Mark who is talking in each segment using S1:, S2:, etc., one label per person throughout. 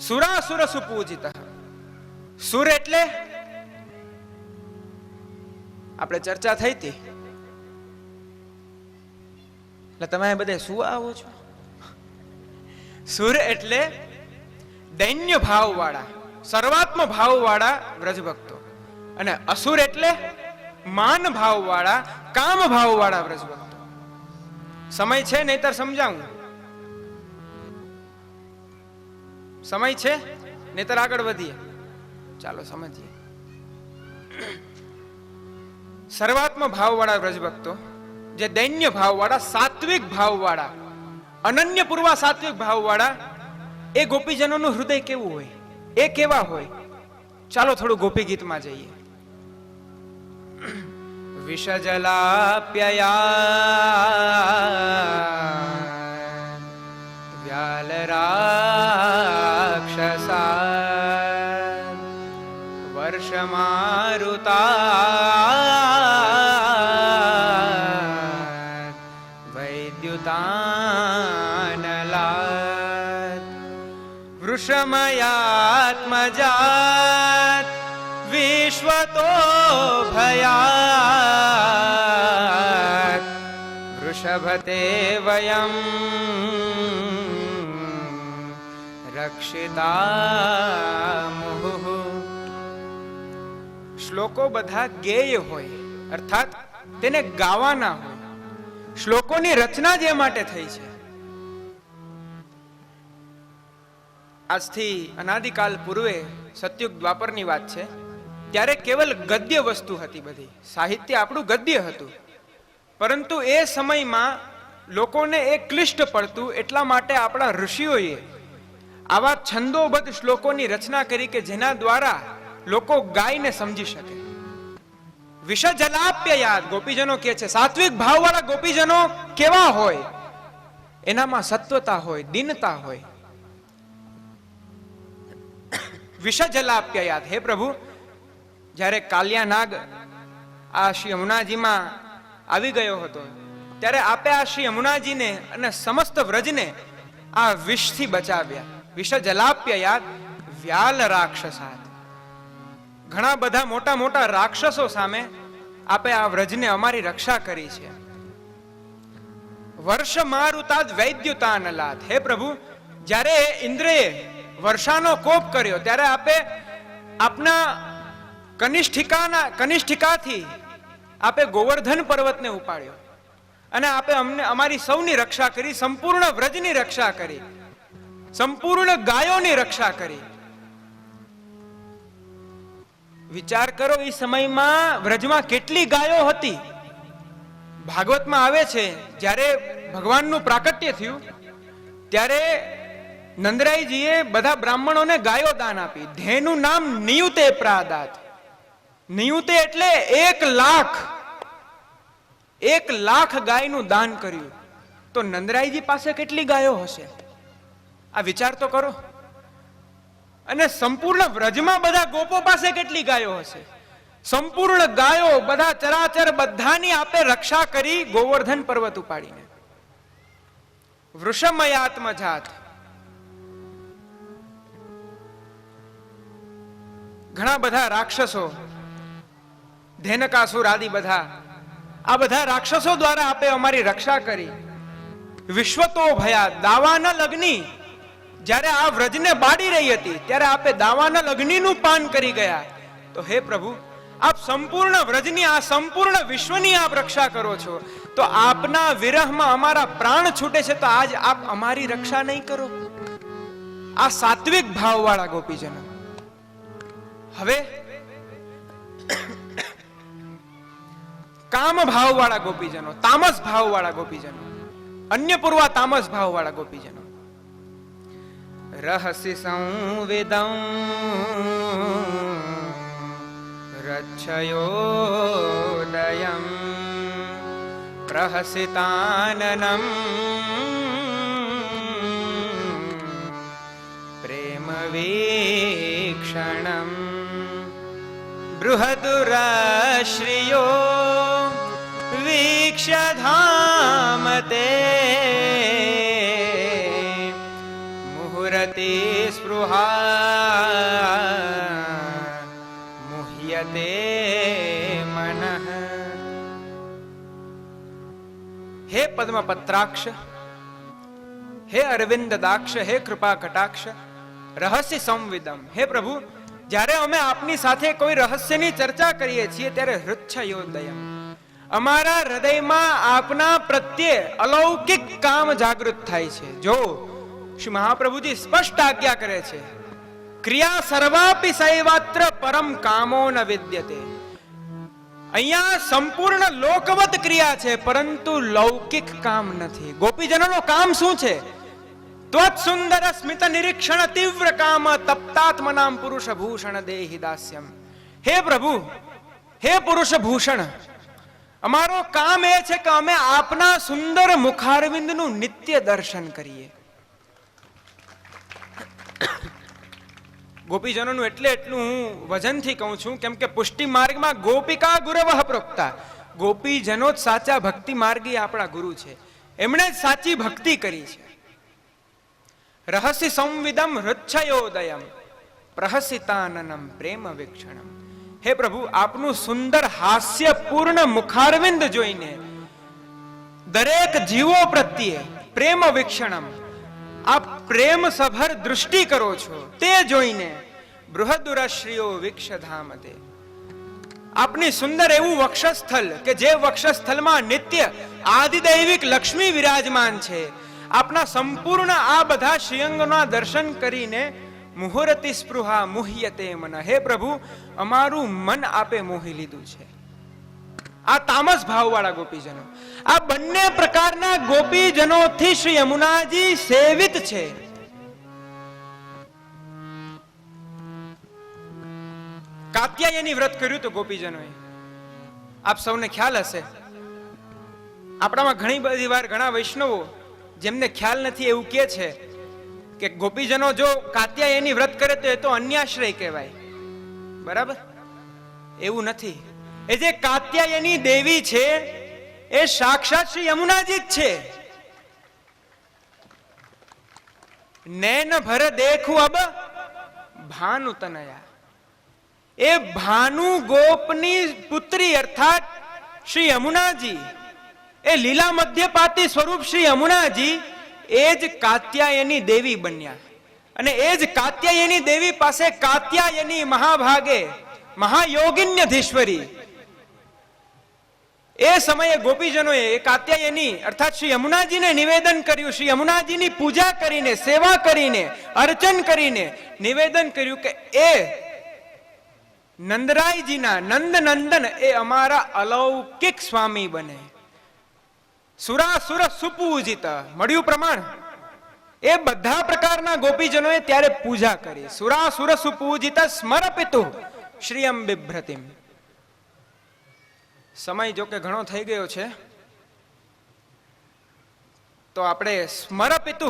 S1: સુરાસુર સુપૂજિત. સુર એટલે આપણે ચર્ચા થઈ હતી એટલે તમે બધે સુવા આવો છો. સુર એટલે દૈન્ય ભાવ વાળા, સર્વાત્મ ભાવ વાળા વ્રજભક્તો, અને અસુર એટલે માન ભાવ વાળા, કામ ભાવ વાળા વ્રજભક્તો. સમય છે નહીતર સમજાવું? સમય છે નહીતર આગળ વધીએ? ચાલો સમજીએ. સર્વાત્મ ભાવ વાળા વ્રજભક્તો, જે દૈન્ય ભાવ વાળા, સાત્વિક ભાવ વાળા, અનન્ય પૂર્વા સાત્વિક ભાવ વાળા, એ ગોપીજનોનું હૃદય કેવું હોય, એ કેવા હોય? ચાલો થોડું ગોપી ગીતમાં જઈએ. વિષજલાપ્યયા વ્યાલરાક્ષસા વર્ષમારુતા વૈદ્યુતાનલાત વૃષમયાત્મજાત વિશ્વતો ભયાત વૃષભતે વયમ રક્ષિતા મુહુ. શ્લોકો બધા ગેય હોય, અર્થાત તેને ગાવાના હોય. શ્લોકોની રચના જે માટે થઈ છે. આજથી અનાદિકાલ પૂર્વે સતયુગ દ્વાપરની વાત છે, ત્યારે કેવલ ગદ્ય વસ્તુ હતી બધી. સાહિત્ય આપણું ગદ્ય હતું, પરંતુ એ સમયમાં લોકોને એ ક્લિષ્ટ પડતું, એટલા માટે આપણા ઋષિઓએ આવા છંદોબદ્ધ શ્લોકોની રચના કરી કે જેના દ્વારા લોકો ગાયને સમજી શકે. વિષજલાપ્યયાદ ગોપીજનો કહે છે, સાત્વિક ભાવવાળા ગોપીજનો કેવા હોય? એનામાં સત્વતા હોય, દીનતા હોય. વિષજલાપ્યયાદ. હે પ્રભુ, જ્યારે કાલિયા નાગ આ શ્રી યમુનાજીમાં આવી ગયો હતો, ત્યારે આપે આ શ્રી યમુનાજીને અને સમસ્ત વ્રજને આ વિષથી બચાવ્યા. વિષજલાપ્યયાદ વ્યાલ રાક્ષસાત. ઘણા બધા મોટા મોટા રાક્ષસો સામે આપે આ વ્રજને અમારી રક્ષા કરી છે. વર્ષ મારુતાદ વૈદ્યુતાનલાત. હે પ્રભુ, જ્યારે ઇન્દ્રએ વર્ષાનો કોપ કર્યો, ત્યારે આપે આપના કનિષ્ઠિકાથી આપે ગોવર્ધન પર્વતને ઉપાડ્યો અને આપે અમને અમારી સૌની રક્ષા કરી, સંપૂર્ણ વ્રજની રક્ષા કરી, સંપૂર્ણ ગાયોની રક્ષા કરી. વિચાર કરો, એ સમયમાં વ્રજમાં કેટલી ગાયો હતી. ભાગવતમાં આવે છે, જ્યારે ભગવાનનું પ્રાકટ્ય થયું ત્યારે નંદરાયજીએ બધા બ્રાહ્મણોને ગાયો દાન આપી. ધેનું નામ નિયુતે પ્રાદાત. નિયુતે એટલે 1,00,000 ગાયનું દાન કર્યું. તો નંદરાયજી પાસે કેટલી ગાયો હશે? આ વિચાર તો કરો. અને સંપૂર્ણ વ્રજમાં બધા ગોપો પાસે કેટલી ગાયો હશે? સંપૂર્ણ ગાયો, બધા ચરાચર બધાની આપે રક્ષા કરી ગોવર્ધન પર્વત ઉપાડીને. વૃષમયાત્મજાત. ઘણા બધા રાક્ષસો, ધેનકાસુર આદિ બધા, આ બધા રાક્ષસો દ્વારા આપે અમારી રક્ષા કરી. વિશ્વતો ભયા. દાવાના લગ્ની, જ્યારે આ વ્રજને બાળી રહી હતી ત્યારે આપે દાવાના લગ્નીનું પાન કરી ગયા. તો હે પ્રભુ, આપ સંપૂર્ણ વ્રજની, આ સંપૂર્ણ વિશ્વની આપ રક્ષા કરો છો, તો આપના વિરહમાં અમારા પ્રાણ છૂટે છે, તો આજ આપ અમારી રક્ષા નહીં કરો? આ સાત્વિક ભાવવાળા ગોપીજનો. હવે કામ ભાવવાળા ગોપીજનો, તામસ ભાવવાળા ગોપીજનો, અન્ય પૂર્વા તામસ ભાવવાળા ગોપીજનો. રહસી સંવેદં રચ્છયોદયં પ્રહસિતાનનં પ્રેમ વીક્ષણં બૃહદુરાશ્રિયો વીક્ષ્ય ધામતે મુહુરતિ સ્પૃહા મુહ્યતે મનઃ. હે પદ્મપત્રાક્ષ, હે અરવિંદ દાક્ષ, હે કૃપા કટાક્ષ, રહસ્ય સંવિદમ. હે પ્રભુ, જ્યારે અમે આપની સાથે કોઈ રહસ્યની ચર્ચા કરીએ છીએ ત્યારે હૃચ્છયોદયમ, અમારા હૃદયમાં આપના પ્રત્યે અલૌકિક કામ જાગૃત થાય છે. જો શ્રી મહાપ્રભુજી સ્પષ્ટ આજ્ઞા કરે છે, ક્રિયા સર્વાપી સૈવાત્ર પરમ કામો ન વિદ્યતે. અહીંયા સંપૂર્ણ લોકવત ક્રિયા છે, પરંતુ લૌકિક કામ નથી. ગોપીજનોનું કામ શું છે? ત્વત સુંદર સ્મિત નિરીક્ષણ તીવ્ર કામ તપ્તાત્મનામ પુરુષ ભૂષણ દેહી દાસ્યમ. હે પ્રભુ, હે પુરુષ ભૂષણ, અમારો કામ એ છે કે અમે આપના સુંદર મુખારવિંદનું નિત્ય દર્શન કરીએ. ગોપીજનોનું એટલું હું વજનથી કહું છું, કેમ કે પુષ્ટિ માર્ગમાં ગોપિકા ગુરવઃ પ્રોક્તા. ગોપીજનો જ સાચા ભક્તિ માર્ગી આપણા ગુરુ છે, એમણે જ સાચી ભક્તિ કરી છે. રહસ્ય સંવિદમ હૃચ્છયોદયમ પ્રહસિતાનનમ પ્રેમ વીક્ષણમ. હે પ્રભુ, આપનું સુંદર હાસ્યપૂર્ણ મુખારવિંદ જોઈને દરેક જીવો પ્રત્યે પ્રેમ વીક્ષણમ, આપ પ્રેમ સભર દૃષ્ટિ કરો છો, તે જોઈને બૃહદુરશ્રીઓ વિક્ષધામતે. આપની સુંદર એવું વક્ષસ્થલ કે જે વક્ષસ્થલમાં નિત્ય આદિદૈવિક લક્ષ્મી વિરાજમાન છે, આપના સંપૂર્ણ આ બધા શ્રીઅંગના દર્શન કરીને મુહુરતિ સ્પૃહા મુહ્યતે મન. હે પ્રભુ, અમારું મન આપે મોહી લીધું છે. આ તામસ ભાવવાળા ગોપીજનો, આ બંને પ્રકારના ગોપીજનોથી શ્રી યમુનાજી સેવિત છે. કાત્યાયની વ્રત કર્યું તો ગોપીજનોએ, આપ સૌને ખ્યાલ હશે. આપણામાં ઘણી બધી વાર ઘણા વૈષ્ણવો જેમને ખ્યાલ નથી એવું કહે છે કે ગોપીજનો જો કાત્યાયની વ્રત કરે તો એ તો અન્યાશ્રય કહેવાય. બરાબર? એવું નથી. એ જે કાત્યાયની દેવી છે એ સાક્ષાત શ્રી યમુનાજી જ છે. નૈન ભર દેખું અબ ભાનુ તનયા. એ ભાનુ ગોપની પુત્રી અર્થાત શ્રી યમુનાજી, એ લીલા મધ્યપાતી સ્વરૂપ શ્રી યમુનાજી એ જ કાત્યાયની દેવી બન્યા. અને એ જ કાત્યાયની દેવી પાસે કાત્યાયની મહાભાગે મહાયોગિન્યધીશ્વરી, એ સમયે ગોપીજનોએ કાત્યાયની અર્થાત શ્રી યમુનાજીને નિવેદન કર્યું, શ્રી યમુનાજીની પૂજા કરીને, સેવા કરીને, અર્ચન કરીને નિવેદન કર્યું કે એ નંદરાયજીના નંદનંદન એ અમારા અલૌકિક સ્વામી બને. સુરાસુર સુપૂજિત, મળ્યું પ્રમાણ. એ બધા પ્રકારના ગોપીજનોએ ત્યારે પૂજા કરી. સુરાસુર સુપૂજિત સ્મરપિતુ શ્રીયમ બિભ્રતિમ. સમય જો કે ઘણો થઈ ગયો છે, તો આપણે સ્મરપિતુ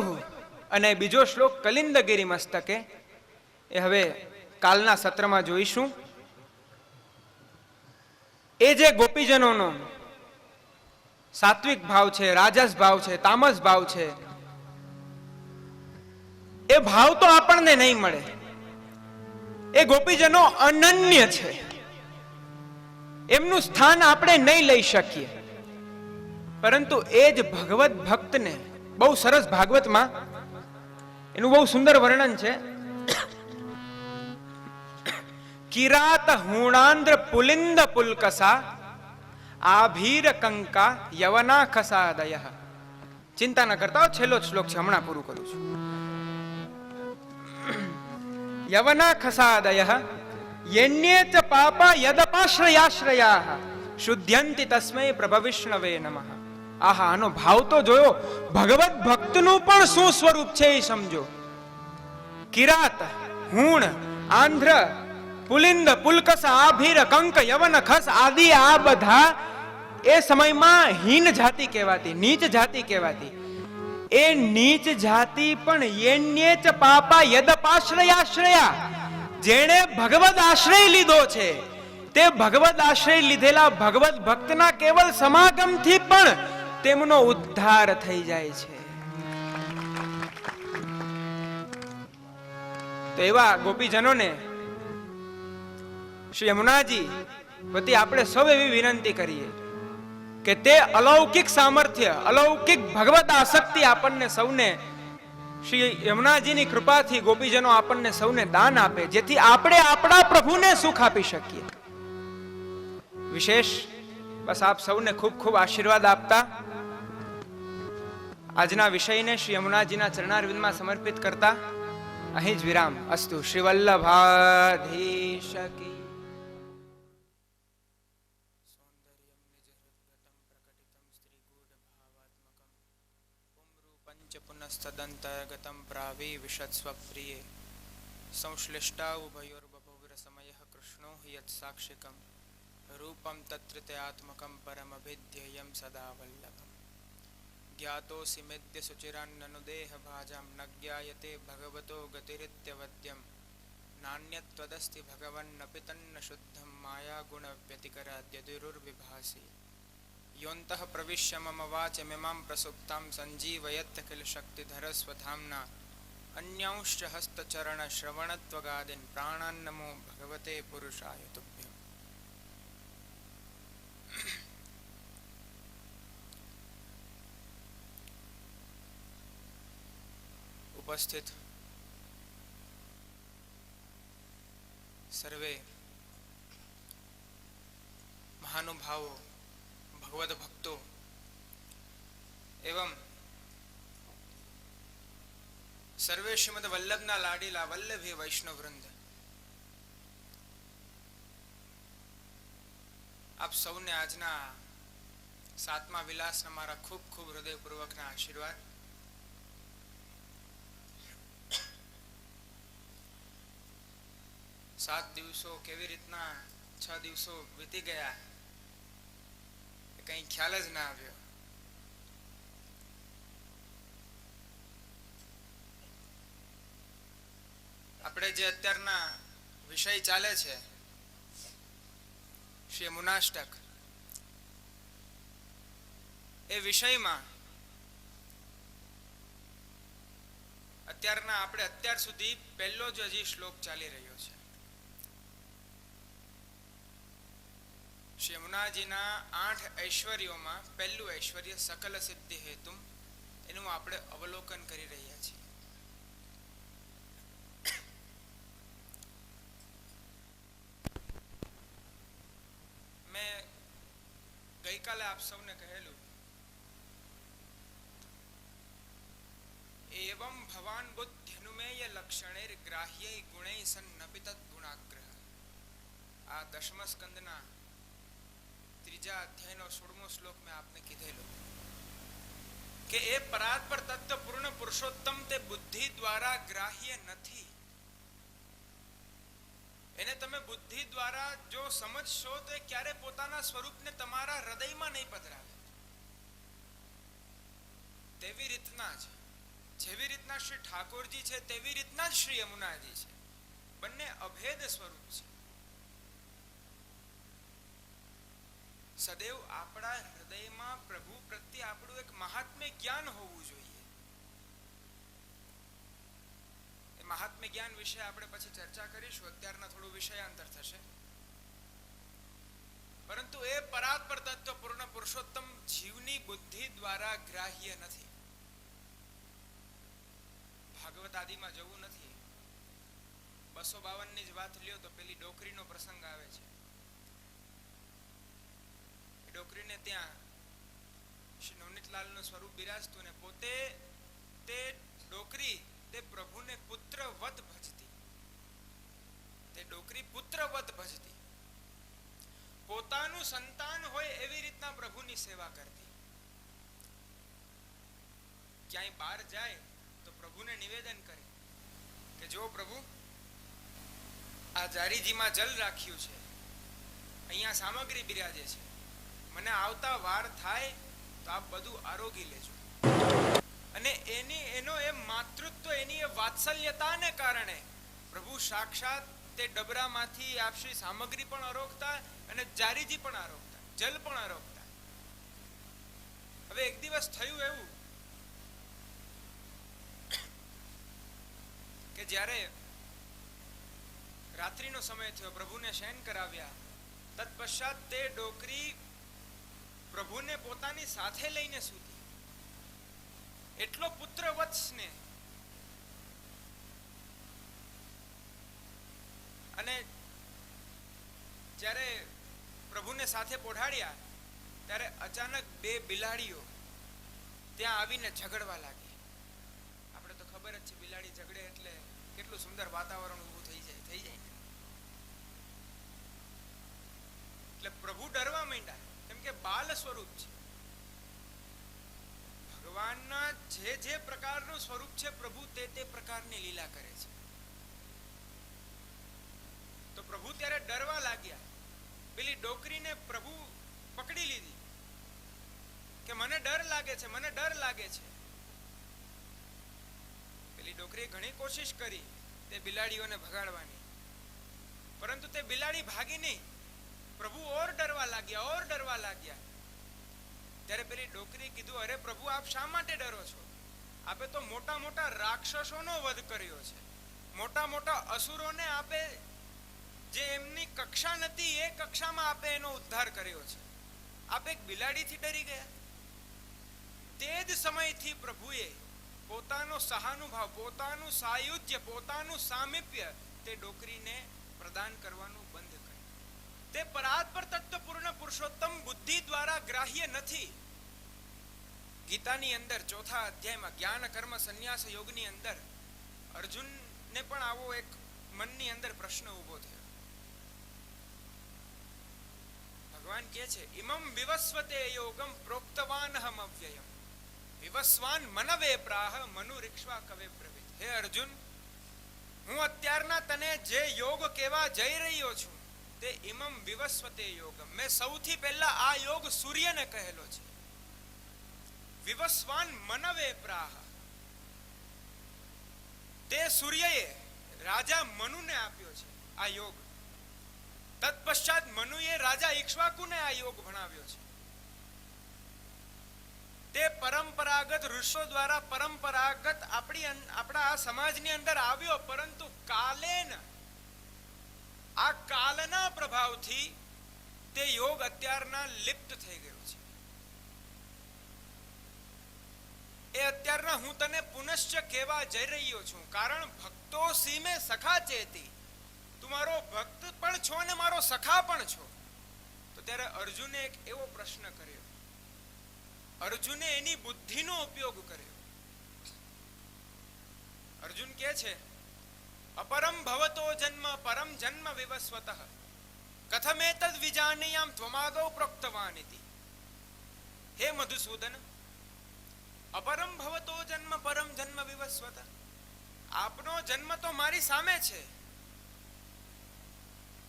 S1: અને બીજો શ્લોક કલિંદગીરી મસ્તકે એ હવે કાલના સત્રમાં જોઈશું. એ જે ગોપીજનોનો સાત્વિક ભાવ છે, રાજસ ભાવ છે, તામસ ભાવ છે, એ ભાવ તો આપણને નહીં મળે. એ ગોપીજનો અનન્ય છે, એમનું સ્થાન આપણે નહીં લઈ શકીએ. પરંતુ એ જ ભગવત ભક્તને, બહુ સરસ ભાગવતમાં એનું બહુ સુંદર વર્ણન છે. કિરાત હુણાંદ્ર પુલિંદ પુલકસા આભીર કંકા યવના ખસાદય. ચિંતા ન કરતા, છેલ્લો શ્લોક છે, હમણાં પૂરું કરું છું. યવના ખસાદય યન્યે ચ પાપા યદપાશ્રયાશ્રયા શુદ્ધ્યંતિ તસ્મૈ પ્રભવિષ્ણવે નમઃ. આહા, આનો ભાવ તો જોયો. ભગવત ભક્તનું પણ શું સ્વરૂપ છે એ સમજો. કિરાત, હુણ, આંધ્ર, પુલિંદ, પુલકસ, આભીર, કંક, યવન, ખસ આદિ આ બધા એ સમયમાં હીન જાતિ કહેવાતી, નીચ જાતિ કહેવાતી. એ નીચ જાતિ પણ યન્યે ચ પાપા યદપાશ્રયાશ્રયા, જેણે ભગવદ આશ્રય લીધો છે, તે ભગવદ આશ્રય લીધેલા ભગવત ભક્તના કેવલ સમાગમથી પણ તેમનો ઉદ્ધાર થઈ જાય છે. તો એવા ગોપીજનોને શ્રી યમુનાજી વતી આપણે સૌ એવી વિનંતી કરીએ કે તે અલૌકિક સામર્થ્ય, અલૌકિક ભગવત આસક્તિ આપણને સૌને શ્રી યમુનાજીની કૃપાથી ગોપીજનો આપણને સૌને દાન આપે, જેથી આપણે આપણા પ્રભુને સુખ આપી શકીએ. વિશેષ બસ આપ સૌને ખૂબ ખૂબ આશીર્વાદ આપતા આજના વિષયને શ્રી યમુનાજીના ચરણારવિંદમાં સમર્પિત કરતા અહીં જ વિરામ. અસ્તુ. શ્રી વલ્લભાધીશ કી. પુનસ્તદંતર્ગતમ પ્રાવી વિશત્સ્વપ્રિયે સંશ્લિષ્ટા ઉભયોર્બભુરસમયઃ કૃષ્ણો હિ યત્સાક્ષિકં રૂપં તત્રિતયાત્મકં પરમભિધ્યેયં સદા વલ્લભમ જ્ઞાતોऽસि મેદ્ય સુચિરાન્નનુદેહ ભાજાં ન જ્ઞાયતે ભગવતો ગતિરિત્યવદ્યં નાન્યત્વદસ્તિ ભગવન્નપી તન્ન શુદ્ધં માયાગુણવ્યતિકરાદ્યદુરુર્વિભાસી યોऽन्तः પ્રવિશ્ય મમ વાચમિમાં પ્રસુપ્તાં સંજીવયત્ કિલ શક્તિધરસ્વધામ્ના અન્यांश्च હસ્તચરણશ્રવણત્વગાદીન પ્રાણાન્નમો ભગવતે પુરુષાય તુભ્યં. ઉપસ્થિત સર્વે મહાનુભાવો, ભગવદ ભક્તો એવં સર્વે શ્રીમદ વલ્લભના લાડીલા વલ્લભી વૈષ્ણવ વૃંદ, આપ સૌને આજના 7મા વિલાસના મારા ખૂબ ખૂબ હૃદયપૂર્વકના આશીર્વાદ. સાત દિવસો કેવી રીતના 6 દિવસો વીતી ગયા કઈ ખ્યાલ જ ના આવ્યો. આપણે જે અત્યારના વિષય ચાલે છે શ્રી યમુનાષ્ટક, એ વિષયમાં અત્યાર સુધી પહેલો જ હજી શ્લોક ચાલી રહ્યો છે. શ્રી યમુનાજીના 8 ઐશ્વર્યોમાં પહેલું ઐશ્વર્ય સકલ સિદ્ધિ હેતુ, એનું આપણે અવલોકન કરી રહ્યા છીએ. મેં ગઈકાલે આપ સૌને કહેલું, એવં ભવાન બુદ્ધ્યનુમેય લક્ષણેર ગ્રાહ્ય ગુણૈ સન્નપિત ગુણાગ્રહ. આ 10મા સ્કંદના 3જા અધ્યાયનો 16મો શ્લોક મેં આપને કીધેલો કે એ પરાત્પર તત્વ પૂર્ણ પુરુષોત્તમ તે બુદ્ધિ દ્વારા ગ્રાહ્ય નથી. એને તમે બુદ્ધિ દ્વારા જો સમજશો તો એ ક્યારે પોતાના સ્વરૂપને તમારા હૃદયમાં નહીં પધરાવે. તેવી રીતના જ જેવી રીતના શ્રી ઠાકોરજી છે તેવી રીતના જ શ્રી યમુનાજી છે. બંને અભેદ સ્વરૂપ છે. સદૈવ આપણા હૃદયમાં પ્રભુ પ્રત્યે આપણું એક મહાત્મ્ય જ્ઞાન હોવું જોઈએ. એ મહાત્મ્ય જ્ઞાન વિશે આપણે પછી ચર્ચા કરીશું. અત્યારના થોડું વિષયાંતર થશે. પરંતુ એ પરાત્પર તત્વ પૂર્ણ પુરુષોત્તમ જીવની બુદ્ધિ દ્વારા ગ્રાહ્ય નથી. ભાગવત આદિમાં જવું નથી. 252 ની જ વાત લ્યો તો પેલી ડોકરીનો પ્રસંગ આવે છે. ડોકરીને ત્યાં શ્રી નવનીતલાલનું સ્વરૂપ બિરાજતું ને પોતે તે ડોકરી તે પ્રભુને પુત્રવત ભજતી. તે ડોકરી પુત્રવત ભજતી. પોતાનું સંતાન હોય એવી રીતના પ્રભુની સેવા કરતી. ક્યાંય બહાર જાય તો પ્રભુને નિવેદન કરે કે જો પ્રભુ આ જારીજીમાં જલ રાખ્યું છે, અહીંયા સામગ્રી બિરાજે છે, મને આવતા વાર થાય તો આપ બધું આરોગી લેજો. અને એનો એ માતૃત્વ, એની એ વાત્સલ્યતાને કારણે પ્રભુ સાક્ષાત તે ડબરામાંથી આપશી સામગ્રી પણ આરોગતા અને જારીજી પણ આરોગતા, જલ પણ આરોગતા. હવે એક દિવસ થયું એવું કે જ્યારે રાત્રિનો સમય થયો, પ્રભુને શયન કરાવ્યા. તત્પશ્ચાત તે ડોકરી પ્રભુને પોતાની સાથે લઈને સૂતી. એટલો પુત્રવત્ સ્નેહ. અને જ્યારે પ્રભુને સાથે પોઢાડ્યા ત્યારે અચાનક બે બિલાડીઓ ત્યાં આવીને ઝઘડવા લાગી. આપણે તો ખબર જ છે, બિલાડી ઝઘડે એટલે કેટલું સુંદર વાતાવરણ ઊભું થઈ જાય ને. એટલે પ્રભુ ડરવા માંડ્યા, કેમ કે બાલ સ્વરૂપ છે. ભગવાનના જે પ્રકારનું સ્વરૂપ છે પ્રભુ તે પ્રકારની લીલા કરે છે. તો પ્રભુ ત્યારે ડરવા લાગ્યા. પેલી ડોકરીને પ્રભુ પકડી લીધી કે મને ડર લાગે છે, મને ડર લાગે છે. પેલી ડોકરીએ ઘણી કોશિશ કરી તે બિલાડીઓને ભગાડવાની, પરંતુ તે બિલાડી ભાગી નહીં. પ્રભુ ઓર ડરવા લાગ્યા. ત્યારે પેલી ડોકરી કીધું, અરે પ્રભુ, આપ શા માટે ડરો છો? આપે તો મોટા મોટા રાક્ષસોનો વધ કર્યો છે, મોટા મોટા અસુરોને આપે, જે એમની કક્ષા નથી એ કક્ષામાં આપે એનો ઉદ્ધાર કર્યો છે. આપ એક બિલાડીથી ડરી ગયા? તે જ સમયથી પ્રભુએ પોતાનો સહાનુભાવ, પોતાનું સાયુજ્ય, પોતાનું સામીપ્ય તે ડોકરીને પ્રદાન કરવાનું બંધ કર્યું. તે પરાત્પર તત્વપૂર્ણ પુરુષોત્તમ બુદ્ધિ દ્વારા ગ્રાહ્ય નથી. ગીતાની અંદર 4થા અધ્યાયમાં જ્ઞાન કર્મ સંન્યાસ યોગની અંદર અર્જુનને પણ આવો એક મનની અંદર પ્રશ્ન ઉભો થયો. ભગવાન કહે છે, ઇમમ વિવસ્વતે યોગમ પ્રોક્તવાન હમ અવ્યયમ વિવસ્વાન મનવે પ્રાહ મનુરીક્ષ્વા કવે બ્રવીત. હે અર્જુન, હું અત્યારના તને જે યોગ કહેવા જઈ રહ્યો છું તે ઇમમ વિવસ્વતે યોગમ, મેં સૌથી પહેલા આ યોગ સૂર્યને કહેલો છે. વિવસ્વાન મનવે પ્રાહ, તે સૂર્યએ રાજા મનુને આપ્યો છે આ યોગ. તત્પશ્ચાત મનુએ રાજા ઇક્ષ્વાકુને આ યોગ ભણાવ્યો છે. તે પરંપરાગત ઋષિઓ દ્વારા પરંપરાગત આપણા આ સમાજની અંદર આવ્યો, પરંતુ આ કાલના પ્રભાવથી તે યોગ અત્યારના લિપ્ત થઈ ગયો છે. એ અત્યારના હું તને પુનશ્ચ કહેવા જઈ રહ્યો છું. કારણ ભક્તો સીમે સખા ચેતી, તું મારો ભક્ત પણ છો અને મારો સખા પણ છો. તો ત્યારે અર્જુને એક એવો પ્રશ્ન કર્યો. અર્જુને એની બુદ્ધિનો ઉપયોગ કર્યો. અર્જુન કહે છે, અપરમ ભવતો જન્મ પરમ જન્મ વિવસ્વતઃ કથમેતદ વિજાનીયામ ત્વમાગૌ પ્રોક્તવાનિતિ. હે મધુસૂદન, અપરમ ભવતો જન્મ પરમ જન્મ વિવસ્વતઃ, આપનો જન્મ તો મારી સામે છે,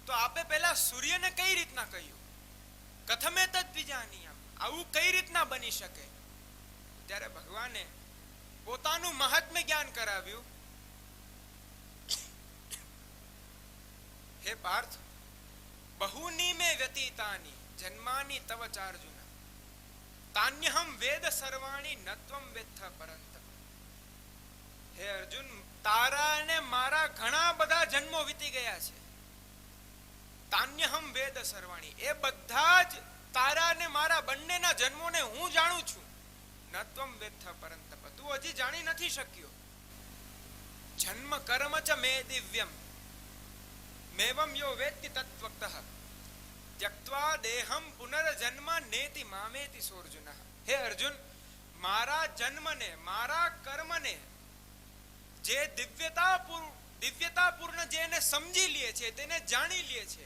S1: તો આપે પહેલા સૂર્યને કઈ રીતના કહ્યું? કથમેતદ વિજાનીયામ, આવું કઈ રીતના બની શકે? ત્યારે ભગવાને પોતાનું મહાત્મ્ય જ્ઞાન કરાવ્યું. હે પાર્થ, બહુની મે વ્યતીતાની જન્માની તવ ચાર્જુન તાન્યહમ વેદ સર્વાણી નત્વમ વેત્થ પરંત. હે અર્જુન, તારા અને મારા ઘણા બધા જન્મો વીતી ગયા છે. તાન્યહમ વેદ સર્વાણી, એ બધા જ તારા અને મારા બંનેના જન્મોને હું જાણું છું. નત્વમ વેત્થ પરંતપ, તું હજી જાણી નથી શક્યો. જન્મ કર્મ ચ મે દિવ્યમ મેવમ યો વેત્તિ તત્વતઃ ત્યક્ત્વા દેહમ પુનર્જન્મ નેતિ મામેતિ સોર્જુનઃ. હે અર્જુન, મારા જન્મને, મારા કર્મને જે દિવ્યતાપૂર્ણ જેને સમજી લે છે, તેને જાણી લે છે,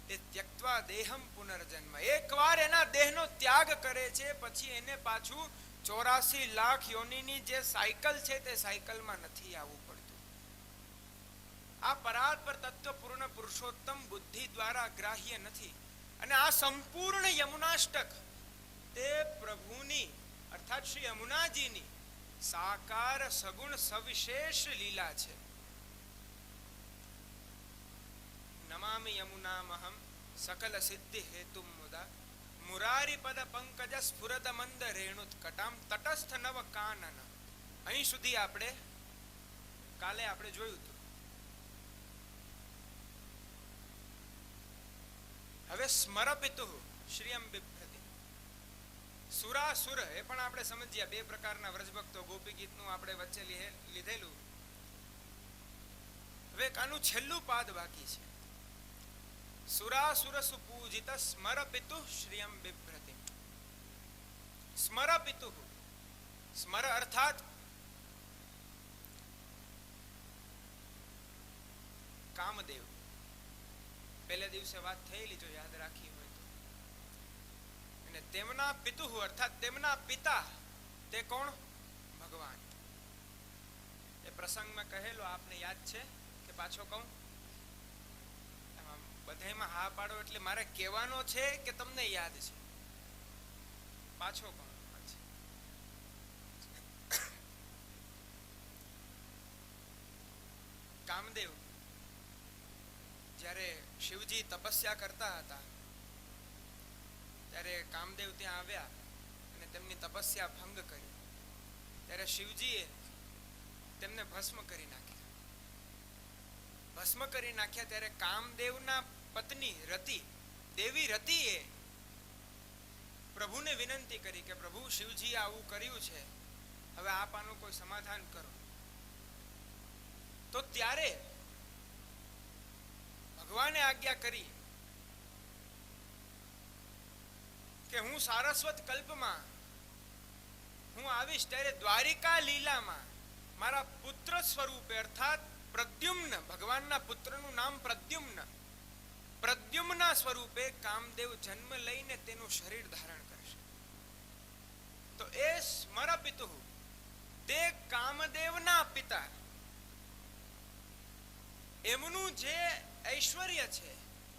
S1: એ ત્યક્ત્વા દેહમ પુનર્જન્મ, એકવાર એના દેહનો ત્યાગ કરે છે, પછી એને પાછું 84 લાખ યોનિની જે સાયકલ છે તે સાયકલમાં નથી આવવું પડતું. આ પરાત્પર તત્વપૂર્ણ પુરુષોત્તમ બુદ્ધિ દ્વારા ગ્રાહ્ય નથી. અને આ સંપૂર્ણ યમુનાષ્ટક તે પ્રભુની અર્થાત શ્રી યમુનાજીની સાકાર સગુણ સવિશેષ લીલા છે. નમામિ યમુનામહં સકલ સિદ્ધિ હેતુમ મુદા મુરારી પદ પંકજ સ્ફુરદ મંદ રેણુત્કટામ તટસ્થ નવ કાનન. અહીં સુધી કાલે આપણે જોયું હતું હવે સ્મર પિતુઃ શ્રિયમ બિભ્રતિ. સુરાસુર એ પણ આપણે સમજ્યા, બે પ્રકારના વ્રજભક્તો, ગોપી ગીતનું આપણે વચ્ચે લીધેલું. હવે આનું છેલ્લું પાદ બાકી છે. સુરાસુર સુપૂજિત સ્મર પિતુઃ શ્રિયમ બિભ્રતિ. સ્મર પિતુઃ, સ્મર અર્થાત કામદેવ. પહેલે દિવસે વાત થયેલી, જો યાદ રાખી હોય તો. અને તેમના પિતુઃ અર્થાત તેમના પિતા, તે કોણ? ભગવાન. એ પ્રસંગમાં કહેલો આપને યાદ છે કે પાછો કહું? બધામાં હા પાડો એટલે મારે કહેવાનો છે કે તમને યાદ છે? પાછો કહું. કામદેવ જ્યારે શિવજી તપસ્યા કરતા હતા ત્યારે કામદેવ ત્યાં આવ્યા અને તેમની તપસ્યા ભંગ કરી. ત્યારે શિવજીએ તેમને ભસ્મ કરી નાખ્યા. ભસ્મ કરી નાખ્યા ત્યારે કામદેવના પત્ની રતિ, દેવી રતિએ પ્રભુને વિનંતી કરી કે પ્રભુ, શિવજી આવું કર્યું છે, હવે આપ આનું કોઈ સમાધાન કરો. તો ત્યારે ભગવાને આજ્ઞા કરી કે હું સારસ્વત કલ્પમાં હું આવીશ, ત્યારે દ્વારિકા લીલામાં મારા પુત્ર સ્વરૂપે અર્થાત પ્રદ્યુમ્ન, ભગવાનના પુત્રનું નામ પ્રદ્યુમ્ન, પ્રદ્યુમ્નના સ્વરૂપે કામદેવ જન્મ લઈને તેનું શરીર ધારણ કરશે. તો એ સ્મર પિતુઃ, તે કામદેવના પિતા, એમનું જે ઐશ્વર્ય છે,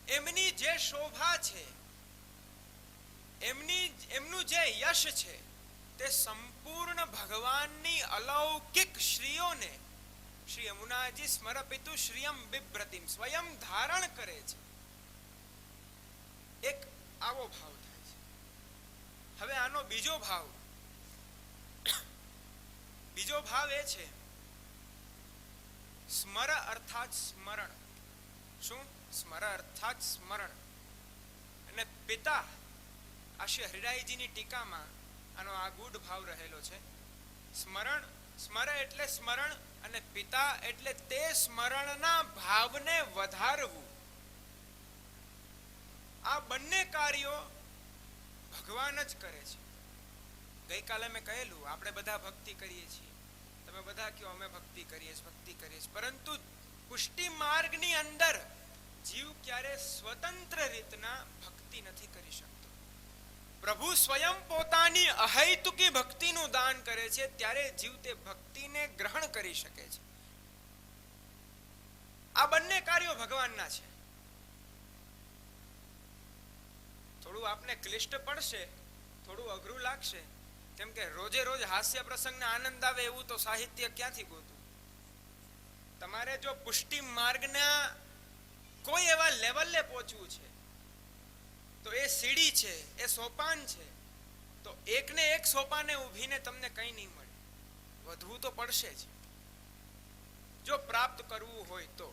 S1: એમની જે શોભા છે, એમનું જે યશ છે, તે સંપૂર્ણ ભગવાનની અલૌકિક શ્રીઓને શ્રી યમુનાજી સ્મર પિતુઃ શ્રિયમ બિભ્રતિમ સ્વયં ધારણ કરે છે. એક આવો ભાવ થાય છે. હવે આનો બીજો ભાવ એ છે સ્મર અર્થાત સ્મરણ. શું? સ્મર અર્થાત સ્મરણ. અને પિતા, આ શ્રી હરિરાયજીની ટીકામાં આનો આ ગૂઢ ભાવ રહેલો છે. સ્મરણ, સ્મર એટલે સ્મરણ, અને પિતા એટલે તે સ્મરણના ભાવને વધારવું. આ બંને કાર્યો ભગવાન જ કરે છે. ગઈકાલે મેં કહેલું, આપણે બધા ભક્તિ કરીએ છીએ, તમે બધા કહો અમે ભક્તિ કરીએ છીએ, પરંતુ પુષ્ટિ માર્ગની અંદર જીવ ક્યારે સ્વતંત્ર રીતના ભક્તિ નથી કરી શકતો. પ્રભુ સ્વયં પોતાની અહૈતુકી ભક્તિનું દાન કરે છે, ત્યારે જીવ તે ભક્તિને ગ્રહણ કરી શકે છે. આ બંને કાર્યો ભગવાનના છે. થોડું આપને ક્લિષ્ટ પડશે, થોડું અઘરું લાગશે, કેમ કે રોજે રોજ હાસ્ય પ્રસંગને આનંદ આવે એવું તો સાહિત્ય ક્યાંથી ગોતું? તમારે જો પુષ્ટિ માર્ગના કોઈ એવા લેવલે પહોંચવું છે તો એ સીડી છે, એ સોપાન છે. તો એકને એક સોપાને ઊભીને તમને કંઈ નહીં મળે, વધવું તો પડશે જ જો પ્રાપ્ત કરવું હોય તો.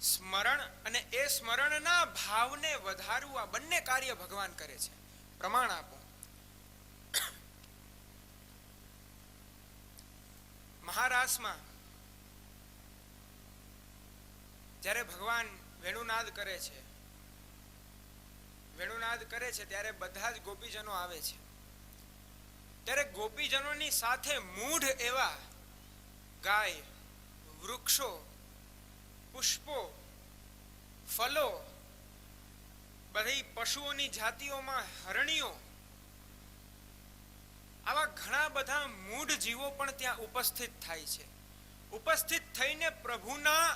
S1: સ્મરણ અને એ સ્મરણના ભાવને વધારવું, આ બંને કાર્ય ભગવાન કરે છે. પ્રમાણ આપો. મહારાસમાં જ્યારે ભગવાન વેણુનાદ કરે છે ત્યારે બધા જ ગોપીજનો આવે છે. ત્યારે ગોપીજનોની સાથે મૂઢ એવા ગાય, વૃક્ષો, પુષ્પો, ફલો, બધી પશુઓની જાતિઓમાં હરણીઓ, આવા ઘણા બધા મૂઢ જીવો પણ ત્યાં ઉપસ્થિત થાય છે. ઉપસ્થિત થઈને પ્રભુના,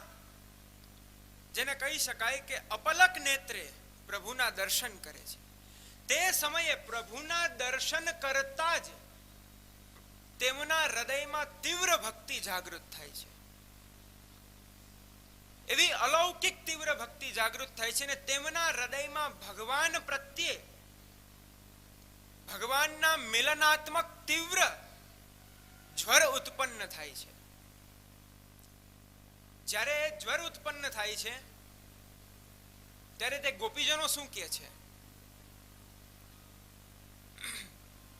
S1: જેને કહી શકાય કે અપલક નેત્રે પ્રભુના દર્શન કરે છે. તે સમયે પ્રભુના દર્શન કરતા જ તેમના હૃદયમાં તીવ્ર ભક્તિ જાગૃત થાય છે. એવી અલૌકિક તીવ્ર ભક્તિ જાગૃત થાય છે, ને તેમના હૃદયમાં ભગવાન પ્રત્યે, ભગવાનના મિલનાત્મક તીવ્ર જ્વર ઉત્પન્ન થાય છે. જ્યારે જ્વર ઉત્પન્ન થાય છે ત્યારે તે ગોપીજનો શું કહે છે?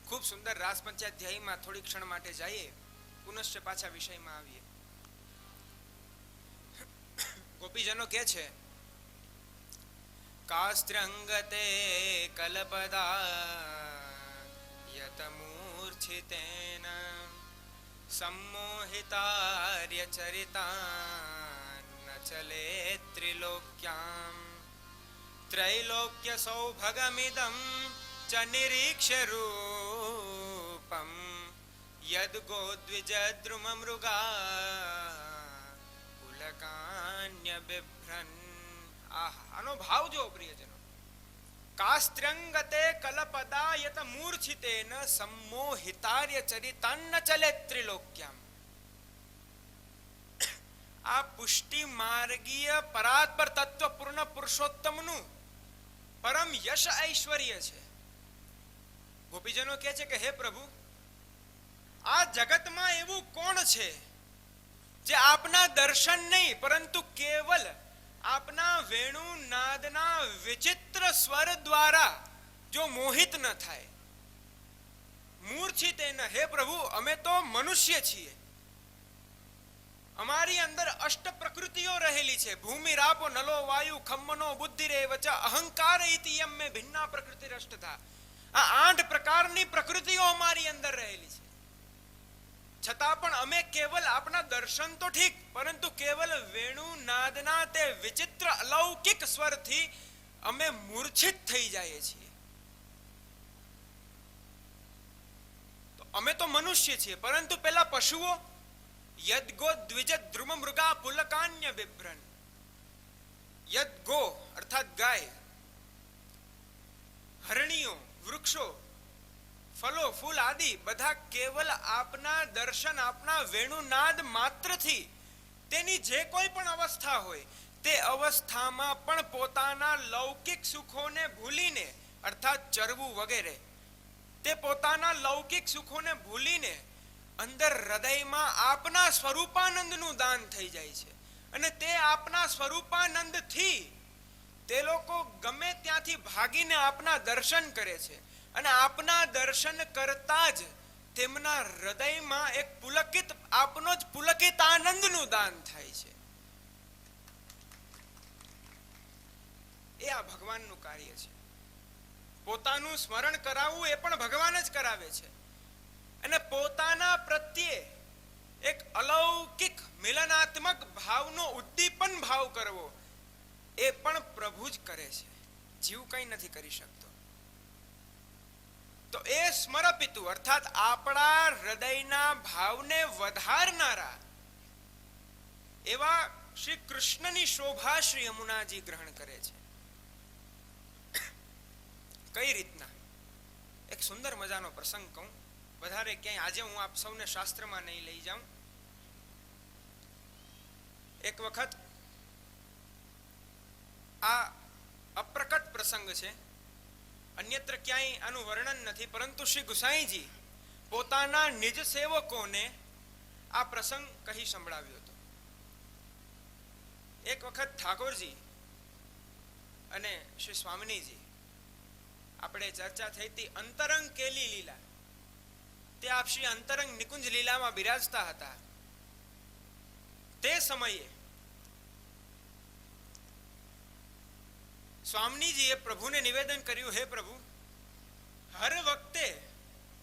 S1: ખૂબ સુંદર રાસ પંચાધ્યાયમાં થોડી ક્ષણ માટે જઈએ, પુનશ્ચ પાછા વિષયમાં આવીએ. ગોપીજનો કહે છે, કાસ્ત્રંગતે કલપદા યતમૂર્છિતેન सम्मोहितार्य चरितान् न चले त्रिलोक्याम् त्रैलोक्य सौभगमिदं च निरीक्ष्य रूपं यद् गोद्विजद्रुममृगा पुलकान्य बिभ्रन्. આહા, આનો ભાવ જો પ્રિયજનો. કાસ્ત્રંગતે કલપદાયત મૂર્છિતેન सम्मोहितार्य चरितान्न चले त्रिलोक्याम. આ પુષ્ટિ માર્ગીય પરાત્પર તત્વ પૂર્ણ પુરુષોત્તમનું પરમ યશ ઐશ્વર્ય છે. ગોપીજનો કહે છે કે હે પ્રભુ, આ જગતમાં એવું કોણ છે જે આપના દર્શન નહીં પરંતુ કેવલ આપના વેણુ નાદના વિચિત્ર સ્વર દ્વારા જો મોહિત ન થાય? મૂર્છિત ન. હે પ્રભુ, અમે તો મનુષ્ય છીએ, અમારી અંદર અષ્ટ પ્રકૃતિઓ રહેલી છે. ભૂમિ રાપો નલો વાયુ ખમ્મનો બુદ્ધિ રે વચ અહંકાર ઇતિયમ મે ભિન્ના પ્રકૃતિ રષ્ટતા. આ 8 પ્રકારની પ્રકૃતિઓ અમારી અંદર રહેલી છે. છતાં પણ અમે કેવલ આપના દર્શન તો ઠીક, પરંતુ કેવલ વેણુ નાદના તે વિચિત્ર અલૌકિક સ્વરથી અમે મૂર્છિત થઈ જઈએ છીએ. તો અમે તો મનુષ્ય છીએ, પરંતુ પેલા પશુઓ યદ્ગો દ્વિજ દ્રુમ મૃગા પુલકાન્ય બિભ્રન. યદ્ગો અર્થાત ગાય, હરણીઓ, વૃક્ષો, ફલો ફૂલ આદિ બધા કેવલ આપના દર્શન, આપના વેણુનાદ માત્રથી તેની જે કોઈ પણ અવસ્થા હોય તે અવસ્થામાં પણ પોતાના લૌકિક સુખોને ભૂલીને, અર્થાત ચરવું વગેરે, તે પોતાના લૌકિક સુખોને ભૂલીને અંદર હૃદયમાં આપના સ્વરૂપાનંદનું દાન થઈ જાય છે. અને તે આપના સ્વરૂપાનંદથી તે લોકો ગમે ત્યાંથી ભાગીને આપના દર્શન કરે છે. અને આપના દર્શન કરતા જ તેમના હૃદયમાં એક પુલકિત, આપનો જ પુલકિત આનંદનું દાન થાય છે. એ આ ભગવાનનું કાર્ય છે. પોતાનું સ્મરણ કરાવવું એ પણ ભગવાન જ કરાવે છે. અને પોતાના પ્રત્યે એક અલૌકિક મિલનાત્મક ભાવનો ઉદ્દીપન ભાવ કરવો એ પણ પ્રભુ જ કરે છે. જીવ કંઈ નથી કરી શકતો. તો એ સ્મરપિતુ અર્થાત આપણા હૃદયના ભાવને વધારનારા એવા શ્રી કૃષ્ણની શોભા શ્રી યમુનાજી ગ્રહણ કરે છે. કઈ રીતના? એક સુંદર મજાનો પ્રસંગ કહું. વધારે ક્યાંય આજે હું આપ સૌને શાસ્ત્રમાં નહીં લઈ જાઉં. એક વખત આ અપ્રકટ પ્રસંગ છે, અન્યત્ર ક્યાંય આનું વર્ણન નથી, પરંતુ શ્રી ગુસાઈજી પોતાના નિજ સેવકોને આ પ્રસંગ કહી સંભળાવ્યો હતો. એક વખત ઠાકોરજી અને શ્રી સ્વામિનીજી, આપણે ચર્ચા થઈ હતી અંતરંગ કેલી લીલા, તે આપ શ્રી અંતરંગ નિકુંજ લીલામાં બિરાજતા હતા. તે સમયે સ્વામીજીએ પ્રભુને નિવેદન કર્યું, હે પ્રભુ, હર વખતે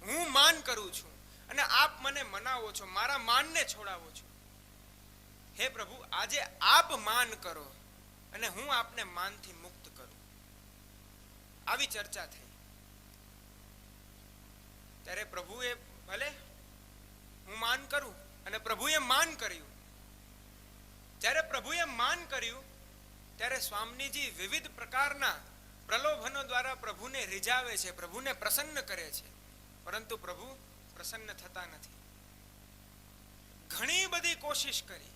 S1: હું માન કરું છું અને આપ મને મનાવો છો, મારા માનને છોડાવો છો. હે પ્રભુ, આજે આપ માન કરો અને હું આપને માનથી મુક્ત કરું. આવી ચર્ચા થઈ. ત્યારે પ્રભુએ ભલે હું માન કરું, અને પ્રભુએ માન કર્યું. જ્યારે પ્રભુએ માન કર્યું ત્યારે સ્વામીજી વિવિધ પ્રકારના પ્રલોભનો દ્વારા પ્રભુને રીઝાવે છે, પ્રભુને પ્રસન્ન કરે છે, પરંતુ પ્રભુ પ્રસન્ન થતા નથી. ઘણી બધી કોશિશ કરી,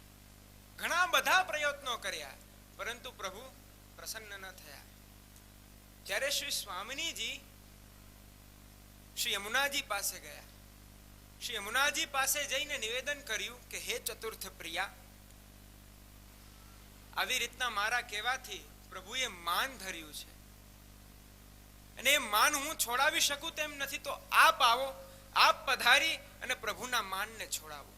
S1: ઘણા બધા પ્રયત્નો કર્યા, પરંતુ પ્રભુ પ્રસન્ન ન થયા. ત્યારે શ્રી સ્વામિનીજી શ્રી યમુનાજી પાસે ગયા. શ્રી યમુનાજી પાસે જઈને નિવેદન કર્યું કે હે ચતુર્થ પ્રિયા, આવી રીતના મારા કહેવાથી પ્રભુએ માન ધર્યું છે અને એ માન હું છોડાવી શકું તેમ નથી, તો આપ આવો, આપ પધારી અને પ્રભુના માનને છોડાવો.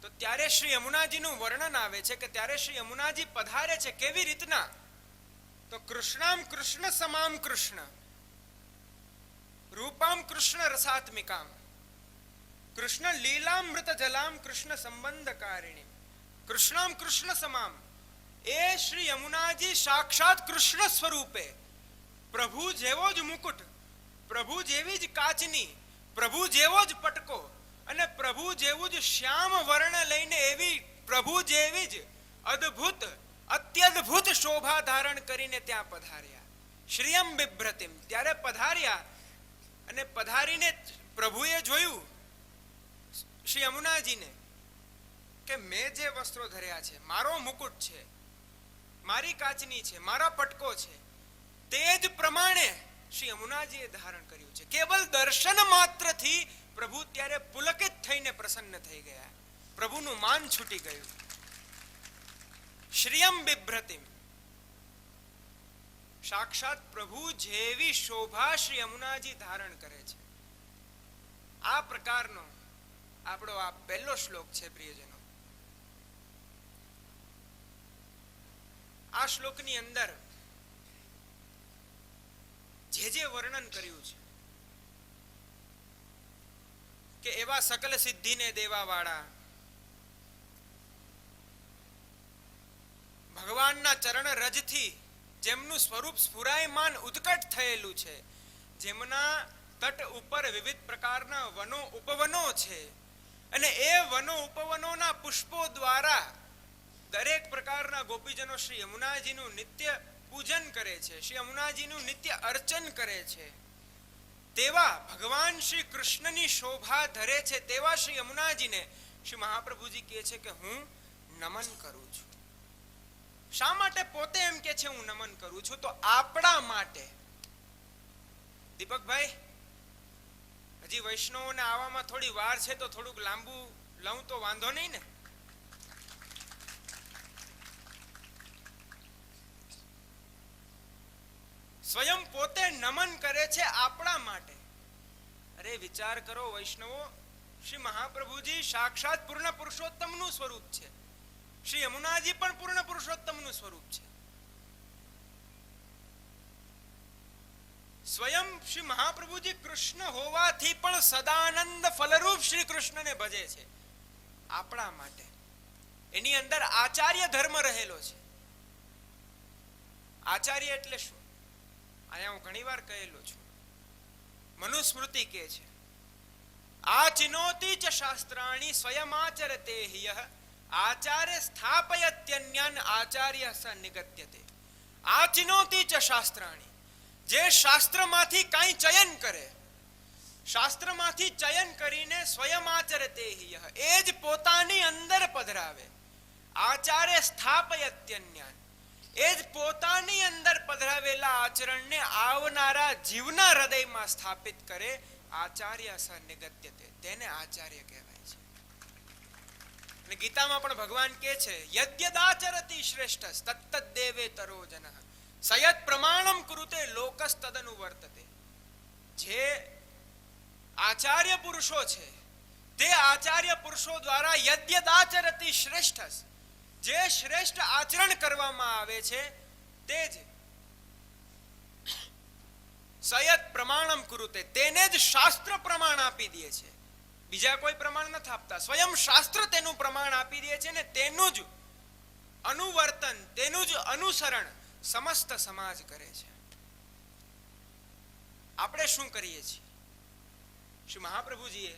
S1: તો ત્યારે શ્રી યમુનાજીનું વર્ણન આવે છે કે ત્યારે શ્રી યમુનાજી પધારે છે. કેવી રીતના? તો કૃષ્ણામ કૃષ્ણ સમામ કૃષ્ણ, રૂપામ કૃષ્ણ રસાત્મિકામ, કૃષ્ણ લીલામૃત જલામ કૃષ્ણ સંબંધકારિણી, કૃષ્ણામ કૃષ્ણ સમામ. એ શ્રી યમુનાજી સાક્ષાત કૃષ્ણ સ્વરૂપે, પ્રભુ જેવો જ મુકુટ, પ્રભુ જેવી જ કાચની, પ્રભુ જેવો જ પટકો અને પ્રભુ જેવું જ શ્યામ વર્ણ લઈને એવી પ્રભુ જેવી જ અદ્ભુત અત્યદ્ભુત શોભા ધારણ કરીને ત્યાં પધાર્યા. શ્રીયમ બિભ્રતિમ, ત્યારે પધાર્યા અને પધારીને પ્રભુએ જોયું શ્રી યમુનાજીને કે મેં જે વસ્ત્રો ધર્યા છે, મારો મુકુટ છે, મારી કાચની છે, મારા પટકો છે, તે જ પ્રમાણે શ્રી યમુનાજીએ ધારણ કર્યું છે. કેવલ દર્શન માત્રથી પ્રભુ ત્યારે પુલકિત થઈને પ્રસન્ન થઈ ગયા, પ્રભુનું માન છૂટી ગયું. શ્રીયમ બિભ્રતિમ, સાક્ષાત પ્રભુ જેવી શોભા શ્રી યમુનાજી ધારણ કરે છે. આ પ્રકારનો આપણો આ પહેલો શ્લોક છે પ્રિયજનો. આ શ્લોકની અંદર જે વર્ણન કર્યું છે કે એવા સકલ સિદ્ધિને દેવા વાળા ભગવાનના ચરણ રજથી જેમનું સ્વરૂપ સ્ફુરાયમાન ઉત્કટ થયેલું છે, જેમના તટ ઉપર વિવિધ પ્રકારના વનો ઉપવનો છે અને એ વનો ઉપવનોના પુષ્પો દ્વારા દરેક પ્રકારના ગોપીજનો શ્રી યમુનાજીનું નિત્ય પૂજન કરે છે, શ્રી યમુનાજીનું નિત્ય અર્ચન કરે છે, તેવા ભગવાન શ્રી કૃષ્ણની શોભા ધરે છે તેવા શ્રી યમુનાજીને શ્રી મહાપ્રભુજી કહે છે કે હું નમન કરું છું. શા માટે પોતે એમ કે છે હું નમન કરું છું? તો આપણા માટે. દીપકભાઈ, હજી વૈષ્ણવોને આવવામાં થોડી વાર છે તો થોડુંક લાંબુ લઉં તો વાંધો નહીં ને? સ્વયં પોતે નમન કરે છે આપણા માટે. અરે વિચાર કરો વૈષ્ણવો, શ્રી મહાપ્રભુજી સાક્ષાત પૂર્ણ પુરુષોત્તમનું સ્વરૂપ છે, શ્રી યમુનાજી પણ પૂર્ણ પુરુષોત્તમનું સ્વરૂપ છે. સ્વયં શ્રી મહાપ્રભુજી કૃષ્ણ હોવાથી પણ સદાનંદ ફલરૂપ શ્રી કૃષ્ણને ભજે છે આપણા માટે. એની અંદર આચાર્ય ધર્મ રહેલો છે. આચાર્ય એટલે શું? અહીંયા હું ઘણી વાર કહેલો છું. મનુસ્મૃતિ કહે છે આચિનોતિ ચ શાસ્ત્રાણિ સ્વયમાચરતે હિયઃ આચાર્ય સ્થાપયત્યન્યાન આચાર્ય સ નિગત્યતે. આચિનોતિ ચ શાસ્ત્રાણિ, જે શાસ્ત્રમાંથી કાંઈ ચયન કરે, શાસ્ત્રમાંથી ચયન કરીને સ્વયમાચરતે હિયઃ, એ જ પોતાની અંદર પધરાવે. આચાર્ય સ્થાપયત્યન્યાન, એ જ પોતાની અંદર પધરાવેલા આચરણને આવનારા જીવના હૃદયમાં સ્થાપિત કરે. આચાર્ય સ નિગત્યતે, તેને આચાર્ય કહેવાય છે. અને ગીતામાં પણ ભગવાન કહે છે યદ્યદાચરતિ શ્રેષ્ઠ તત્તદ દેવેતરો જનઃ સયત પ્રમાણમ કુરુતે લોકસ તદનુવર્તતે. જે આચાર્ય પુરુષો છે તે આચાર્ય પુરુષો દ્વારા યદ્યદાચરતિ શ્રેષ્ઠ, જે શ્રેષ્ઠ આચરણ કરવામાં આવે છે તે જ સયત પ્રમાણમ કુરુતે, તેને જ શાસ્ત્ર પ્રમાણ આપી દે છે. બીજા કોઈ પ્રમાણ નથી આપતા, સ્વયં શાસ્ત્ર તેનું પ્રમાણ આપી દે છે ને તેનું જ અનુવર્તન, તેનું જ અનુસરણ સમસ્ત સમાજ કરે છે. આપણે શું કરીએ છીએ? શ્રી મહાપ્રભુજીએ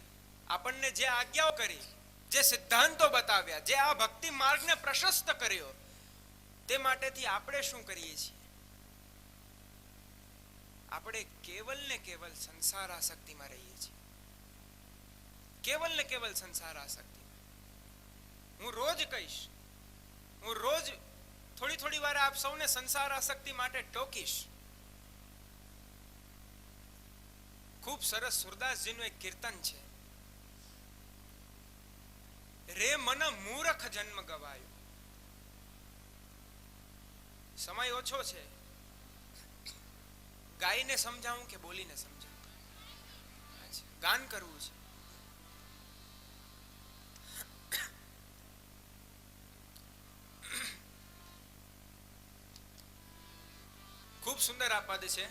S1: આપણને જે આજ્ઞાઓ કરી, જે સિદ્ધાંતો બતાવ્યા, જે આ ભક્તિ માર્ગને પ્રશસ્ત કર્યો, તે માટેથી આપણે શું કરીએ છીએ? આપણે કેવલ ને કેવલ સંસાર આસક્તિમાં રહીએ છીએ. કેવલ ને કેવલ સંસાર આસક્તિમાં. હું રોજ કહીશ, હું રોજ થોડી થોડી વાર આપ સૌને સંસાર આસક્તિ માટે ટોકીશ. ખૂબ સરસ સુરદાસજીનું એક કીર્તન છે, રે મન મૂરખ જન્મ ગવાયો. સમય ઓછો છે, ગાઈને સમજાવું કે બોલીને સમજાવું? ગાન કરવું છે. ખૂબ સુંદર આ પદ છે.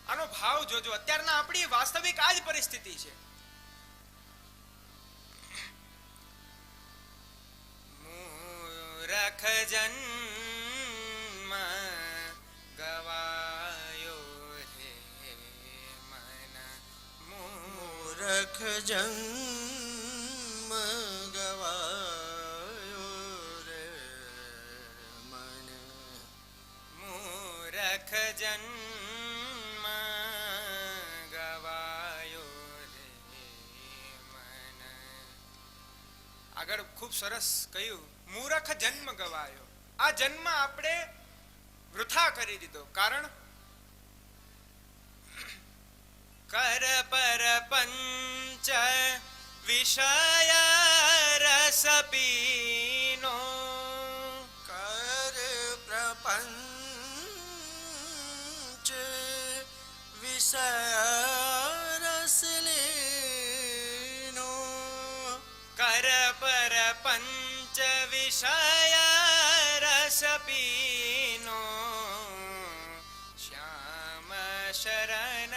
S1: આનો ભાવ જોજો. અત્યારના આપણી વાસ્તવિક આ જ પરિસ્થિતિ છે. મૂરખ જન્મ ગવાયો રે મન,
S2: મૂરખ જન્મ ગવાયો રે મન,
S1: મૂરખ જન્મ ગવાયો રે મન. આગળ ખૂબ સરસ કહ્યું, મૂરખ જન્મ ગવાયો. આ જન્મ આપણે વૃથા કરી દીધો. કારણ કર પર પંચ વિષય રસ પીનો,
S2: કર પ્રપંચ વિષય રસ લીનો,
S1: કર પર પંચ વિષય રસ પીનો, શ્યામ શરણ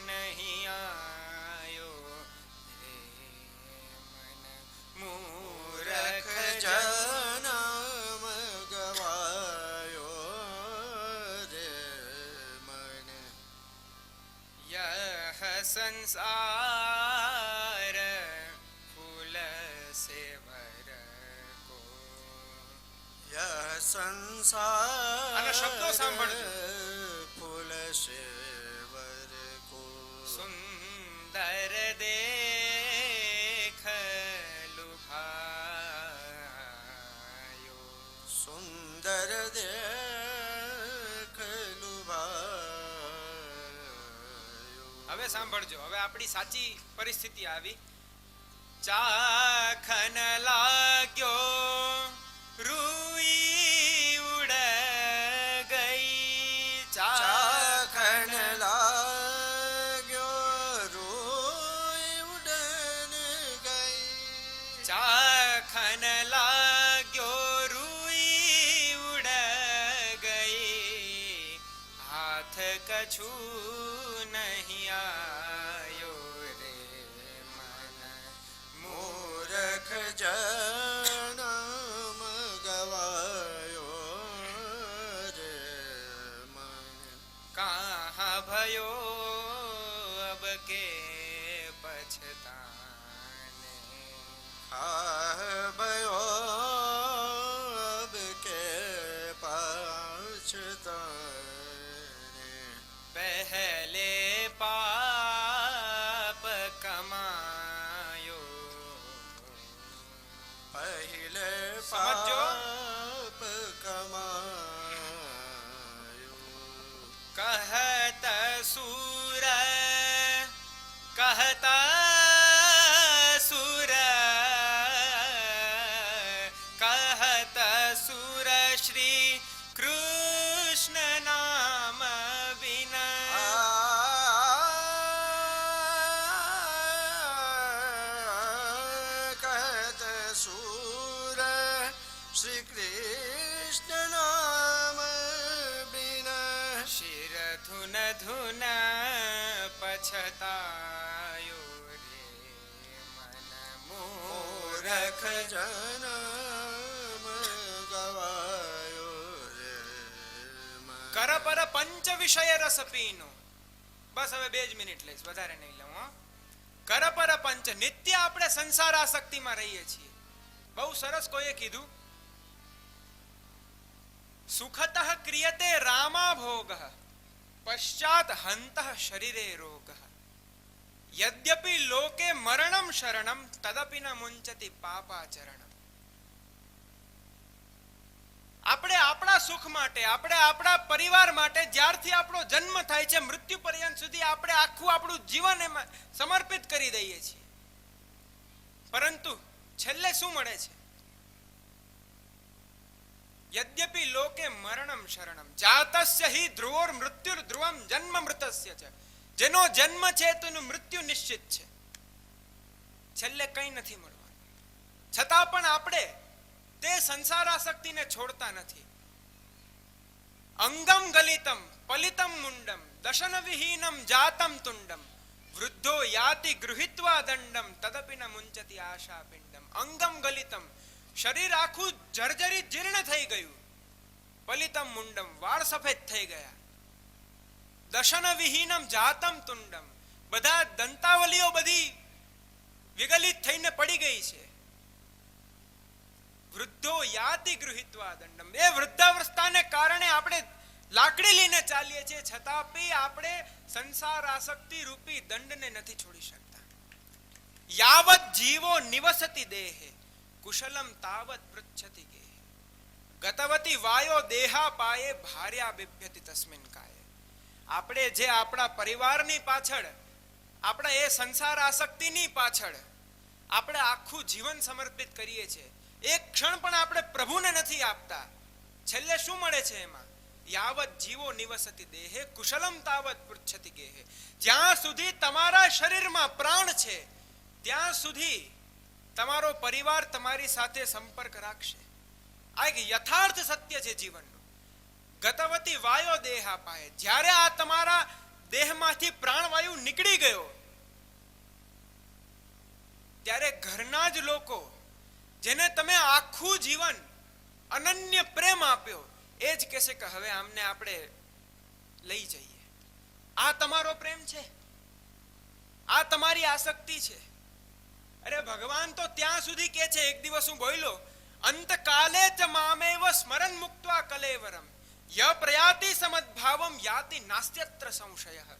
S1: નહીં આયો રે મન, મૂરખ
S2: જન્મ ગવાયો રે મન,
S1: यह संसार फूल से भर को.
S2: યહ સંસાર
S1: આના શબ્દો સાંભળજો.
S2: ફૂલ સેવર કો,
S1: સુંદર દેખ લુભાયો,
S2: સુંદર દેખ લુભાયો.
S1: હવે સાંભળજો. હવે આપણી સાચી પરિસ્થિતિ આવી. ચાખન લાગ્યો રૂઈ ઉડ ગઈ,
S2: ચાખન લાગ્યો રોઈ ઉડન ગઈ,
S1: ચાખન લાગ્યો રૂઈ ઉડ ગઈ, હાથ કછું નહીં આયો રે મન,
S2: મૂરખ જન્મ ગવાયો રે મન,
S1: કહા भयो अब के पछताने,
S2: આહ ભયો અબ કે પાછતાને,
S1: पहले पाप कमायो,
S2: પહેલે
S1: સમજો.
S2: પાપ કમાયો,
S1: कहत सूर कहता सूर कहत सूर श्री कृष्ण नाम बिना,
S2: કહત સૂર શ્રી કૃષ્ણ નામ બિના,
S1: શિર ધુન ધુન પછતાયો રે મન,
S2: મૂરખ જન્મ ગવાયો રે મન.
S1: કર પર પંચ વિષય રસ પીનો. બસ હવે 2 જ મિનિટ લઈશ, વધારે નહીં લઉં. હો, કર પર પંચ. નિત્ય આપણે સંસાર આસક્તિમાં રહીએ છીએ. બહુ સરસ કોઈએ કીધું, સુખતઃ ક્રિયતે રામા ભોગ પશ્ચાત હંત શરીરે રોગ, યદ્યપિ લોકે મરણમ શરણમ તદપિ ન મુંચતિ પાપાચરણમ. આપણે આપણા સુખ માટે, આપણે આપણા પરિવાર માટે જ્યારથી આપણો જન્મ થાય છે મૃત્યુ પર્યંત સુધી આપણે આખું આપણું જીવન એમાં સમર્પિત કરી દઈએ છીએ. પરંતુ છેલ્લે શું મળે છે? યદ્યપિ લોકે મરણમ શરણમ જાતસ્ય હિ ધ્રુવોર મૃત્યુર ધ્રુવમ જન્મ મૃતસ્ય છે. જેનો જન્મ છે તેનું મૃત્યુ નિશ્ચિત છે. છેલ્લે કંઈ નથી મળવાનું. છતાં પણ આપણે તે સંસાર આસક્તિને છોડતા નથી. અંગમ ગલિતમ પલિતમ મુંડમ દશન વિહીનમ જાતમ તુંડમ વૃદ્ધો યાતિ ગૃહિત્વા દંડમ તદપિ ન મુંચતિ આશા પિંડમ. અંગમ ગલિતમ, શરીર આખું જર્જરિત જીર્ણ થઈ ગયું. પલિતમ મુંડમ, વાળ સફેદ થઈ ગયા. દશન વિહીનમ જાતમ તુંડમ, બધા દંતાવલીઓ બધી વિગલિત થઈને પડી ગઈ છે. વૃદ્ધો યાતિ ગૃહિત્વા દંડમ, એ વૃદ્ધાવસ્થાને કારણે આપણે લાકડી લઈને ચાલીએ છીએ, છતાં બી આપણે સંસાર આસક્તિ રૂપી દંડને નથી છોડી શકતા. યાવત જીવો નિવસતિ દેહે કુશલમ તાવત પૃચ્છતિ ગેહે ગતવતી વાયો દેહા પાયે ભાર્યા બિભ્યતિ તસ્મિન કાયે. આપણે જે આપણા પરિવારની પાછળ, આપણા એ સંસાર આસક્તિની પાછળ આપણે આખું જીવન સમર્પિત કરીએ છીએ, એક ક્ષણ પણ આપણે પ્રભુને નથી આપતા. છેલ્લે શું મળે છે એમાં? યાવત જીવો નિવસતિ દેહે કુશલમ તાવત પૃચ્છતિ ગેહે. જ્યાં સુધી તમારા શરીરમાં પ્રાણ છે ત્યાં સુધી તમારો પરિવાર તમારી સાથે સંપર્ક રાખશે. આ એક યથાર્થ સત્ય છે જીવનનું. ગતવતી વાયો દેહા પાયે, જ્યારે આ તમારા દેહમાંથી પ્રાણવાયુ નીકળી ગયો ત્યારે ઘરના જ લોકો, જેને તમે આખું જીવન અનન્ય પ્રેમ આપ્યો, એ જ કહેશે કે હવે આમને આપણે લઈ જઈએ. આ તમારો પ્રેમ છે, આ તમારી આસક્તિ છે. અરે ભગવાન તો ત્યાં સુધી કહે છે, એક દિવસ હું બોલ્યો, અંતકાલે ચ મામેવ સ્મરન મુક્ત્વા કલેવરમ ય પ્રયાતિ સમદ્ભાવમ યાતિ નાસ્ત્યત્ર સંશયઃ.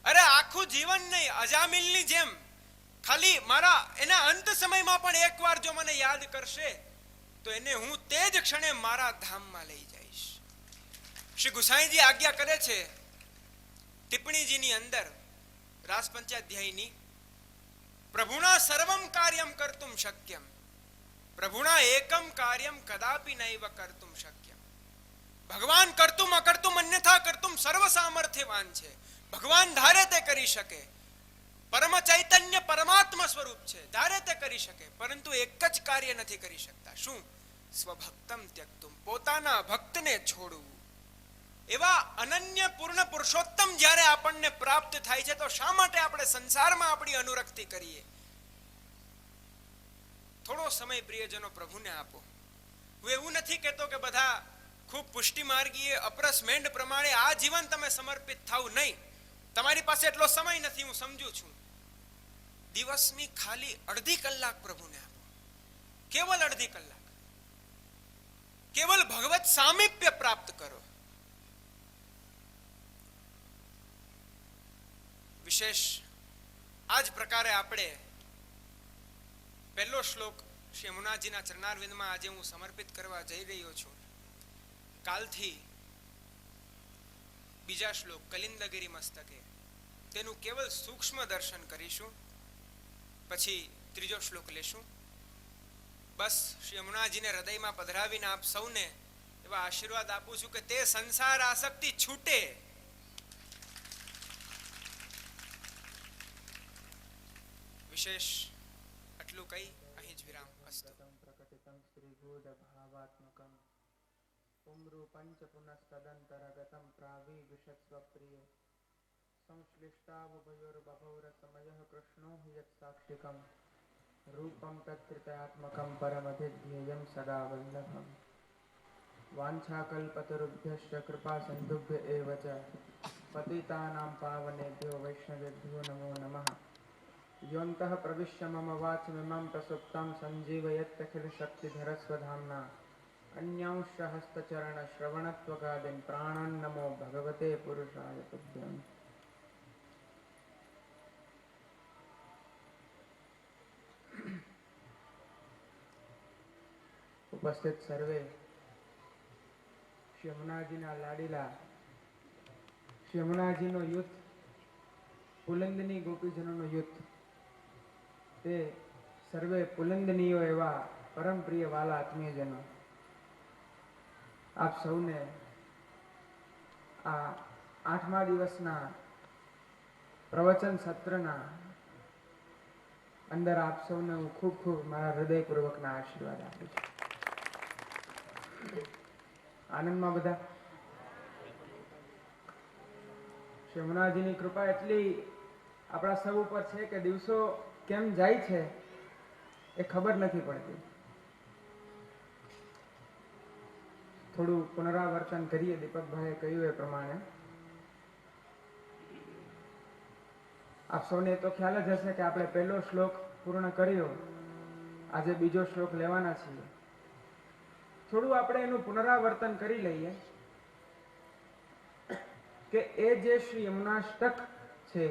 S1: અરે આખું જીવન નહીં, અજામિલની જેમ ખાલી મારા એના અંત સમયમાં પણ એકવાર જો મને યાદ કરશે તો એને હું તે જ ક્ષણે મારા ધામમાં લઈ જઈશ. શ્રી ગુસાઈજી આજ્ઞા કરે છે ટિપ્પણીજીની અંદર રાસ પંચાધ્યાયની, પ્રભુના સર્વમ કાર્યમ કર્તુમ શક્યમ પ્રભુના એકમ કાર્યમ કદાપી નૈવ કર્તુમ શક્યમ. ભગવાન કર્તુમ અકર્તુમ અન્યથા કર્તુમ સર્વ સામર્થ્યવાન છે. ભગવાન ધારે તે કરી શકે. પરમ ચૈતન્ય પરમાત્મા સ્વરૂપ છે, ધારે તે કરી શકે, પરંતુ એક જ કાર્ય નથી કરી શકતા. શું? સ્વભક્તમ ત્યક્તુમ, પોતાના ભક્તને છોડવું. એવા અનન્ય પૂર્ણ પુરુષોત્તમ જ્યારે આપણને પ્રાપ્ત થાય છે તો શા માટે આપણે સંસારમાં આપણી અનુરક્તિ કરીએ? થોડો સમય પ્રિયજનો પ્રભુને આપો. હું એવું નથી કહેતો કે બધા ખૂબ પુષ્ટિ માર્ગીય અપરસ મેંડ પ્રમાણે આ જીવન તમે સમર્પિત થાવ, નહીં. તમારી પાસે એટલો સમય નથી, હું સમજુ છું. દિવસની ખાલી અડધી કલાક પ્રભુને આપો, કેવલ અડધી કલાક. કેવલ ભગવત સામીપ્ય પ્રાપ્ત કરો. વિશેષ આ જ પ્રકારે આપણે પહેલો શ્લોક શ્રી યમુનાજીના ચરણારવિંદમાં આજે હું સમર્પિત કરવા જઈ રહ્યો છું. કાલથી બીજા શ્લોક કલિંદગિરી મસ્તકે, તેનું કેવલ સૂક્ષ્મ દર્શન કરીશું, પછી ત્રીજો શ્લોક લેશું. બસ શ્રી યમુનાજીને હૃદયમાં પધરાવીને આપ સૌને એવા આશીર્વાદ આપું છું કે તે સંસાર આસક્તિ છૂટે. વિશેષ આટલું કહી અહીં જ વિરામ. અસ્તુ.
S3: પ્રકટિતં શ્રીભૂત ભાવાત્મકં પુમરૂ પંચ પુનઃતદંતરગતં પ્રાવિવિશત્સ્વપ્રિય સંશ્લિષ્ટાવભયોર્બભૌર સમયઃ કૃષ્ણો હિ યત્સાક્ષિકં રૂપં તત્ત્રિતયાત્મકં પરમધિધ્યેયં સદા વલ્લભં. વાંછાકલ્પતરુભ્યશ્ચ કૃપા સિન્ધુભ્ય એવ ચ પતિતાનાં પાવનેભ્યો વૈષ્ણવેભ્યો નમો નમઃ. યોऽन्तः प्रविश्य मम वाचमिमं प्रसुप्तं सञ्जीवयत्यखिलशक्तिधरस्वधाम्ना अन्यांश्च हस्तचरणश्रवणत्वगादीन् प्राणान् नमो भगवते पुरुषाय तुभ्यम्. ઉપસ્થિત સર્વે શ્રી યમુનાજીના લાડીલા શ્રી યમુનાજીનો યુથ, પુલંદની ગોપીજનોનો યુથ, તે સર્વે પુલંદનીયો એવા પરમ પ્રિય વાલા આત્મીયજનો, આપ સૌને આ 8મા દિવસના પ્રવચન સત્રના અંદર આપ સૌને હું ખૂબ ખૂબ મારા હૃદયપૂર્વકના આશીર્વાદ આપું છું. આનંદમાં બધા? શ્રી મુનાજીની કૃપા એટલી આપણા સૌ ઉપર છે કે દિવસો કેમ જાય છે એ ખબર નથી પડતી. થોડું પુનરાવર્તન કરીએ દીપકભાઈએ કહ્યું એ પ્રમાણે. આપ સૌને તો ખ્યાલ જ હશે કે આપણે પહેલો શ્લોક પૂર્ણ કર્યો, આજે બીજો શ્લોક લેવાના છીએ. થોડું આપણે એનું પુનરાવર્તન કરી લઈએ કે એ જે શ્રી યમુનાષ્ટક છે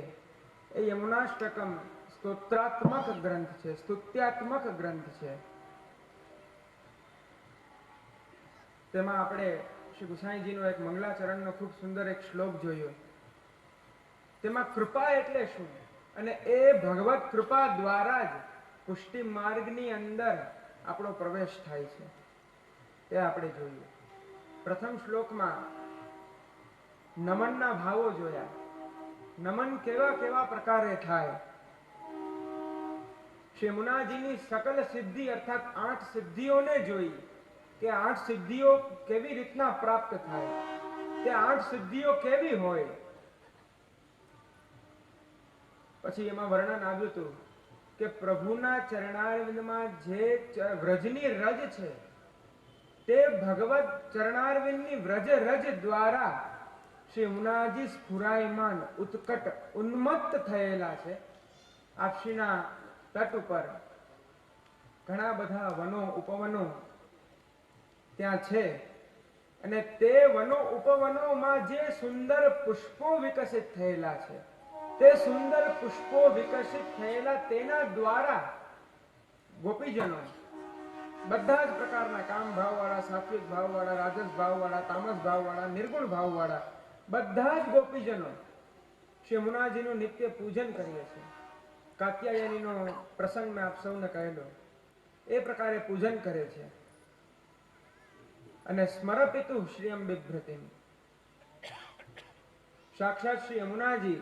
S3: એ યમુનાષ્ટકમ સ્તોત્રાત્મક ગ્રંથ છે, સ્તુત્યાત્મક ગ્રંથ છે. તેમાં આપણે શ્રી ગુસાઈજીનો એક મંગલાચરણનો ખૂબ સુંદર એક શ્લોક જોયો. તેમાં કૃપા એટલે શું અને એ ભગવત કૃપા દ્વારા જ પુષ્ટિ માર્ગની અંદર આપણો પ્રવેશ થાય છે તે આપણે જોયું. પ્રથમ શ્લોકમાં નમનના ભાવો જોયા. નમન કેવા કેવા પ્રકારે થાય. શ્રી મુનાજીની સકલ સિદ્ધિ અર્થાત 8 સિદ્ધિઓને જોઈ કે 8 સિદ્ધિઓ કેવી રીતના પ્રાપ્ત થાય, તે 8 સિદ્ધિઓ કેવી હોય. પછી એમાં વર્ણન આવ્યું હતું કે પ્રભુના ચરણારવિંદમાં જે વ્રજની રજ છે તે ભગવત ચરણારવિંદની વ્રજ રજ દ્વારા શ્રી મુનાજી સ્ફુરાયમાન ઉત્કટ ઉન્મત્ત થયેલા છે. આપશ્રીના તટ ઉપર ઘણા બધા વનો ઉપવનો ત્યાં છે અને તે વનો ઉપવનોમાં જે સુંદર પુષ્પો વિકસિત થયેલા છે તે સુંદર પુષ્પો વિકસિત થયેલા તેના દ્વારા ગોપીજનો બધા જ પ્રકારના કામ ભાવવાળા, સાત્વિક ભાવવાળા, રાજસ ભાવવાળા, તામસ ભાવવાળા, નિર્ગુણ ભાવવાળા બધા જ ગોપીજનો શ્રી મુનાજીનું નિત્ય પૂજન કરીએ છીએ. કાત્યાયનીનો પ્રસંગ મેં આપ સૌને કહેલો એ પ્રકારે પૂજન કરે છે. અને સ્મરપિતુ શ્રીયમ બિભ્રતિમ, સાક્ષાત શ્રી યમુનાજી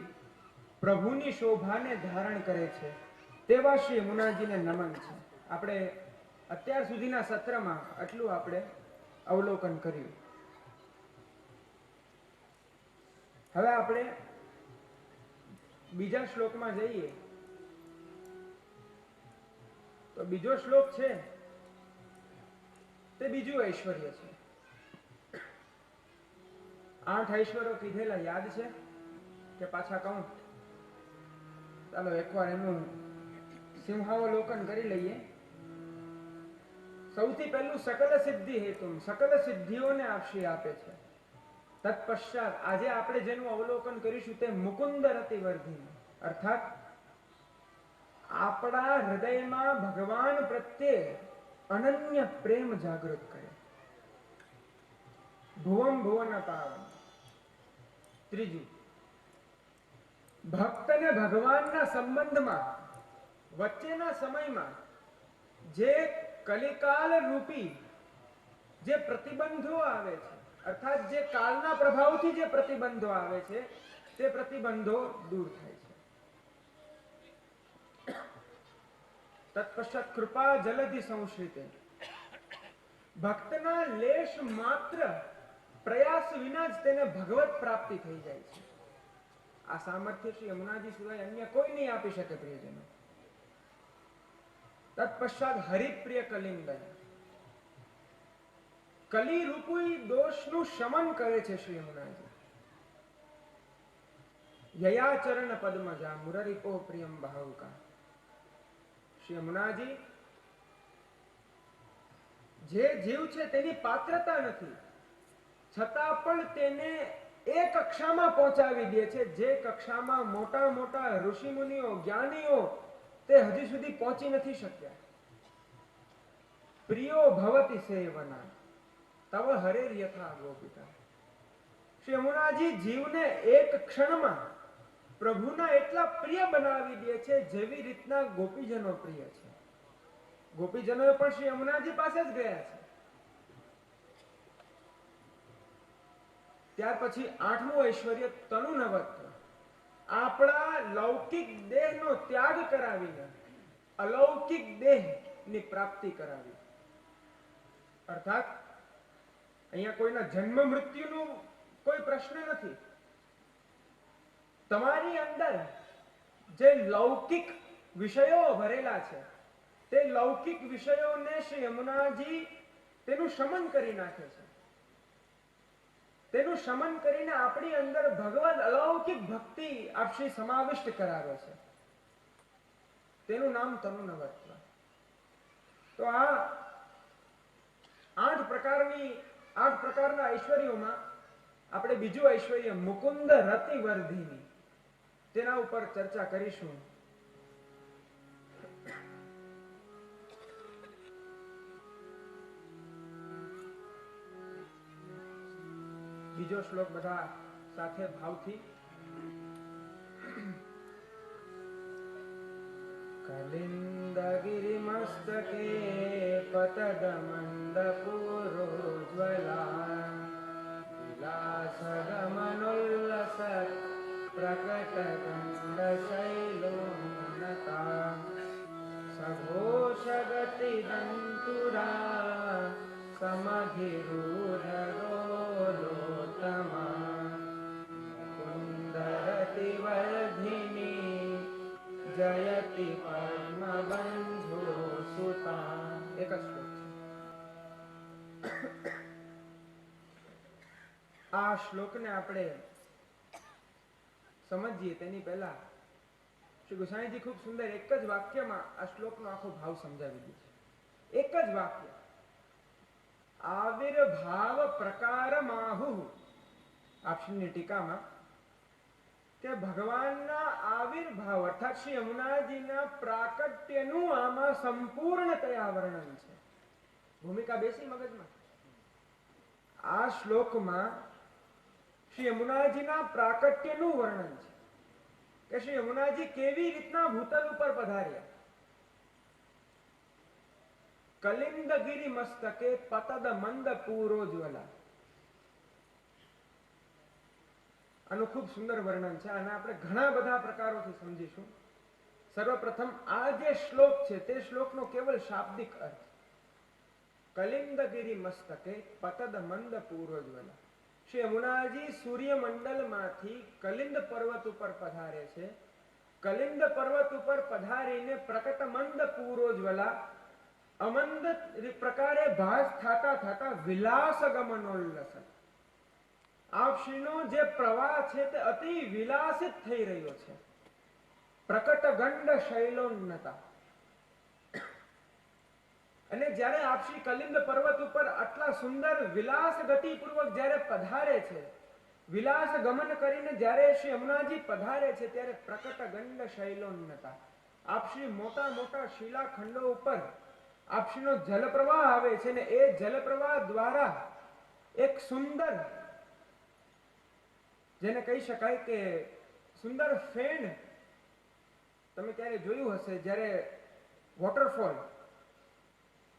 S3: પ્રભુની શોભાને ધારણ કરે છે તેવા શ્રી યમુનાજીને નમન છે. આપણે અત્યાર સુધીના સત્રમાં આટલું આપણે અવલોકન કર્યું. હવે આપણે બીજા શ્લોકમાં જઈએ તો બીજો શ્લોક છે તે બીજું ઐશ્વર્ય છે. 8 ઐશ્વર્યો કીધેલા યાદ છે કે પાછા કહું? ચાલો એકવાર એનું સિંહાવલોકન કરી લઈએ. સૌથી પહેલું સકલ સિદ્ધિ હેતુ, સકલ સિદ્ધિઓને આપશી આપે છે. તત્પશ્ચાત આજે આપણે જેનું અવલોકન કરીશું તે મુકુંદ રતિવર્ધિની અર્થાત આપણા હૃદયમાં ભગવાન પ્રત્યે અનન્ય પ્રેમ જાગૃત કરે. ભુવમ ભુવન પાવન. ત્રીજું, ભક્તને ભગવાનના સંબંધમાં વચ્ચેના સમયમાં જે કલિકાલ રૂપી જે પ્રતિબંધો આવે છે અર્થાત જે કાળના પ્રભાવથી જે પ્રતિબંધો આવે છે તે પ્રતિબંધો દૂર થાય છે. તત્પશ્ચાત કૃપા જલધિ સંશ્રિતે, ભક્તના લેશ માત્ર પ્રયાસ વિના જ તેને ભગવત પ્રાપ્તિ થઈ જાય છે. આ સામર્થ્ય શ્રી યમુનાજી સિવાય અન્ય કોઈ નહીં આપી શકે પ્રિયજનો. તત્પશ્ચાત હરિપ્રિય કલિંગય, કલી રૂપી દોષનું શમન કરે છે શ્રી યમુનાજી. યયાચરણ પદ્મજા મુરરિપો પ્રિયમ ભાવુકા, શ્રી યમુનાજી જે જીવ છે તેની પાત્રતા નથી છતાં પણ તેને એ કક્ષામાં પહોંચાવી દે છે જે કક્ષામાં મોટા મોટા ઋષિ મુનિઓ, જ્ઞાનીઓ તે હજી સુધી પહોંચી નથી શક્યા. પ્રિયો ભવતિ સેવના તવ હરેર યથા ગોપિકા. શ્રી યમુનાજી જીવને એક ક્ષણમાં પ્રભુના એટલા પ્રિય બનાવી દે છે જેવી રીતના ગોપીજનો પ્રિય છે. ગોપીજનો પણ શ્રી યમુનાજી પાસે જ ગયા છે. ત્યાર પછી 8મું ઐશ્વર્ય તનુનવત્વ. આપણા લૌકિક દેહનો ત્યાગ કરાવીને અલૌકિક દેહની પ્રાપ્તિ કરાવી. અર્થાત અહીંયા કોઈના જન્મ મૃત્યુનું કોઈ પ્રશ્ન નથી. તમારી અંદર જે લૌકિક વિષયો ભરેલા છે તે લૌકિક વિષયોને શ્રી યમુનાજી તેનું શમન કરી નાખે છે. તેનું શમન કરીને આપણી અંદર ભગવદ અલૌકિક ભક્તિ આપણી સમાવિષ્ટ કરાવે છે. તેનું નામ તનુનવત્વ. તો આ 8 પ્રકારના ઐશ્વર્યોમાં આપણે બીજું ઐશ્વર્ય મુકુંદ રતિવર્ધિની તેના ઉપર ચર્ચા કરીશું. બીજો શ્લોક બધા સાથે ભાવથી. કલિંદગિરિમસ્તકે પતદમંદપુરોજ્વલા વિલાસગમનોલ્લસ પ્રકટગંડશૈલોમનતા સઘોષગતિદંતુરા સમધિરૂઢગોલોત્તમા મુકુંદરતિવર્ધિની જયતિ પરમબંધુ સુતા. એક જ શ્લોક છે. આ શ્લોકને આપણે સમજીએ તેની પહેલા શ્રી ગોસાઈજી ખૂબ સુંદર એક જ વાક્યમાં આ શ્લોકનો આખો ભાવ સમજાવી દીધો છે. એક જ વાક્ય. આવિર્ભાવ પ્રકારમાહુ. આપની ટીકામાં કે ભગવાનના આવિર્ભાવ અર્થાત શ્રી યમુનાજીના પ્રાકટ્યનું આમાં સંપૂર્ણતયા વર્ણન છે. ભૂમિકા બેસી મગજમાં. આ શ્લોકમાં શ્રી યમુનાજીના પ્રાકટ્યનું વર્ણન છે કે શ્રી યમુનાજી કેવી રીતના ભૂતલ ઉપર પધાર્યા. કલિંદગિરી મસ્તકે પતદ મંદ પૂરોજ્વલા. આનું ખૂબ સુંદર વર્ણન છે અને આપણે ઘણા બધા પ્રકારોથી સમજીશું. સર્વપ્રથમ આ જે શ્લોક છે તે શ્લોકનો કેવલ શાબ્દિક અર્થ. કલિંદગિરી મસ્તકે પતદ મંદ પૂરોજ્વલા. શ્રી યમુનાજી સૂર્યમંડલમાંથી કલિંદ પર્વત ઉપર પધારે છે. કલિંદ પર્વત ઉપર પધારીને પ્રકટ મંદ પૂરોજ્વલા અમંદ પ્રકારે ભાસ થતા વિલાસ ગમનોલ્લસ. આપશ્રીનો જે પ્રવાહ છે તે અતિ વિલાસિત થઈ રહ્યો છે. પ્રકટ ગંડ શૈલોન્નતા. અને જ્યારે આપશ્રી કલિંદ પર્વત ઉપર આટલા સુંદર વિલાસ ગતિપૂર્વક જ્યારે પધારે છે, વિલાસ ગમન કરીને જ્યારે શ્રી યમુનાજી પધારે છે ત્યારે પ્રકટ ગંડ શૈલોન્નતા. આપશ્રી મોટા મોટા શિલાખંડો ઉપર આપશ્રીનો જલપ્રવાહ આવે છે ને એ જલપ્રવાહ દ્વારા એક સુંદર, જેને કહી શકાય કે સુંદર ફેણ. તમે ક્યારે જોયું હશે જ્યારે વોટરફોલ,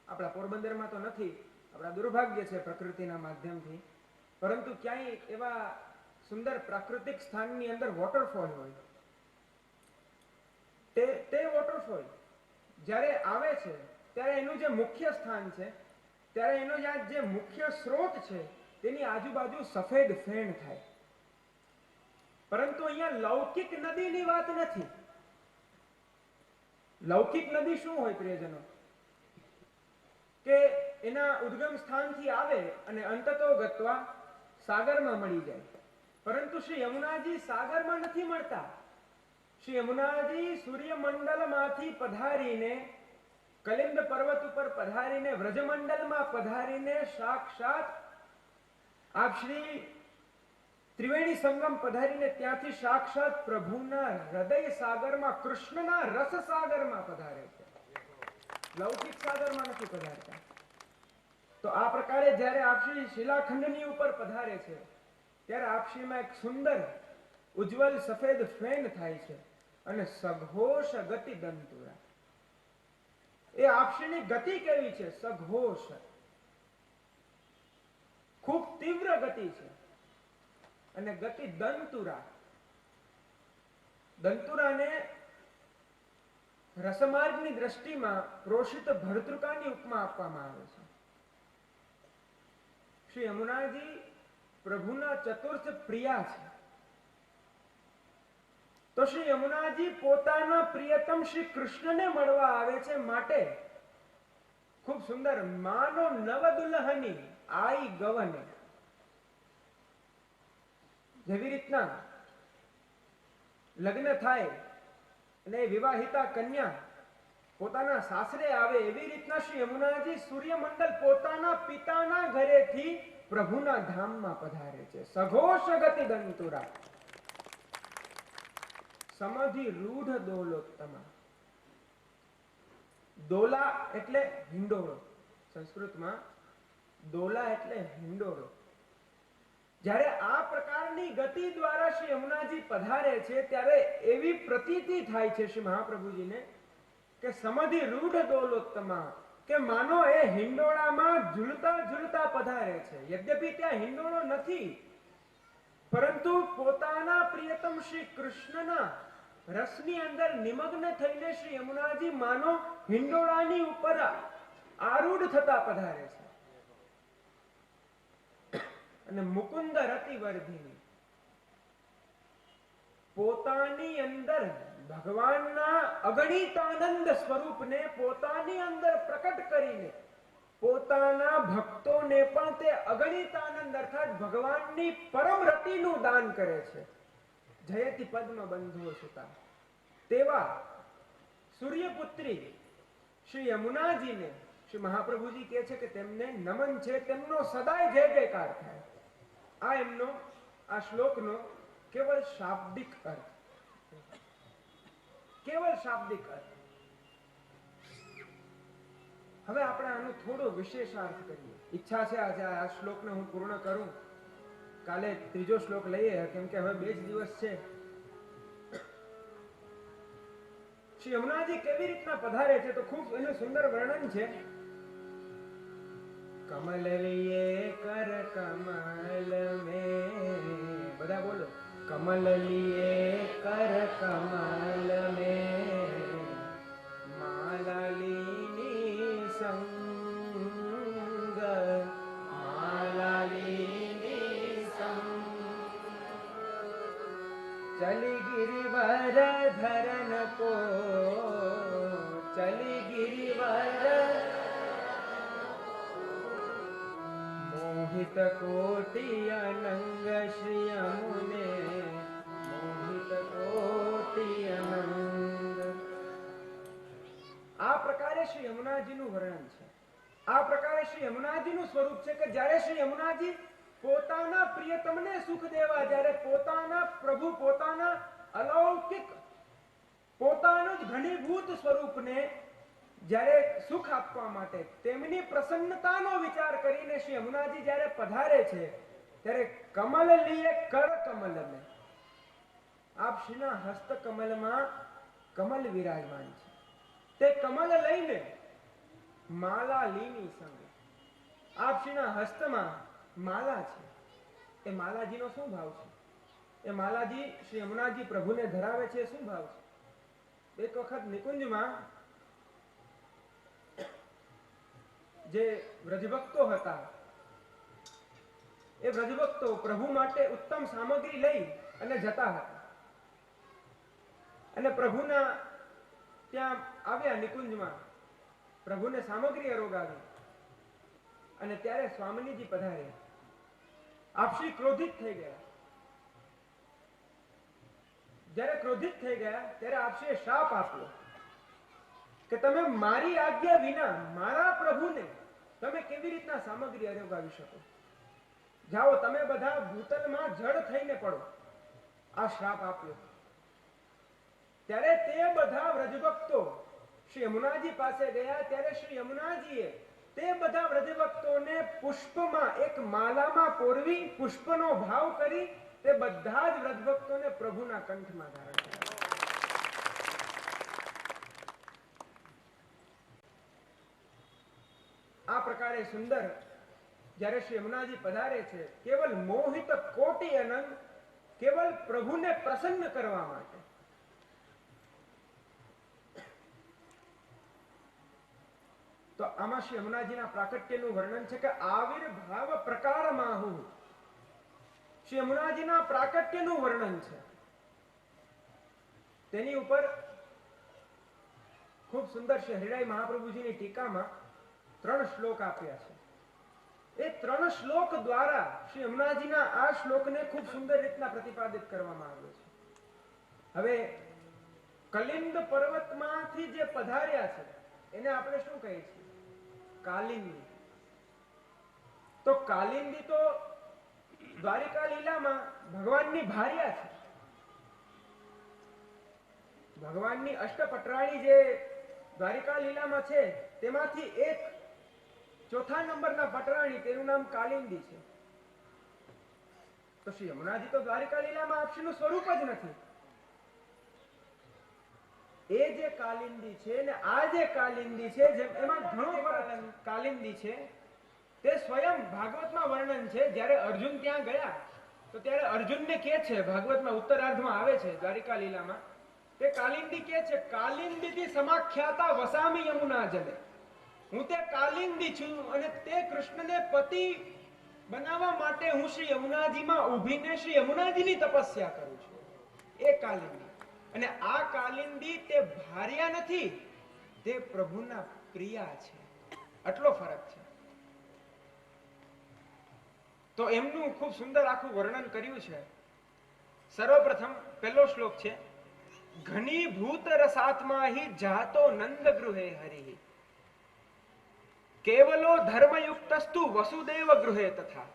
S3: આપણા પોરબંદરમાં તો નથી, આપણા દુર્ભાગ્ય છે પ્રકૃતિના માધ્યમથી, પરંતુ ક્યાંય એવા સુંદર પ્રાકૃતિક સ્થાનની અંદર વોટરફોલ હોય, તે વોટરફોલ જ્યારે આવે છે ત્યારે એનું જે મુખ્ય સ્થાન છે, ત્યારે એનો જે મુખ્ય સ્ત્રોત છે તેની આજુબાજુ સફેદ ફેણ થાય. પરંતુ અહીંયા લૌકિક નદીની વાત નથી. લૌકિક નદી શું હોય પ્રિયજનો? કે એના ઉદ્ગમ સ્થાનથી આવે અને અંતતો ગત્વા સાગરમાં મળી જાય. પરંતુ શ્રી યમુનાજી સાગરમાં નથી મળતા. શ્રી યમુનાજી સૂર્યમંડલમાંથી પધારીને કલિંદ પર્વત ઉપર પધારીને વ્રજમંડલમાં પધારીને સાક્ષાત આપ શ્રી ત્રિવેણી સંગમ પધારીને ત્યાંથી સાક્ષાત પ્રભુના હૃદય સાગરમાં, કૃષ્ણના રસ સાગરમાં પધારે છે. લૌકિક સાગરમાં નથી પધારતા. તો આ પ્રકારે જ્યારે આપશ્રી શિલાખંડની ઉપર પધારે છે ત્યારે આપશ્રીમાં એક સુંદર ઉજ્જવલ સફેદ ફેન થાય છે અને સઘોષ ગતિ દંતુરા. એ આપશ્રીની ગતિ કેવી છે? સઘોષ, ખૂબ તીવ્ર ગતિ છે. અને ગતિ દંતુરા. દંતુરાને રસમાર્ગની દ્રષ્ટિમાં પ્રોષિત ભર્તૃકાની ઉપમા આપવામાં આવે છે. શ્રી યમુનાજી પ્રભુના ચતુર્થ પ્રિયા છે. તો શ્રી યમુનાજી પોતાના પ્રિયતમ શ્રી કૃષ્ણને મળવા આવે છે, માટે ખૂબ સુંદર માનો નવ દુલ્હની આઈ ગવને. જેવી રીતના લગ્ન થાય અને વિવાહિતા કન્યા પોતાના સાસરે આવે, એવી રીતના શ્રી યમુનાજી સૂર્યમંડળ પોતાના પિતાના ઘરેથી પ્રભુના ધામમાં પધારે છે. સઘોષ ગતિ દંતુરા સમાધિ રૂઢ દોલોત્તમા. દોલા એટલે હિંડોળો, સંસ્કૃતમાં દોલા એટલે હિંડોળો. જ્યારે આ પ્રકારની ગતિ દ્વારા શ્રી યમુનાજી પધારે છે, ત્યારે એવી પ્રતીતિ થાય છે શ્રી મહાપ્રભુજીને કે સમાધિ રૂઢ દોલોત્તમા, કે માનો એ હિંડોળામાં ઝૂલતા ઝૂલતા પધારે છે. યદ્યપિ ત્યાં હિંડોળો નથી, પરંતુ પોતાના પ્રિયતમ શ્રી કૃષ્ણના રસની અંદર નિમગ્ન થઈને શ્રી યમુનાજી માનો હિંડોળાની ઉપર આરૂઢ થતા પધારે છે. અને મુકુંદ રતિવર્ધિની, પોતાની અંદર ભગવાનના અગણિત આનંદ સ્વરૂપને પોતાની અંદર પ્રકટ કરીને પોતાના ભક્તોને પણ તે અગણિત આનંદ અર્થાત ભગવાનની પરમ રતિનું દાન કરે છે. જયતિ પદ્મ બંધો સુતા. તેવા સૂર્યપુત્રી શ્રી યમુનાજીને શ્રી મહાપ્રભુજી કહે છે કે તેમને નમન છે, તેમનો સદાય જય જયકાર થાય. આ એમનો આ શ્લોકનો કેવળ શાબ્દિક અર્થ, કેવળ શાબ્દિક અર્થ. હવે આપણે આનો થોડો વિશેષાર્થ કરીએ. ઈચ્છા છે આજે આ શ્લોકને હું પૂર્ણ કરું, કાલે ત્રીજો શ્લોક લઈએ, કેમ કે હવે 2 જ દિવસ છે. શ્રી યમુનાજી કેવી રીતના પધારે છે તો ખૂબ એનું સુંદર વર્ણન છે. કમલ લીએ કર કમલ में, બધા બોલો, કમલ લીએ કર કમલ में માલા લીની સંગ, માલા લીની સંગ ચલી गिरिवर धरन को, चली गिरिवर मोहित कोटि अनंग श्री यमुने, मोहित कोटि अनंग. આ પ્રકારે શ્રી યમુનાજીનું વર્ણન છે. આ પ્રકારે શ્રી યમુનાજીનું સ્વરૂપ છે કે જ્યારે શ્રી યમુનાજી પોતાના પ્રિયતમને સુખ દેવા, જ્યારે પોતાના પ્રભુ પોતાના અલૌકિક પોતાનું જ ઘનીભૂત સ્વરૂપને જ્યારે સુખ આપવા માટે તેમની પ્રસન્નતાનો વિચાર કરીને શ્રી યમુનાજી જ્યારે પધારે છે, ત્યારે કમલ લીએ કર કમલ में, આપ શ્રીના હસ્ત કમલમાં કમલ વિરાજમાન છે. તે કમલ લઈને માલા લીની સંગ, આપ શ્રીના હસ્તમાં માલા છે. એ માલાજીનો શું ભાવ છે? એ માલાજી શ્રી યમુનાજી પ્રભુને ધરાવે છે, શું ભાવ છે? એક વખત નિકુંજમાં જે વ્રજભક્તો હતા, એ વ્રજભક્તો પ્રભુ માટે ઉત્તમ સામગ્રી લઈ અને જતા હતા, અને પ્રભુના ત્યાં આવ્યા નિકુંજમાં, પ્રભુને સામગ્રી અરોગાવી, અને ત્યારે સ્વામિનીજી પધાર્યા. આપશ્રી ક્રોધિત થઈ ગયા. જ્યારે ક્રોધિત થઈ ગયા ત્યારે આપશ્રીએ શાપ આપ્યો કે તમે મારી આજ્ઞા વિના મારા પ્રભુને તમે કેવી રીતના સામગ્રી અરોગાવી શકો? જાઓ, તમે બધા ભૂતલમાં જડ થઈને પડો. આ શ્રાપ આપ્યો. ત્યારે તે બધા વ્રજભક્તો શ્રી યમુનાજી પાસે ગયા. ત્યારે શ્રી યમુનાજીએ તે બધા વ્રજભક્તોને પુષ્પમાં એક માલામાં પોરવી પુષ્પનો ભાવ કરી તે બધા જ વ્રજભક્તોને પ્રભુના કંઠમાં ધારણ કર્યા. આ પ્રકારે સુંદર જ્યારે શ્રી યમુનાજી પધારે છે, કેવલ મોહિત કોટી અનંત કેવલ પ્રભુને પ્રસન્ન કરવા માટે. તો આમાં શ્રી યમુનાજીના પ્રાકટ્યનું વર્ણન છે કે આવિર્ભાવ પ્રકારમાહુ. શ્રી યમુનાજીના પ્રાકટ્યનું વર્ણન છે. તેની ઉપર ખૂબ સુંદર શ્રી હરિરાય મહાપ્રભુજીની ટીકામાં 3 શ્લોક આપ્યા છે. એ 3 શ્લોક દ્વારા શ્રી યમુનાજીના આ શ્લોકને ખૂબ સુંદર રીતના પ્રતિપાદિત કરવામાં આવ્યો છે. હવે કલિંદ પર્વતમાંથી જે પધાર્યા છે એને આપણે શું કહીએ છીએ? કાલિંદી. તો કાલિંદી તો દ્વારિકા લીલામાં ભગવાનની ભાર્યા છે. ભગવાનની અષ્ટપટરાણી જે દ્વારિકા લીલામાં છે તેમાંથી એક ચોથા નંબરના પટરાણી, તેનું નામ કાલિંદી છે. તો શ્રી યમુનાજી તો દ્વારિકા લીલામાં આપશીનું સ્વરૂપ જ નથી. એ જે કાલિંદી છે ને આ જે કાલિંદી છે, જેમ એમાં ઘણો ફરક કાલિંદી છે તે સ્વયં ભાગવતમાં વર્ણન છે. જ્યારે અર્જુન ત્યાં ગયા તો ત્યારે અર્જુનને કહે છે, ભાગવતમાં ઉત્તરાર્ધમાં આવે છે દ્વારિકા લીલામાં, તે કાલિંદી કહે છે, કાલિંદીથી સમાખ્યાતા વસામી યમુના જલે. હું તે કાલિંદી છું અને તે કૃષ્ણને પતિ બનાવવા માટે હું શ્રી યમુનાજીમાં ઊભીને શ્રી યમુનાજીની તપસ્યા કરું છું. એ કાલિંદી. અને આ કાલિંદી તે ભાર્યા નથી, તે પ્રભુના પ્રિયા છે. આટલો ફરક છે. તો એમનું ખૂબ સુંદર આખું વર્ણન કર્યું છે. સર્વપ્રથમ પહેલો શ્લોક છે, ઘનીભૂત રસાત્મા હિ જાતો નંદ ગૃહે હરિ કેવલો ધર્મયુક્તસ્તુ વસુદેવ ગૃહે તથા.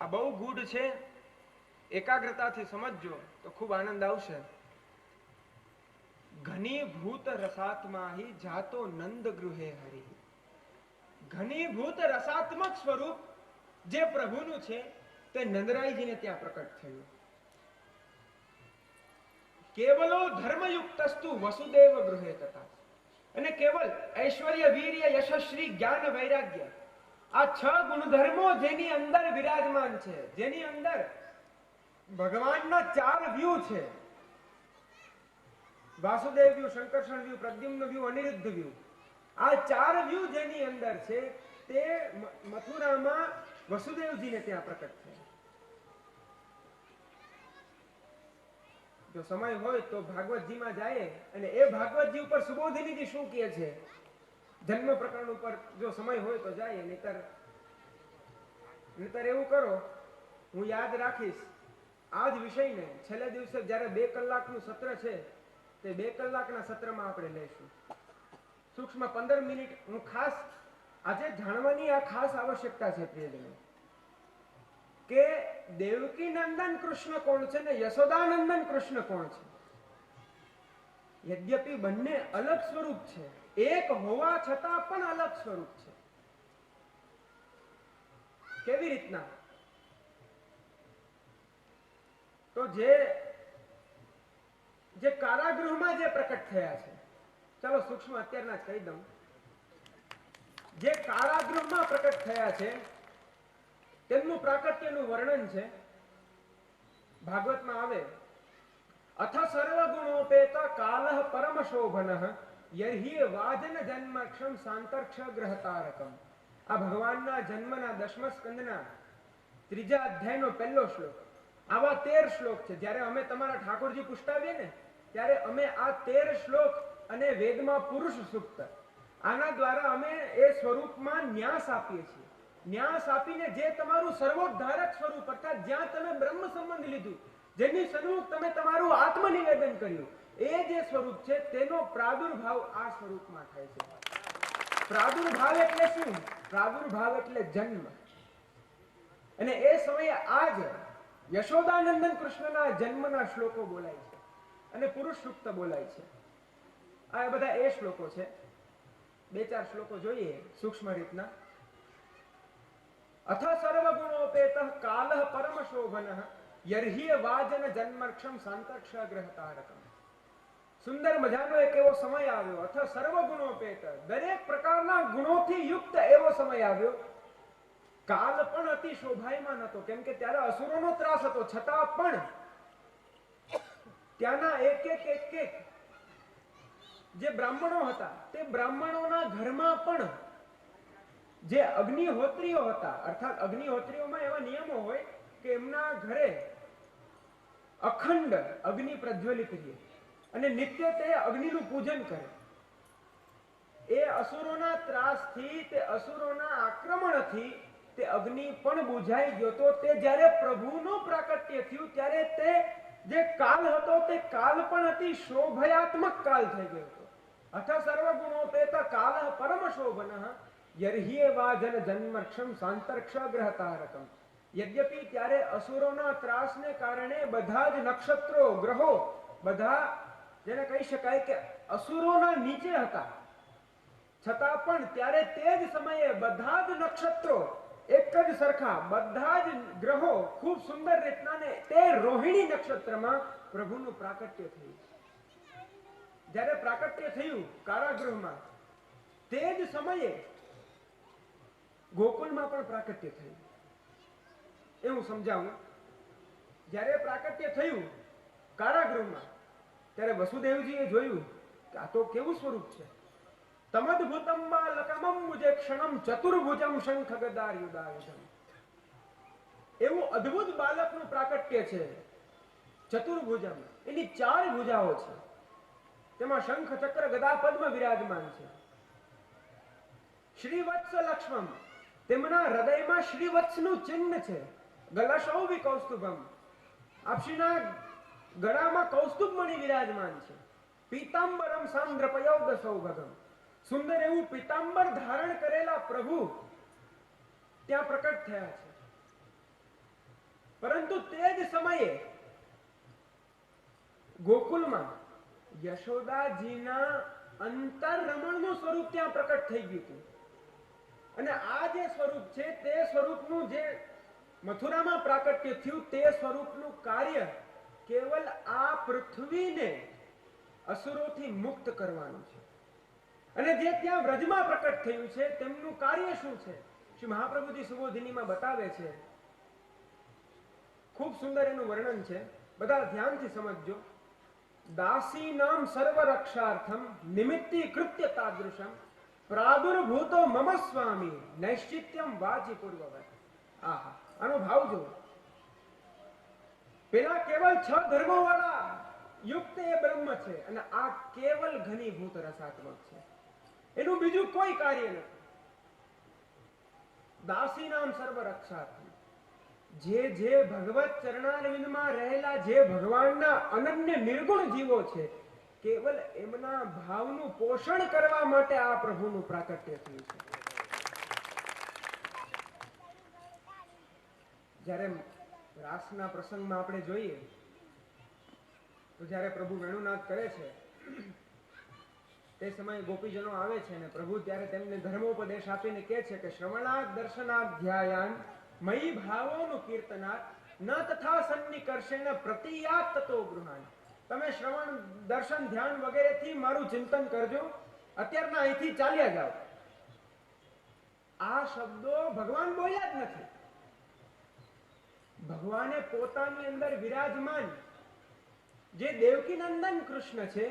S3: આ બહુ ગૂઢ છે. એકાગ્રતાથી સમજજો તો ખૂબ આનંદ આવશે. ઘનીભૂત રસાત્મા હિ જાતો નંદ ગૃહે હરિ. ઘનીભૂત રસાત્મક સ્વરૂપ જે પ્રભુનું છે તે નંદરાયજીને ત્યાં પ્રકટ થયું. કેવલો ધર્મયુક્તસ્તુ વસુદેવ ગૃહે તથા. અને કેવલ ઐશ્વર્ય, વીર્ય, યશસ્વી, જ્ઞાન, વૈરાગ્ય, આ 6 ગુણધર્મો જેની અંદર વિરાજમાન છે, જેની અંદર ભગવાનના 4 વ્યૂ છે, વાસુદેવ વ્યૂ, શંકર્ષણ વ્યૂ, પ્રદ્યુમ્ન વ્યૂ, અનિરુદ્ધ વ્યૂ, આ 4 વ્યૂ જેની અંદર છે તે મથુરામાં વસુદેવજીને ત્યાં પ્રકટ થયા. જો સમય હોય તો ભાગવતજીમાં જાય અને એ ભાગવતજી ઉપર સુબોધિનીજી શું કહે છે જન્મ પ્રકરણ ઉપર, જો સમય હોય તો જાય. નહીતર એવું કરો, હું યાદ રાખીશ આ જ વિષયને છેલ્લે દિવસે જ્યારે 2 કલાકનું સત્ર છે તે 2 કલાકના સત્રમાં આપણે લઈશું. સૂક્ષ્મ 15 મિનિટ હું ખાસ આજે જાણવાની આ ખાસ આવશ્યકતા છે પ્રિયજનો, કે દેવકી નંદન કૃષ્ણ કોણ છે ને યશોદાનંદન કૃષ્ણ કોણ છે. યદ્યપિ બંને અલગ સ્વરૂપ છે, એક હોવા છતાં પણ અલગ સ્વરૂપ છે. કેવી રીતના? તો જે કારાગૃહમાં જે પ્રકટ થયા છે, ચાલો સૂક્ષ્મ અત્યારના જ કહી દઉં, જે કારાગૃહમાં પ્રકટ થયા છે તેમનું પ્રાકટ્યનું વર્ણન છે. ભાગવતમાં આવે, અથ સર્વગુણોપેત કાલઃ પરમ શોભનઃ યર્હિ વાજન જન્મક્ષમ સાંતર્ક્ષ ગ્રહતારકમ. આ ભગવાનના જન્મના 10મા સ્કંદના 3જા અધ્યાયનો પહેલો શ્લોક. આવા 13 શ્લોક છે. જ્યારે અમે તમારા ઠાકોરજી પુષ્ટાવીએ ને ત્યારે અમે આ 13 શ્લોક અને વેદમાં પુરુષ સૂક્ત, આના દ્વારા અમે એ સ્વરૂપમાં ન્યાસ આપીએ છીએ. ન્યાસ આપીને જે તમારું સર્વોદ્ધારક સ્વરૂપ, અર્થાત જ્યાં તમે બ્રહ્મ સંબંધ લીધું, જેની સન્મુખ તમે તમારું આત્મનિવેદન કર્યું, એ જે સ્વરૂપ છે તેનો પ્રાદુર્ભાવ આ સ્વરૂપમાં થાય છે. પ્રાદુર્ભાવ એટલે શું? પ્રાદુર્ભાવ એટલે જન્મ. અને એ સમયે આજ યશોદાનંદન કૃષ્ણના જન્મના શ્લોકો બોલાય છે અને પુરુષ સૂક્ત બોલાય છે. આ બધા એ શ્લોકો છે. 2-4 શ્લોકો જોઈએ સૂક્ષ્મ રીતના. અથ સર્વગુણોપેત કાલઃ પરમ શોભનઃ યર્હિ વાજન જન્મક્ષમ સાંતર્ક્ષ ગ્રહતારકમ. સુંદર મજાનો એક એવો સમય આવ્યો. અથ સર્વગુણોપેત, દરેક પ્રકારના ગુણોથી યુક્ત એવો સમય આવ્યો કાલ પણ અતિ શોભાયમાન હતો, કેમ કે ત્યારે અસુરોનો ત્રાસ હતો, છતાં પણ ત્યાંના એક જે બ્રાહ્મણો હતા તે બ્રાહ્મણોના ઘરમાં પણ જે અગ્નિહોત્રીઓ હતા, અર્થાત અગ્નિહોત્રીઓમાં એવા નિયમો હોય કે એમના ઘરે અખંડ અગ્નિ પ્રજ્વલિત રહે અને નિત્ય તે અગ્નિનું પૂજન કરે. એ અસુરોના ત્રાસથી, તે અસુરોના આક્રમણથી તે અગ્નિ પણ બુઝાઈ ગયો તો તે જ્યારે પ્રભુનું પ્રાકટ્ય થયું ત્યારે તે જે કાલ હતો તે કાલ પણ અતિ શોભયાત્મક કાલ થઈ ગયો હતો. અથ સર્વગુણોપેત કાલ પરમ શોભનઃ યર્હ્યેવા જન જન્મક્ષમ સાંતર્ક્ષગ્રહતારકમ. યદ્યપિ ત્યારે અસુરોના ત્રાસને કારણે બધા જ નક્ષત્રો, ગ્રહો બધા જેને કહી શકાય કે અસુરોના નીચે હતા, છતાં પણ ત્યારે તે જ સમયે બધા જ નક્ષત્રો એક જ સરખા, બધા જ ગ્રહો ખૂબ સુંદર રીતના ને તે રોહિણી નક્ષત્રમાં પ્રભુનું પ્રાકટ્ય થયું. જ્યારે પ્રાકટ્ય થયું કારાગૃહમાં, તે જ સમયે ગોકુલમાં પણ પ્રાકટ્ય થયું. એ હું સમજાવું. જ્યારે પ્રાકટ્ય થયું કારાગૃહમાં ત્યારે વસુદેવજીએ જોયું કે આ તો કેવું સ્વરૂપ છે. તમદ્ભુતમ બાલકમમ મુજેક્ષણમ ચતુર્ભુજમ શંખ ગદા યુધાયુધમ. એવું અદ્ભુત બાલકનું પ્રાકટ્ય છે. ચતુર્ભુજમ, એની 4 ભુજાઓ છે, તેમાં શંખ ચક્ર ગદા પદ્મ વિરાજમાન છે. શ્રીવત્સ લક્ષ્મમ, તેમના હૃદયમાં શ્રીવત્સનું ચિહ્ન છે. ગલશૌ વિકૌસ્તુભમ, આપશ્રીના ગળામાં કૌસ્તુભ મણિ વિરાજમાન છે. પીતાંબરમ સાંદ્રપયોગ સૌભગમ, સુંદર એવું પીતાંબર ધારણ કરેલા પ્રભુ ત્યાં પ્રકટ થયા છે. પરંતુ તે જ સમયે ગોકુલમાં યશોદાજીના અંતરરમણનું સ્વરૂપ ત્યાં પ્રકટ થઈ ગયું હતું. અને આ જે સ્વરૂપ છે તે સ્વરૂપનું જે મથુરામાં પ્રાકટ્ય થયું તે સ્વરૂપનું કાર્ય કેવલ આ પૃથ્વીને અસુરોથી મુક્ત કરવાનું છે. અને જે ત્યાં વ્રજમાં પ્રકટ થયું છે તેમનું કાર્ય શું છે શ્રી મહાપ્રભુજી સુબોધિનીમાં બતાવે છે. ખૂબ સુંદર એનું વર્ણન છે, બધા ધ્યાનથી સમજજો. દાસી નામ સર્વ રક્ષાર્થમ નિમિત્તી કૃત્ય તાદૃશમ પ્રાદુર્ભૂતો મમ સ્વામી નૈશ્ચિત્યમ વાચી પૂર્વવત. આહા, આનો ભાવ જો. પેલા કેવલ 6 ધર્મો વાળા યુક્ત એ બ્રહ્મ છે અને આ કેવલ ઘનીભૂત રસાત્મક છે. એનું બીજું કોઈ કાર્ય નથી. દાસી નામ સર્વ રક્ષાર્થમ, જે ભગવત ચરણારવિંદમાં રહેલા જે ભગવાનના અનન્ય નિર્ગુણ જીવો છે, કેવલ એમના ભાવનું પોષણ કરવા માટે આ પ્રભુનું પ્રાકટ્ય થયું છે. જ્યારે રાસના પ્રસંગમાં આપણે જોઈએ તો જ્યારે પ્રભુ વેણુનાદ કરે છે તે સમયે ગોપીજનો આવે છે અને પ્રભુ ત્યારે તેમને ધર્મોપદેશ આપીને કહે છે કે શ્રવણાદ દર્શનાદ ધ્યાયાન મયી ભાવોનું કીર્તનાદ ન તથા સન્નિકર્ષેણ પ્રતિયાત તતો ગૃહાન. તમે શ્રવણ દર્શન ધ્યાન વગેરેથી મારું ચિંતન કરજો, અત્યારના અહીંથી ચાલ્યા જાઓ. આ શબ્દો ભગવાન બોલ્યા જ નથી. ભગવાને પોતાની અંદર વિરાજમાન જે દેવકી નંદન કૃષ્ણ છે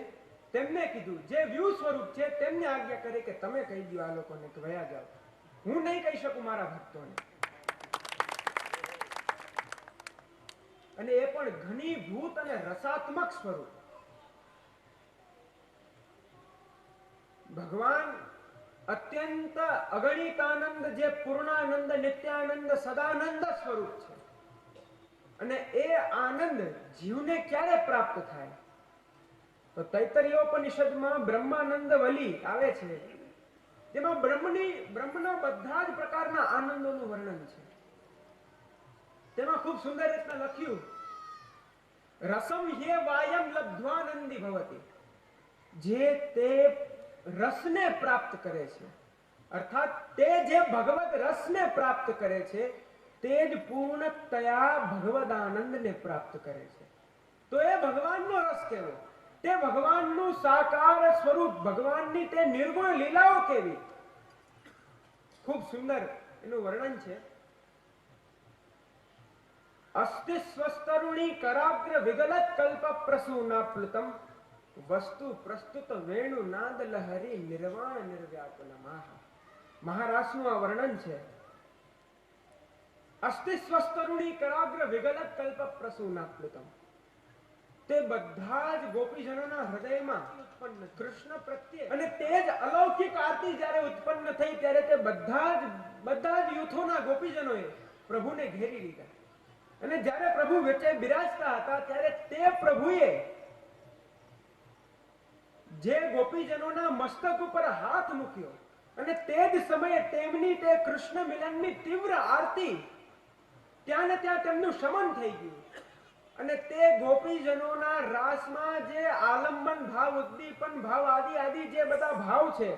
S3: તેમને કીધું, જે વ્યૂ સ્વરૂપ છે તેમને આજ્ઞા કરી કે તમે કહી દો આ લોકોને કે વયા જાઓ, હું નહીં કહી શકું મારા ભક્તોને. અને એ પણ ઘનીભૂત અને રસાત્મક સ્વરૂપ. ભગવાન અત્યંત અગણિતાનંદ, જે પૂર્ણાનંદ, નિત્યાનંદ, સદાનંદ સ્વરૂપ છે. અને એ આનંદ જીવને ક્યારે પ્રાપ્ત થાય? તો તૈતરીયોપનિષદમાં બ્રહ્માનંદ વલી આવે છે, જેમાં બ્રહ્મના બધા જ પ્રકારના આનંદોનું વર્ણન છે. તેમાં ખૂબ સુંદર રીતના લખ્યું, રસમ હે વાયમ લબ્ધ્વાનંદી ભવતી. જે તે રસને પ્રાપ્ત કરે છે, અર્થાત તે જે ભગવત રસને પ્રાપ્ત કરે છે તે જ પૂર્ણતયા ભગવદ આનંદને પ્રાપ્ત કરે છે. તો એ ભગવાનનો રસ કેવો, તે ભગવાનનું સાકાર સ્વરૂપ, ભગવાનની તે નિર્ગુણ લીલાઓ કેવી. ખૂબ સુંદર એનું વર્ણન છે. અસ્તિ સ્વસ્તરુણી કરાગ્ર વિગલત કલ્પ પ્રસૂના પ્લુતમ વસ્તુ પ્રસ્તુત વેણુ નાદ લહરી નિર્વાણ નિર્વ્યાકુલ મહારાસનું આ વર્ણન છે. અસ્તિ સ્વસ્તરુણી કરાગ્ર વિગલત કલ્પ પ્રસૂના પ્લુતમ, તે બધા જ ગોપીજનોના હૃદયમાં ઉત્પન્ન કૃષ્ણ પ્રત્યે અને તે જ અલૌકિક આરતી જ્યારે ઉત્પન્ન થઈ ત્યારે તે બધા જ યુથોના ગોપીજનોએ પ્રભુને ઘેરી લીધા. અને જ્યારે પ્રભુ વચ્ચે બિરાજતા હતા ત્યારે તે પ્રભુએ જે ગોપીજનોના મસ્તક ઉપર હાથ મૂક્યો અને તે જ સમયે તેમની તે કૃષ્ણ મિલનની તીવ્ર આરતી ત્યાં ને ત્યાં તેમનું શમન થઈ ગયું. અને તે ગોપીજનોના રાસમાં જે આલંબન ભાવ, ઉદ્દીપન ભાવ આદિ જે બધા ભાવ છે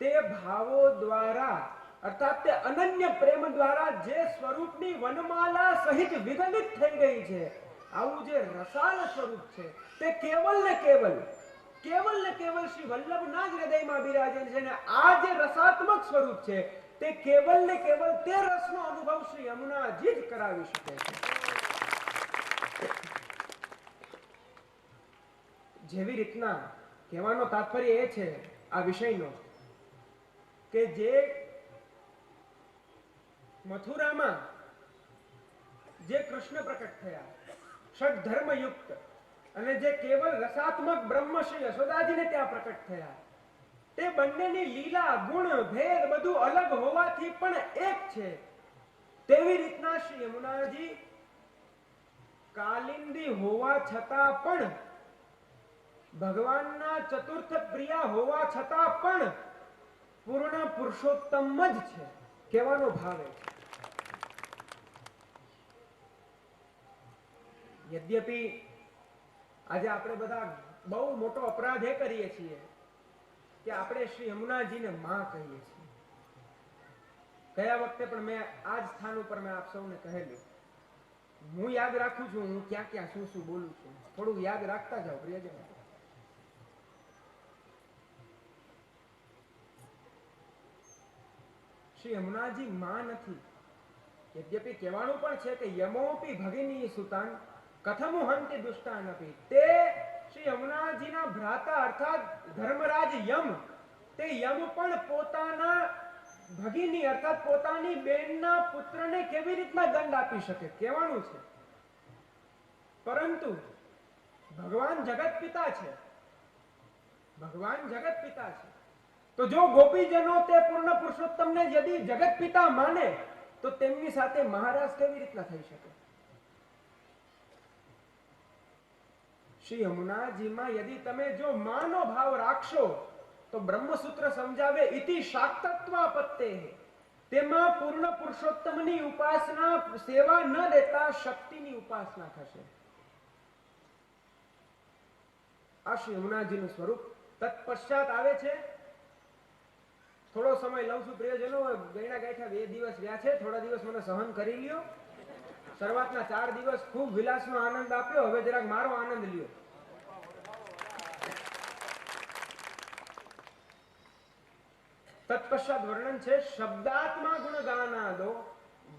S3: તે ભાવો દ્વારા અર્થાત તે અનન્ય પ્રેમ દ્વારા જે સ્વરૂપની વનમાલા સહિત વિગલિત થઈ ગઈ છે, આવું જે રસાલ સ્વરૂપ છે તે કેવલ ને કેવલ શ્રી વલ્લભના જ હૃદયમાં બિરાજેલ છે. અને આ જે રસાત્મક સ્વરૂપ છે તે કેવલ ને કેવલ તે રસનો અનુભવ શ્રી યમુનાજી જ કરાવી શકે છે. જેવી રીતના કહેવાનો તાત્પર્ય એ છે આ વિષયનો કે જે મથુરામાં જે કૃષ્ણ પ્રકટ થયા ષડ ધર્મયુક્ત અને જે કેવલ રસાત્મક બ્રહ્મ શ્રી યશોદાજીને ત્યાં પ્રકટ થયા, તે બંનેની લીલા ગુણ ભેદ બધું અલગ હોવાથી પણ એક છે. તેવી રીતના શ્રી યમુનાજી કાલિંદી હોવા છતાં પણ, ભગવાનના ચતુર્થ પ્રિયા હોવા છતાં પણ પૂર્ણ પુરુષોત્તમ જ છે કહેવાનો ભાવ છે. યદ્યપિ આજે આપણે બધા બહુ મોટો અપરાધ એ કરીએ છીએ કે આપણે શ્રી યમુનાજીને માં કહીએ છીએ. ગયા વખતે પણ મેં આ જ સ્થાન ઉપર મેં આપ સૌને કહેલું, હું યાદ રાખું છું હું ક્યાં ક્યાં શું શું બોલું છું, થોડું યાદ રાખતા જાઓ પ્રિયજનો. શ્રી યમુનાજી માં નથી. યદ્યપિ કહેવાનું પણ છે કે યમોપી ભગિની સુતાન કથમુ હંતિ દુષ્ટાનપી, તે શ્રી યમુનાજીના ભ્રાતા અર્થાત ધર્મરાજ યમ, તે યમ પણ પોતાના ભગિની અર્થાત પોતાની બેનના પુત્રને કેવી રીતના દંડ આપી શકે કહેવાનું છે. પરંતુ ભગવાન જગત પિતા છે, ભગવાન જગત પિતા છે. તો જો ગોપીજનો તે પૂર્ણ પુરુષોત્તમને યદિ જગત પિતા માને તો તેમની સાથે મહારાજ કેવી રીતના થઈ શકે? શ્રી યમુનાજીમાં યદિ તમે જો માનો ભાવ રાખશો તો બ્રહ્મસૂત્ર સમજાવે ઇતિ શાક્તત્વાપત્તે, તેમાં પૂર્ણ પુરુષોત્તમની ઉપાસના સેવા ન દેતા શક્તિની ઉપાસના થશે. આ શ્રી યમુનાજીનું સ્વરૂપ. તત્પશ્ચાત આવે છે, થોડો સમય લઉં છું પ્રિયજનો, ગયણા ગાંઠા 2 દિવસ રહ્યા છે, થોડા દિવસ મને સહન કરી લ્યો. શરૂઆતના 4 દિવસ ખૂબ વિલાસનો આનંદ આપ્યો, હવે જરાક મારો આનંદ લ્યો. તત્પશ્ચાત વર્ણન છે શબ્દાત્મા ગુણગાનાદો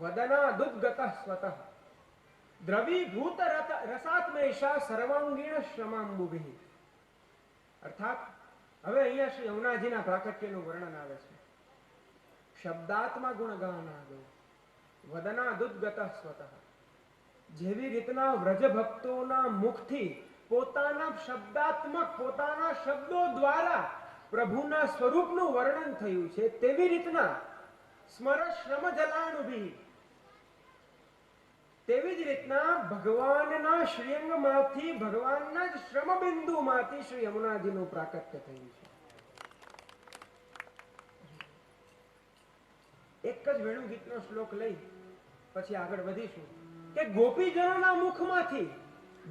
S3: વદનાદુદ્ગત સ્વતઃ દ્રવીભૂત રસાત્મેષા સર્વાંગીણ શ્રમાંબુભિ. અર્થાત હવે અહીંયા શ્રી યમુનાજીના પ્રાકટ્યનું વર્ણન આવે છે. શબ્દાત્મા ગુણગાનાદો વદનાદુદ્ગત સ્વતઃ, જેવી રીતના વ્રજ ભક્તોના મુખથી પોતાના શબ્દાત્મક પોતાના શબ્દો દ્વારા પ્રભુના સ્વરૂપનું વર્ણન થયું છે, તેવી રીતના સ્મર શ્રમ જલાનુભી, તેવી જ રીતના ભગવાનના શ્રીઅંગમાંથી ભગવાનના જ શ્રમ બિંદુમાંથી શ્રી યમુનાજીનું પ્રાકટ્ય થયું છે. એક જ વેણુ ગીતનો શ્લોક લઈ પછી આગળ વધીશું કે ગોપીજનોના મુખમાંથી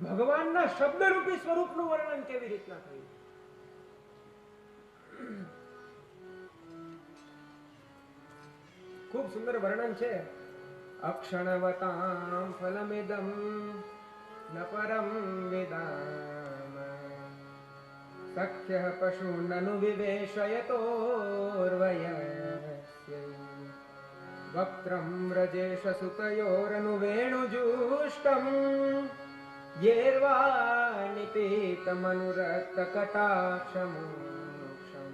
S3: ભગવાનના શબ્દરૂપી સ્વરૂપનું વર્ણન કેવી રીતના થયું. ખૂબ સુંદર વર્ણન છે. અક્ષણવતામ ફલમિદમ ન પરમ વેદામ સખ્ય પશુ નનુ વિવેશયતોર્વયસ્ય વક્त्रं વ્રજેશ સુતયોરનુવેણુજુષ્ટં યેર્વાનિપીતમનુરક્તકટાક્ષમોક્ષમ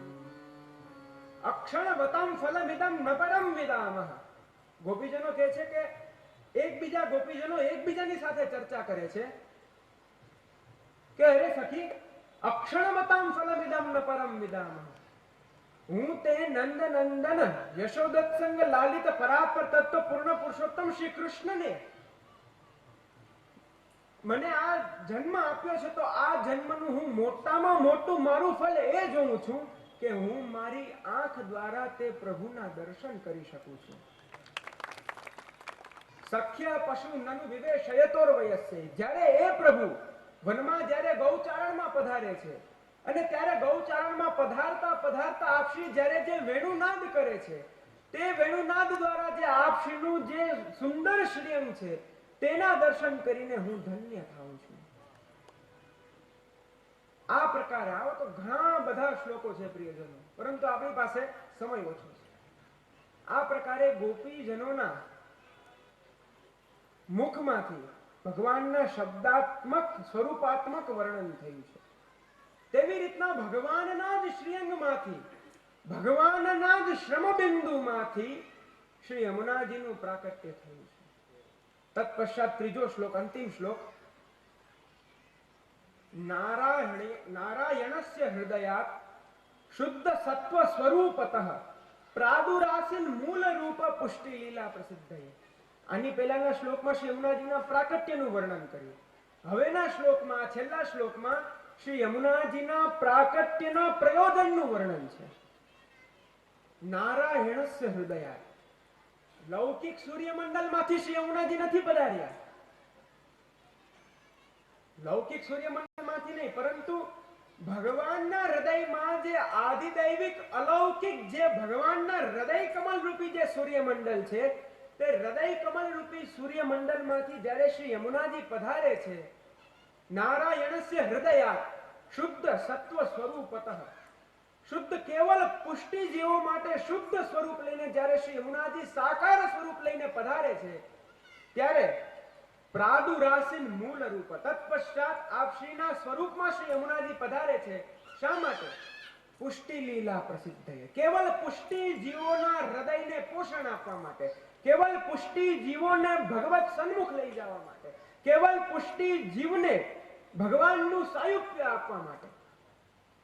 S3: અક્ષણવતં ફલમિદં ન પરમ વિદામઃ. ગોપીજનો કહે છે કે ગોપીજનો એકબીજાની સાથે ચર્ચા કરે છે કે અરે સખી, અક્ષણવતં ફલમિદં ન પરમ વિદામઃ. હું તે નંદ નંદન યશોદત્સંગ લાલિત પરાપર તત્વ પૂર્ણ પુરુષોત્તમ શ્રી કૃષ્ણને મને આ જન્મ આપ્યો છે, તો આ જન્મનું હું મોટામાં મોટું મારું ફલ એ જોઉં છું કે હું મારી આંખ દ્વારા તે પ્રભુના દર્શન કરી શકું છું. સખ્ય પશુ નનુ વિવેશયતોર વયસ્ય. જ્યારે એ પ્રભુ વનમાં જ્યારે ગૌચારણમાં પધારે છે અને ત્યારે ગૌચારણમાં પધારતા પધારતા આપશ્રી જ્યારે જે વેણુનાદ કરે છે, તે વેણુનાદ દ્વારા જે આપશ્રીનું જે સુંદર શ્રીઅંગ છે તેના દર્શન કરીને હું ધન્ય થાઉં છું. આ પ્રકારે આવો તો ઘણા બધા શ્લોકો છે પ્રિયજનો, પરંતુ આપણી પાસે સમય ઓછો છે. આ પ્રકારે ગોપીજનોના મુખમાંથી ભગવાનના શબ્દાત્મક સ્વરૂપાત્મક વર્ણન થયું છે. તેવી રીતના ભગવાનના જ શ્રીઅંગમાંથી, ભગવાનના જ શ્રમબિંદુમાંથી શ્રી યમુનાજીનું પ્રાકટ્ય થયું છે. તત્પશ્ચાત ત્રીજો શ્લોક, અંતિમ શ્લોક. નારાયણસ્ય હૃદયાત શુદ્ધ સત્વ સ્વરૂપતઃ પ્રાદુરાસીન મૂળ રૂપ પુષ્ટિ લીલા પ્રસિદ્ધયે. આની પહેલાના શ્લોકમાં શ્રી યમુનાજીના પ્રાકટ્યનું વર્ણન કર્યું. હવેના શ્લોકમાં, છેલ્લા શ્લોકમાં શ્રી યમુનાજીના પ્રાકટ્યના પ્રયોજનનું વર્ણન છે. નારાયણસ્ય હૃદયાત. લૌકિક સૂર્યમંડળમાંથી શ્રી યમુનાજી નથી પધાર્યા. લૌકિક સૂર્યમંડળમાંથી નહીં, પરંતુ ભગવાનના હૃદયમાં જે આદિદૈવિક અલૌકિક જે ભગવાનના હૃદય કમલ રૂપી જે સૂર્યમંડળ છે, તે હૃદય કમલ રૂપી સૂર્યમંડળમાંથી જ્યારે શ્રી યમુનાજી પધારે છે, નારાયણસ્ય હૃદયાત શુદ્ધ સત્વ સ્વરૂપતઃ, શુદ્ધ કેવલ પુષ્ટિ જીવો માટે શુદ્ધ સ્વરૂપ લઈને જ્યારે શ્રી યમુનાજી સાકાર સ્વરૂપ લઈને પધારે છે, ત્યારે પ્રાદુરાસીન મૂળ રૂપ. તત્પશ્ચાત આપશ્રીના સ્વરૂપમાં શ્રી યમુનાજી પધારે છે. શા માટે? પુષ્ટિ લીલા પ્રસિદ્ધ. કેવલ પુષ્ટિ જીવોના હૃદયને પોષણ આપવા માટે, કેવલ પુષ્ટિ જીવોને ભગવત સન્મુખ લઈ જવા માટે, કેવલ પુષ્ટિ જીવને ભગવાનનું સાયુજ્ય આપવા માટે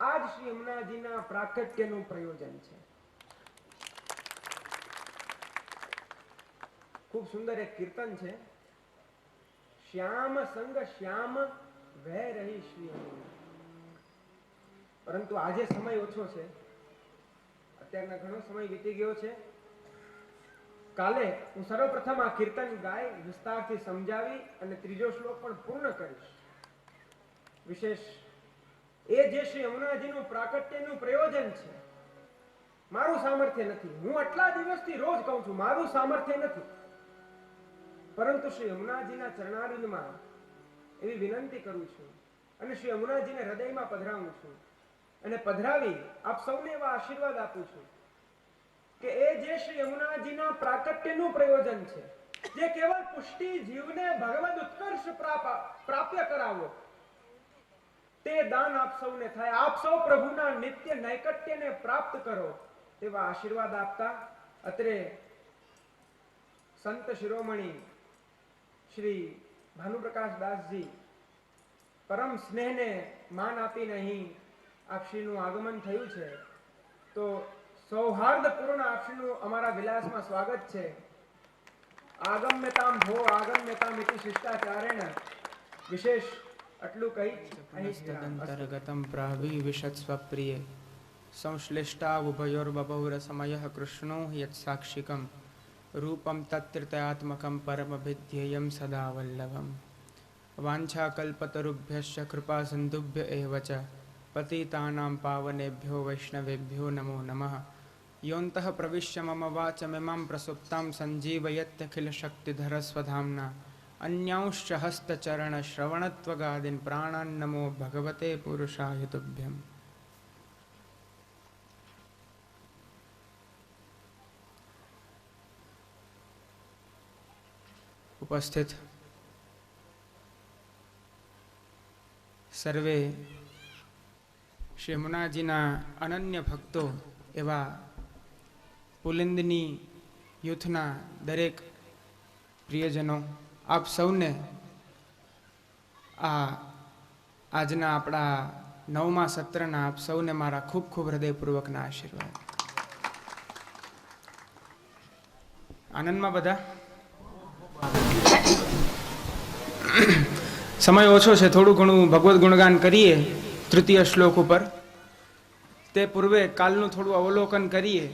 S3: આજ શ્રી યમુનાજીના પ્રાકટ્યનું પ્રયોજન છે. ખૂબ સુંદર એક કીર્તન છે. શ્યામ સંગ શ્યામ વહે રહી શ્રી યમુના. પરંતુ આજે સમય ઓછો છે, અત્યારના ઘણો સમય વીતી ગયો છે. કાલે હું સર્વપ્રથમ આ કીર્તન ગાય વિસ્તારથી સમજાવી અને ત્રીજો શ્લોક પણ પૂર્ણ કરીશ. વિશેષ એ જે શ્રી યમુનાજીનું પ્રાકટ્યનું પ્રયોજન છે, મારું સામર્થ્ય નથી. હું આટલા દિવસથી રોજ કહું છું, મારું સામર્થ્ય નથી. પરંતુ શ્રી યમુનાજીના ચરણારવિંદમાં એવી વિનંતી કરું છું અને શ્રી યમુનાજીને હૃદયમાં પધરાવું છું અને પધરાવી આપ સૌને એવા આશીર્વાદ આપું છું કે એ જે શ્રી યમુનાજીના પ્રાકટ્યનું પ્રયોજન છે, જે કેવળ પુષ્ટિ જીવને ભગવદ ઉત્કર્ષ પ્રાપ્ય કરાવો, તે દાન આપ સૌને થાય. આપ સૌ પ્રભુના નિત્ય નૈકટ્યને પ્રાપ્ત કરો તેવા આશીર્વાદ આપતા અત્રે સંત શિરોમણી શ્રી ભાનુપ્રકાશ દાસજી પરમ સ્નેહને માન આપીને અહીં આપશ્રીનું આગમન થયું છે, તો સૌહાર્દપૂર્ણ આપશ્રીનું અમારા વિલાસમાં સ્વાગત છે. આગમ્યતામ ભો આગમ્યતામ ઇતિ શિષ્ટાચારેણ. વિશેષ આટલું કહી
S1: તદંતર્ગતમ પ્રાવિવિશત્સ્વપ્રિયે સંશ્લિષ્ટા ઉભયોર્બભૌર સમયઃ કૃષ્ણો યತ್ સાક્ષિકમ રૂપમ તત્ત્રિતયાત્મકમ પરમભિધ્યેયમ સદા વલ્લભમ. વાંછાકલ્પતરુભ્યશ્ચ કૃપા સિંધુભ્ય એવ ચ પતિતાનાં પાવનેભ્યો વૈષ્ણવેભ્યો નમો નમઃ. યોऽन्तઃ પ્રવિશ્ય મમ વાચમિમાં પ્રસુપ્તાં સંજીવયત્યખિલશક્તિધરસ્વધામ્ના अन्यांश्च हस्तचरणश्रवणत्वगादीन् प्राणान् नमो भगवते पुरुषाय तुभ्यम्. ઉપસ્થિત સર્વે શ્રી યમુનાજીના અનન્ય ભક્તો એવા પુલિંદની યુથના દરેક પ્રિયજનો, આપ સૌને આજના આપણા 9મા સત્રના આપ સૌને મારા ખૂબ ખૂબ હૃદયપૂર્વકના આશીર્વાદ. આનંદમાં બધા? સમય ઓછો છે, થોડું ઘણું ભગવદ્ ગુણગાન કરીએ તૃતીય શ્લોક ઉપર. તે પૂર્વે કાલનું થોડું અવલોકન કરીએ.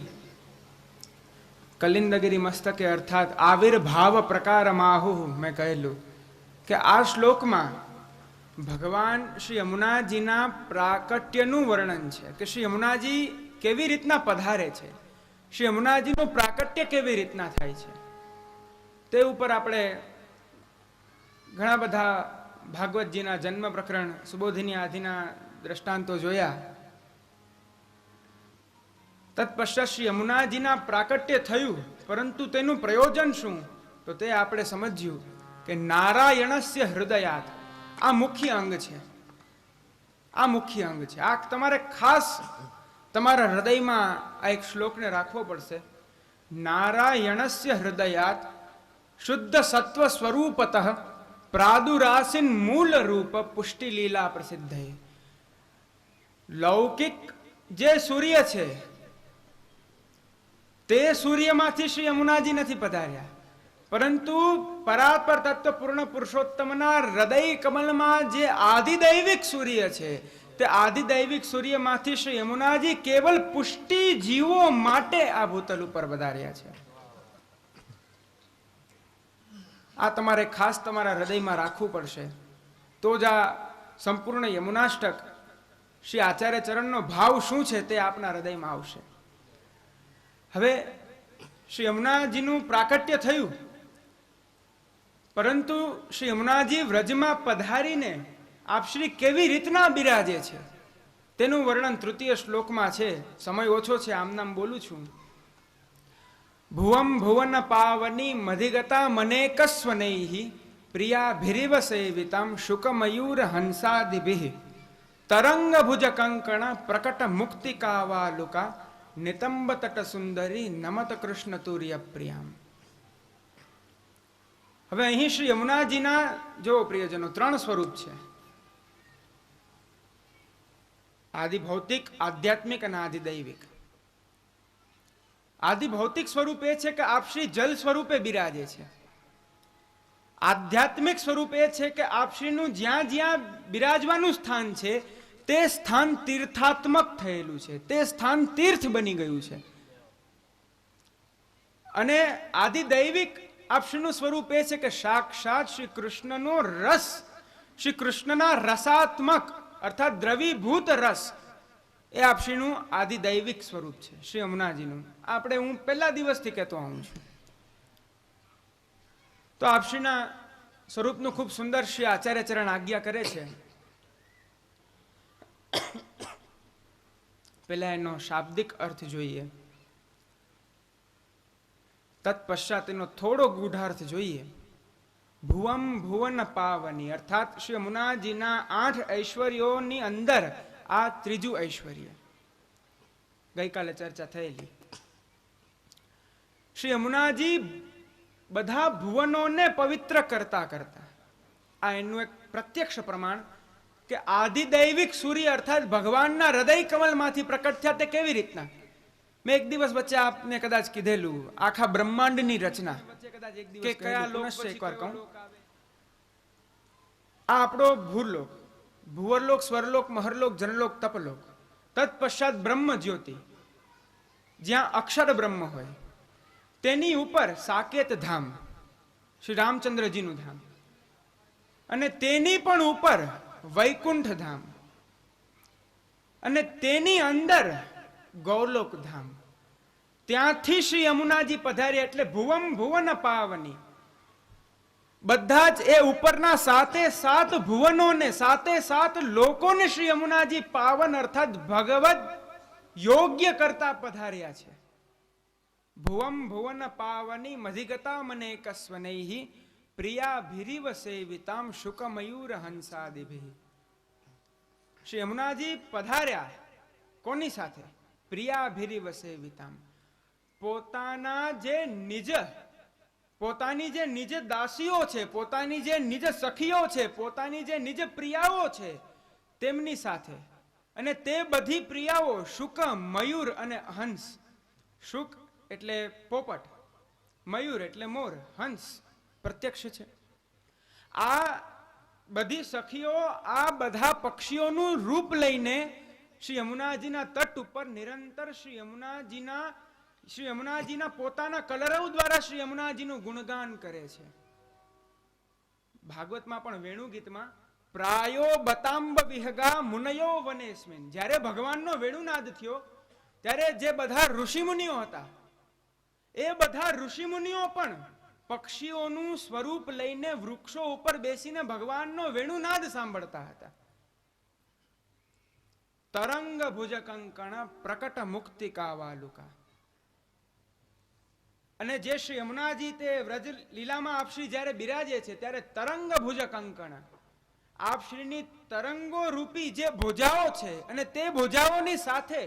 S1: કલિંદગીરી મસ્તકે અર્થાત આવિર્ભાવ પ્રકારમાહુ મેં કહેલું કે આ શ્લોકમાં ભગવાન શ્રી યમુનાજીના પ્રાકટ્યનું વર્ણન છે કે શ્રી યમુનાજી કેવી રીતના પધારે છે, શ્રી યમુનાજીનું પ્રાકટ્ય કેવી રીતના થાય છે, તે ઉપર આપણે ઘણા બધા ભાગવતજીના જન્મ પ્રકરણ, સુબોધિની આદિના દ્રષ્ટાંતો જોયા. તત્પશ્ચાત શ્રી યમુનાજીના પ્રાકટ્ય થયું, પરંતુ તેનું પ્રયોજન શું, તો તે આપણે સમજ્યું કે નારાયણસ્ય હૃદયાત. આ મુખ્ય અંગ છે, આ મુખ્ય અંગ છે. આ તમારે ખાસ તમારા હૃદયમાં આ એક શ્લોકને રાખવો પડશે. નારાયણસ્ય હૃદયાત શુદ્ધ સત્વ સ્વરૂપતઃ પ્રાદુરાસીન મૂળ રૂપ પુષ્ટિ લીલા પ્રસિદ્ધ. લૌકિક જે સૂર્ય છે તે સૂર્યમાંથી શ્રી યમુનાજી નથી પધાર્યા, પરંતુ પરાત્પર તત્વ પૂર્ણ પુરુષોત્તમના હૃદય કમલમાં જે આધિદૈવિક સૂર્ય છે તે આધિદૈવિક સૂર્યમાંથી શ્રી યમુનાજી કેવલ પુષ્ટિ જીવો માટે આ ભૂતલ ઉપર પધાર્યા છે. આ તમારે ખાસ તમારા હૃદયમાં રાખવું પડશે, તો જ આ સંપૂર્ણ યમુનાષ્ટક શ્રી આચાર્ય ચરણનો ભાવ શું છે તે આપના હૃદયમાં આવશે. હવે શ્રી યમુનાજીનું પ્રાકટ્ય થયું, પરંતુ શ્રી યમુનાજી વ્રજમાં પધારીને આપ શ્રી કેવી રીતના બિરાજે છે તેનું વર્ણન તૃતીય શ્લોકમાં છે. સમય ઓછો છે, આમ નામ બોલું છું. ભુવમ ભુવન પાવની મધિગતા મનેકસ્વનૈહિ પ્રિયાભિરિવ સેવિતામ શુકમયુર હંસાદિભિઃ તરંગ ભુજ કંકણ પ્રકટ મુક્તિકાવાલુકા નિતંબ તટ સુંદરી નમત કૃષ્ણ તુર્ય પ્રિયામ. હવે અહીં શ્રી યમુનાજીના જો પ્રિયજનો 3 સ્વરૂપ છે: આદિ ભૌતિક, આધ્યાત્મિક અને આદિ દૈવિક. આદિ ભૌતિક સ્વરૂપ એ છે કે આપ શ્રી જલ સ્વરૂપે બિરાજે છે. આધ્યાત્મિક સ્વરૂપ એ છે કે આપ શ્રીનું જ્યાં જ્યાં બિરાજવાનું સ્થાન છે તે સ્થાન તીર્થાત્મક થયેલું છે, તે સ્થાન તીર્થ બની ગયું છે. અને આદિ દૈવિક આપ શ્રીનું સ્વરૂપ એ છે કે સાક્ષાત શ્રી કૃષ્ણનો રસ, શ્રી કૃષ્ણના રસાત્મક અર્થાત દ્રવીભૂત રસ એ આપ શ્રીનું આદિ દૈવિક સ્વરૂપ છે શ્રી યમુનાજીનું. આપણે હું પહેલા દિવસથી કહેતો આવું છું. તો આપ શ્રીના સ્વરૂપનું ખૂબ સુંદર શ્રી આચાર્ય ચરણ આજ્ઞા કરે છે. પહેલા એનો શાબ્દિક અર્થ જોઈએ, તત્પશ્ચાત એનો થોડો ગૂઢાર્થ જોઈએ. ભુવમ ભુવન પાવની અર્થાત શ્રી યમુનાજીના 8 ઐશ્વર્યોની અંદર આ ત્રીજું ઐશ્વર્ય, ગઈકાલે ચર્ચા થયેલી. શ્રી યમુનાજી બધા ભુવનોને પવિત્ર કરતા કરતા, આ એનું એક પ્રત્યક્ષ પ્રમાણ કે આધિદૈવિક સૂર્ય અર્થાત ભગવાનના હૃદય કમલમાંથી પ્રકટ થયા. તે કેવી રીતના? મેં એક દિવસ વચ્ચે આપને કદાચ કીધેલું આખા બ્રહ્માંડની રચના કે કયા લોક છે, એકવાર કહું. આ આપણો ભૂરલોક, ભુવરલોક, સ્વરલોક, મહરલોક, જનલોક, તપલોક. તત્પશ્ચાત બ્રહ્મ જ્યોતિ, જ્યાં અક્ષર બ્રહ્મ હોય, તેની ઉપર સાકેત ધામ, શ્રી રામચંદ્રજીનું ધામ, અને તેની પણ ઉપર વૈકુંઠ ધામ, અને તેની અંદર ગૌલોક ધામ. ત્યાંથી શ્રી યમુનાજી પધાર્યા એટલે ભુવમ ભુવન પાવની. બધા જ એ ઉપરના 7 ભુવનોને, 7 લોકોને શ્રી યમુનાજી પાવન અર્થાત ભગવદ યોગ્ય કરતા પધાર્યા છે. ભુવમ ભુવન પાવની મધિગતા મને કસ્વનૈહિ પ્રિયાભિરીવ સેવિતામ શુકમયુર હંસાદિભિ. શ્રી યમુનાજી પધાર્યા કોની સાથે? પ્રિયાભિરીવ સેવિતામ. પોતાની જે નિજ દાસીઓ છે, પોતાની જે નિજ સખીઓ છે, પોતાની જે નિજ પ્રિયાઓ છે તેમની સાથે. અને તે બધી પ્રિયાઓ શુક, મયુર અને હંસ. શુક એટલે પોપટ, મયુર એટલે મોર, હંસ પ્રત્યક્ષ છે. આ બધી સખીઓ આ બધા પક્ષીઓનું રૂપ લઈને શ્રી યમુનાજીના તટ ઉપર નિરંતર શ્રી યમુનાજીના પોતાના કલરવ દ્વારા શ્રી યમુનાજીનું ગુણગાન કરે છે. ભાગવતમાં પણ વેણુ ગીતમાં પ્રાયો બતાંબ વિહગા મુનયો વનેસ્મિન, જ્યારે ભગવાનનો વેણુનાદ થયો ત્યારે જે બધા ઋષિમુનિઓ હતા એ બધા ઋષિમુનિઓ પણ પક્ષીઓનું સ્વરૂપ લઈને વૃક્ષો ઉપર બેસીને ભગવાનનો વેણુનાદ સાંભળતા હતા. તરંગ ભુજ કંકણ પ્રકટ મુક્તિકા વાલુકા. અને જે શ્રી યમુનાજી તે વ્રજ લીલામાં આપશ્રી જ્યારે બિરાજે છે ત્યારે તરંગ ભુજ કંકણ, આપશ્રીની તરંગો રૂપી જે ભુજાઓ છે અને તે ભુજાઓની સાથે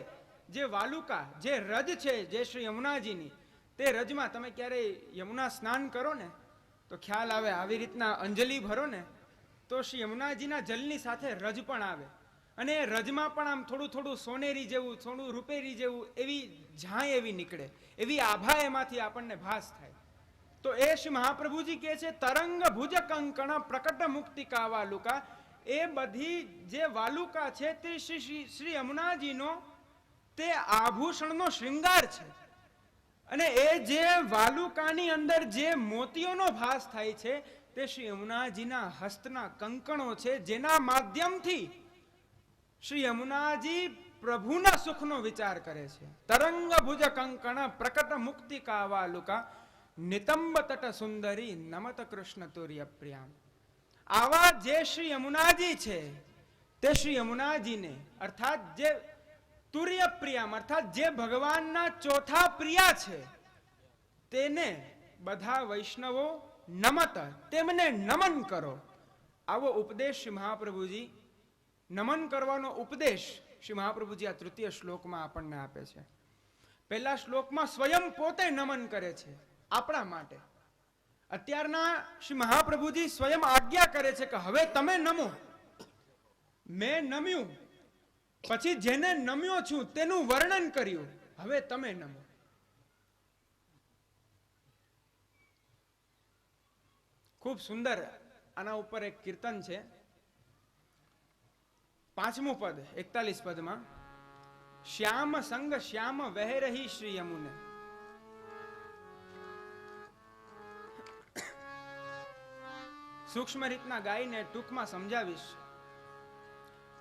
S1: જે વાલુકા, જે રજ છે જે શ્રી યમુનાજીની, તે રજમાં તમે ક્યારેય યમુના સ્નાન કરો ને તો ખ્યાલ આવે, આવી રીતના અંજલિ ભરો ને તો શ્રી યમુનાજીના જલની સાથે રજ પણ આવે. અને રજમાં પણ આમ થોડું થોડું સોનેરી જેવું, થોડું રૂપેરી જેવું એવી ઝાંય એવી નીકળે, એવી આભા એમાંથી આપણને ભાસ થાય. તો એ શ્રી મહાપ્રભુજી કહે છે તરંગ ભુજ કંકણ પ્રકટ મુક્તિકા વાલુકા. એ બધી જે વાલુકા છે તે શ્રી યમુનાજીનો તે આભૂષણનો શૃંગાર છે. અને એ જે વાલુકાની અંદર જે મોતીઓનો ભાસ થાય છે તે શ્રી યમુનાજીના હસ્તના કંકણો છે, જેના માધ્યમથી શ્રી યમુનાજી પ્રભુના સુખનો વિચાર કરે છે. તરંગ ભુજ કંકણ પ્રકટ મુક્તિકા વાલુકા નિતંબ તટ સુંદરી નમત કૃષ્ણ તુર્ય પ્રિયામ. આવા જે શ્રી યમુનાજી છે તે શ્રી યમુનાજીને અર્થાત જે તુર્ય પ્રિયામ અર્થાત જે ભગવાનના ચોથા પ્રિયા છે તેને બધા વૈષ્ણવો નમત, તેમને નમન કરો. આવો ઉપદેશ શ્રી મહાપ્રભુજી, નમન કરવાનો ઉપદેશ શ્રી મહાપ્રભુજી આ તૃતીય શ્લોકમાં આપણને આપે છે. પહેલા શ્લોકમાં સ્વયં પોતે નમન કરે છે આપણા માટે. અત્યારના શ્રી મહાપ્રભુજી સ્વયં આજ્ઞા કરે છે કે હવે તમે નમો. મેં નમ્યું, પછી જેને નમ્યો છું તેનું વર્ણન કર્યું, હવે તમે નમો. ખૂબ સુંદર આના ઉપર એક કીર્તન છે, 5મું પદ 41 પદમાં. શ્યામ સંગ શ્યામ વહે રહી શ્રી યમુને. સૂક્ષ્મ રીતના ગાઈને ટૂંકમાં સમજાવીશ,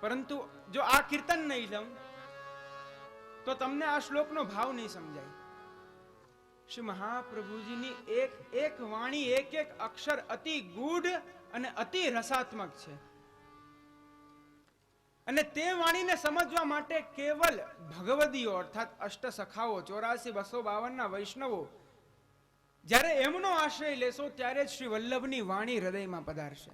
S1: પરંતુ જો આ કીર્તન નહીં લઉં તો તમને આ શ્લોકનો ભાવ નહીં સમજાય. શ્રી મહાપ્રભુજીની એક એક વાણી, એક એક અક્ષર અતિ ગૂઢ અને અતિ રસાત્મક છે. અને તે વાણીને સમજવા માટે કેવલ ભગવદીઓ અર્થાત અષ્ટ સખાઓ 84,252 ના વૈષ્ણવો જ્યારે એમનો આશ્રય લેશો ત્યારે જ શ્રી વલ્લભની વાણી હૃદયમાં પધારશે.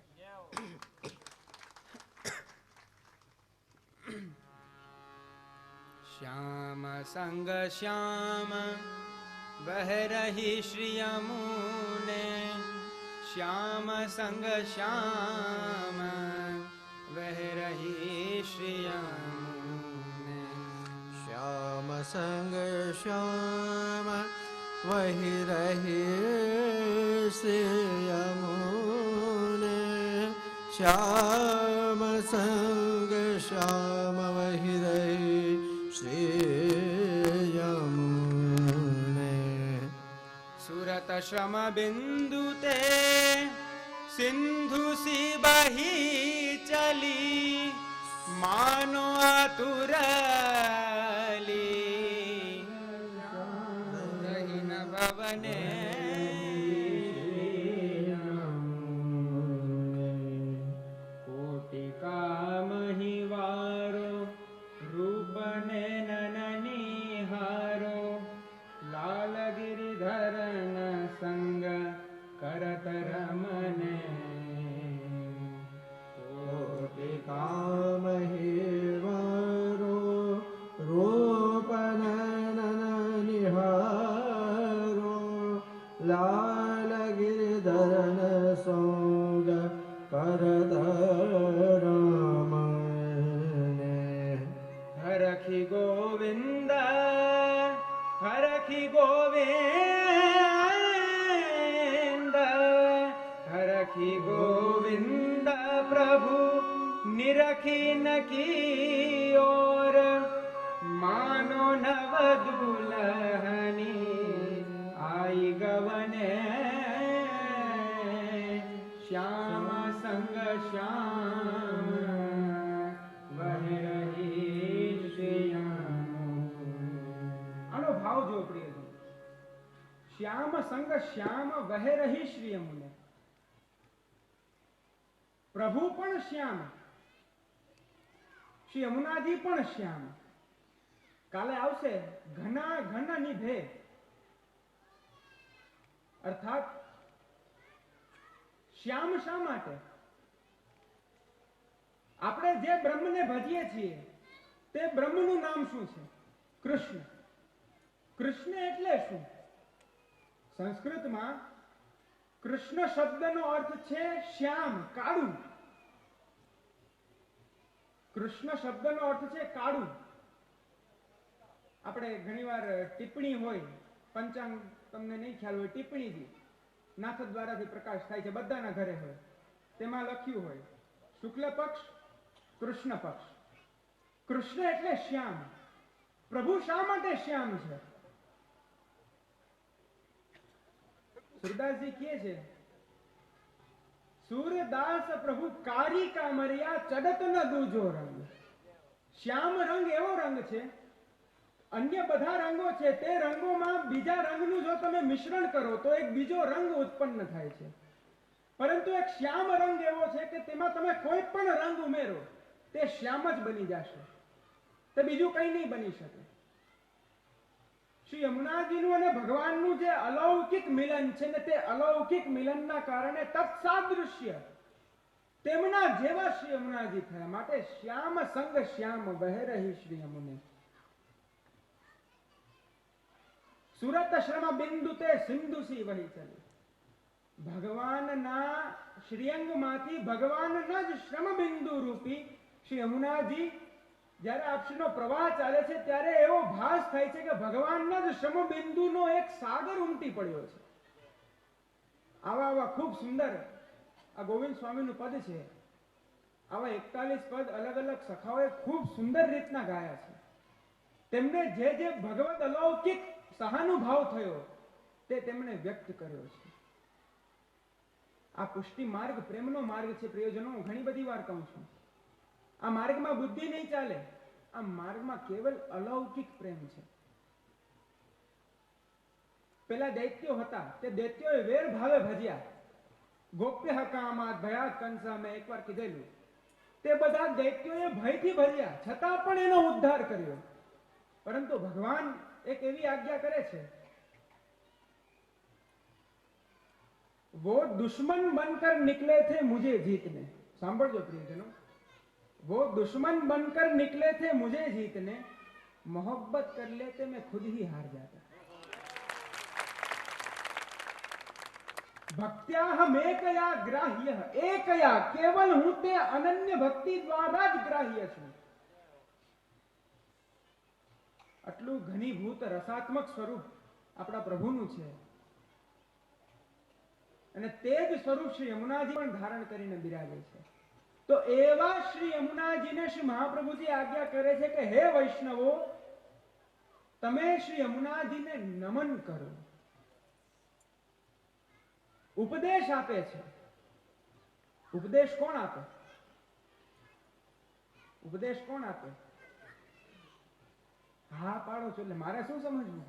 S1: શ્યામ સંગ શ્યામ વહ રહી શ્રી યમુને. શ્યામ સંગ શ્યામ વહ રહી શ્રી યમુને.
S2: શ્યામ સંગ શ્યામ વહી રહી શ્રી યમુને. શ્યામ સંગ શ્યામ વહી રહી શ્રી યમુને.
S1: સુરત શ્રમ બિંદુ તે સિંધુ સી બહી ચલી. માનો આતુરલી રહીન ભવને. કોટિકા મહિવારો રૂપને નનની હારો. લાલ ગિરિધરન સંગ કરત રમય
S2: લાલ ગિરધરન સોગ કરધરમને
S3: હરખી ગોવિંદ હરખી ગોવિંદ હરખી ગોવિંદ પ્રભુ નિરખી નકી ઓર માનો નવ દુલ્હની આઈ ગવને શ્યામ સંગ શ્યામ વહે રહી શ્રીયમ. આનો ભાવ જો પ્રિયજન, શ્યામ સંગ શ્યામ વહે રહી શ્રી યમુને. પ્રભુ પણ શ્યામ, શ્રી યમુનાજી પણ શ્યામ. કાલે આવશે ઘના ઘન નિભે, અર્થાત શ્યામ શા માટે? આપણે જે બ્રહ્મને ભજીએ છીએ તે બ્રહ્મનું નામ શું છે? કૃષ્ણ. કૃષ્ણ એટલે શું? સંસ્કૃતમાં કૃષ્ણ શબ્દનો અર્થ છે શ્યામ, કાળું. કૃષ્ણ શબ્દનો અર્થ છે કાળું. આપણે ઘણીવાર ટિપ્પણી હોય, પંચાંગ તમને નહીં ખ્યાલ હોય, ટિપ્પણીથી નાથ દ્વારાથી પ્રકાશ થાય છે, બધાના ઘરે હોય. તેમાં લખ્યું હોય શુક્લ પક્ષ, કૃષ્ણ પક્ષ. કૃષ્ણ એટલે શ્યામ. પ્રભુ શા માટે શ્યામ છે? સુરદાસજી કહે છે, સૂરદાસ પ્રભુ કારી કામરિયા ચડત ન દૂજો રંગ. શ્યામ રંગ એવો રંગ છે, અન્ય બધા રંગો છે તે રંગોમાં બીજા રંગનું જો તમે મિશ્રણ કરો તો એક બીજો રંગ ઉત્પન્ન થાય છે, પરંતુ એક શ્યામ રંગ એવો છે કે તેમાં તમે કોઈ પણ રંગ ઉમેરો તે શ્યામ જ બની જશે, તે બીજું કંઈ નહીં બની શકે. શ્રી યમુનાજીનું અને ભગવાનનું જે અલૌકિક મિલન છે ને તે અલૌકિક મિલનના કારણે તત્સાદૃશ્ય તેમના જેવા શ્રી યમુનાજી થયા. માટે શ્યામ સંગ શ્યામ વહે રહી શ્રી યમુને. સુરત શ્રમ બિંદુ તે સિંધુ સી વહી ચલી. ભગવાનના શ્રીઅંગમાંથી ભગવાનના જ શ્રમ બિંદુ રૂપી શ્રી યમુનાજી જ્યારે આપશ્રીનો પ્રવાહ ચાલે છે ત્યારે એવો ભાસ થાય છે કે ભગવાનના જ શ્રમ બિંદુનો એક સાગર ઉમટી પડ્યો છે. આવા ખૂબ સુંદર આ ગોવિંદ સ્વામીનું પદ છે. આવા 41 પદ અલગ અલગ સખાઓએ ખૂબ સુંદર રીતના ગાયા છે. તેમને જે જે ભગવદ અલૌકિક સહાનુભાવ થયો તે તેમણે વ્યક્ત કર્યો છે. આ પુષ્ટિ માર્ગ પ્રેમનો માર્ગ છે પ્રિયજનો. હું ઘણી બધી વાર કહું છું, આ માર્ગમાં બુદ્ધિ નહીં ચાલે, આ માર્ગમાં કેવલ અલૌકિક પ્રેમ છે. પેલા દૈત્યો હતા, તે દૈત્યોએ વેર ભાવે ભજ્યા. ગોપ્ય હકામાત ભયા કંસા, મેં એકવાર કીધેલું, તે બધા દૈત્યોએ ભયથી ભજ્યા છતાં પણ એનો ઉદ્ધાર કર્યો. પરંતુ ભગવાન એક એવી આજ્ઞા કરે છે, वो दुश्मन बनकर निकले थे मुझे जीतने. સાંભળજો પ્રિયજનો, वो दुश्मन बनकर निकले थे मुझे जीतने, मोहब्बत कर लेते मैं खुद ही हार जाता. भक्त्याहम एकया ग्राह्य, एकया केवल હું તે અનન્ય ભક્તિ દ્વારા જ ગ્રાહ્ય છું. આટલું ઘનીભૂત રસાત્મક સ્વરૂપ આપણા પ્રભુનું છે અને તે જ સ્વરૂપ શ્રી યમુનાજી પણ ધારણ કરીને બિરાજે છે. તો એવા શ્રી યમુનાજીને શ્રી મહાપ્રભુજી આજ્ઞા કરે છે કે હે વૈષ્ણવો, તમે શ્રી યમુનાજીને નમન કરો. ઉપદેશ આપે છે. ઉપદેશ કોણ આપે? ઉપદેશ કોણ આપે? હા પાડો છો એટલે મારે શું સમજવું?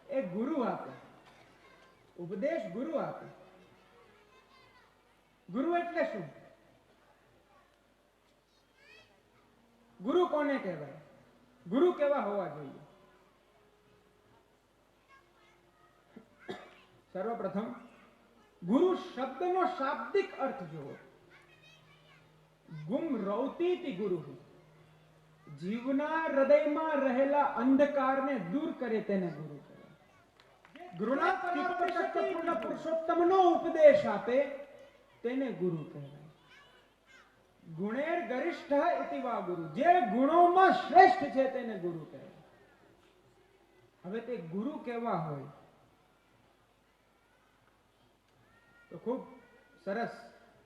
S3: એ ગુરુ આપે. ઉપદેશ ગુરુ આપે. ગુરુ એટલે શું? ગુરુ કોને કહેવાય? ગુરુ કેવા હોવા જોઈએ? સર્વપ્રથમ ગુરુ શબ્દનો શાબ્દિક અર્થ જુઓ. ગુમ રૌતીતિ ગુરુ, જીવના હૃદયમાં રહેલા અંધકારને દૂર કરે તેને ગુરુ કહેવાય. ગુરુનાથ પૂર્ણ પુરુષોત્તમનો ઉપદેશ આપે તેને ગુરુ કહેવાય. ગુણેર ગરિષ્ઠ ઇતિ વા ગુરુ, જે ગુણોમાં શ્રેષ્ઠ છે તેને ગુરુ કહેવાય. હવે તે ગુરુ કેવા હોય તો ખૂબ સરસ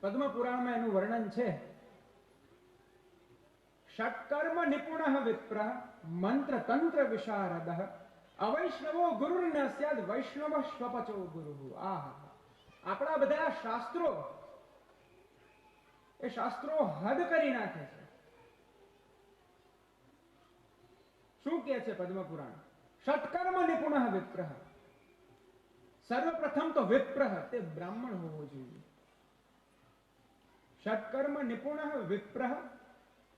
S3: પદ્મ પુરાણમાં એનું વર્ણન છે. ષટ્કર્મ નિપુણ વિપ્ર મંત્ર તંત્ર વિશારદ અવૈષ્ણવો ગુરુ ન સ્યાદ વૈષ્ણવ સ્વપચો ગુરુ. આહા, આપણા બધા શાસ્ત્રો એ શાસ્ત્રો હદ કરી નાખે છે. શું કહે છે પદ્મ પુરાણ? ષટ્કર્મ નિપુણ વિપ્ર. સર્વપ્રથમ તો વિપ્ર તે બ્રાહ્મણ હોવો જોઈએ. ષટ્કર્મ નિપુણ વિપ્ર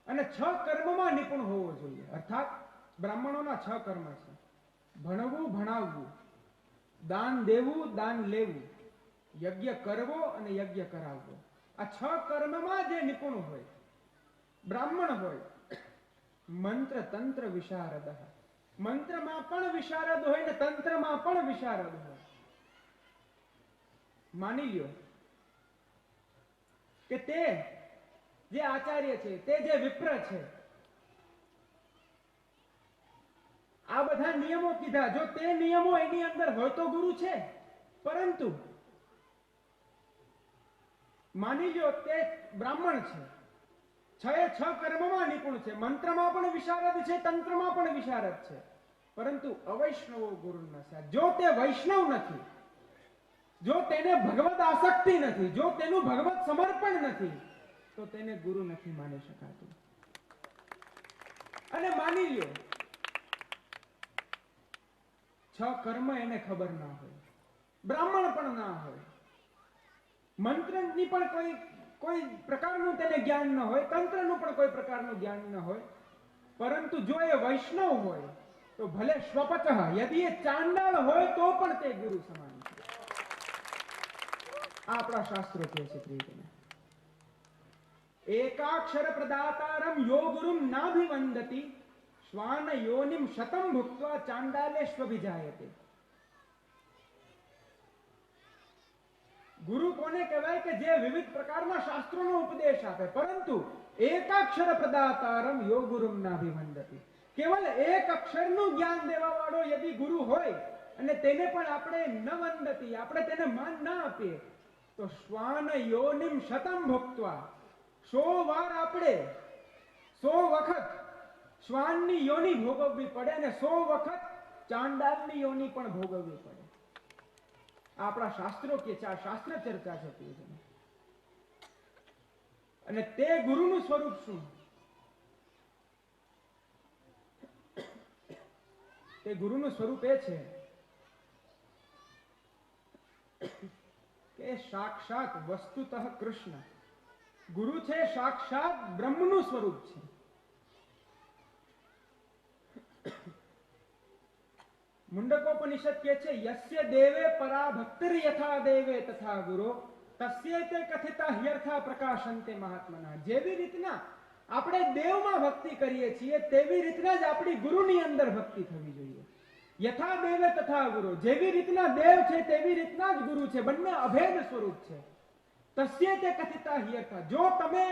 S3: અને 6 કર્મમાં નિપુણ હોવો જોઈએ. અર્થાત બ્રાહ્મણોના 6 કર્મ છે: ભણવું, ભણાવવું, દાન દેવું, દાન લેવું, યજ્ઞ કરવો અને યજ્ઞ કરાવવો. આ 6 કર્મમાં જે નિપુણ હોય, બ્રાહ્મણ હોય. મંત્ર તંત્ર વિશારદ, મંત્રમાં પણ વિશારદ હોય ને તંત્રમાં પણ વિશારદ હોય. માની લ્યો કે તે જે આચાર્ય છે, તે જે વિપ્ર છે, આ બધા નિયમો કીધા, જો તે નિયમો એની અંદર હોય તો ગુરુ છે. પરંતુ માની લો તે બ્રાહ્મણ છે, 6 કર્મમાં નિપુણ છે, મંત્રમાં પણ વિશારદ છે, તંત્રમાં પણ વિશારદ છે, પરંતુ અવૈષ્ણવો ગુરુ ન સ્યાત. જો તે વૈષ્ણવ નથી, જો તેને ભગવદ આસક્તિ નથી, જો તેનું ભગવત સમર્પણ નથી, તો તેને ગુરુ નથી માની શકાતું. અને માની લ્યો 6 કર્મ એને ખબર ના હોય, બ્રાહ્મણ પણ ના હોય, મંત્રની પણ કોઈ પ્રકારનું તેને જ્ઞાન ન હોય, તંત્રનું પણ કોઈ પ્રકારનું જ્ઞાન ન હોય, પરંતુ જો એ વૈષ્ણવ હોય તો ભલે સ્વપચ, યદિ એ ચાંડાળ હોય તો પણ તે ગુરુ સમાન છે. આપણા શાસ્ત્રો કહે છે પ્રિયજનો, એકાક્ષર પ્રદાતારમ યો ગુરુમ નાભિવંદતિ શ્વાન યોનિમ શતમ ભુક્ત્વા ચાંડાલેષ્વભિજાયતે. ગુરુ કોને કહેવાય? કે જે વિવિધ પ્રકારના શાસ્ત્રોનો ઉપદેશ આપે, પરંતુ એકાક્ષર પ્રદાતારમ યો ગુરુમ નાભિવંદતિ. કેવલ એક અક્ષરનું જ્ઞાન દેવા વાળો યદિ ગુરુ હોય અને તેને પણ આપણે ન વંદતી, આપણે તેને માન ના આપીએ, તો શ્વાન યોનિમ શતમ ભુક્ત્વા, 100 વાર આપણે 100 વખત શ્વાનની યોની ભોગવવી પડે અને 100 વખત ચાંડાલની યોની પણ ભોગવવી પડે. આપણા શાસ્ત્રો કે છે, આ શાસ્ત્ર ચર્ચા છે. અને તે ગુરુનું સ્વરૂપ શું? તે ગુરુનું સ્વરૂપ એ છે કે સાક્ષાત વસ્તુતઃ કૃષ્ણ. ગુરુ છે સાક્ષાત બ્રહ્મનું સ્વરૂપ છે. મુંડકોપનિષદ કહે છે, યસ્ય દેવે પરા ભક્તિર યથા દેવે તથા ગુરો તસ્યૈતે કથિતા હ્યર્થા પ્રકાશન્તે મહાત્મના. જેવી રીતના આપણે દેવમાં ભક્તિ કરીએ છીએ તેવી રીતના જ આપણી ગુરુની અંદર ભક્તિ થવી જોઈએ. યથા દેવે તથા ગુરો, જેવી રીતના દેવ છે તેવી રીતના જ ગુરુ છે. બંને અભેદ સ્વરૂપ છે. તસ્યૈતે કથિતા હ્યર્થા, જો તમે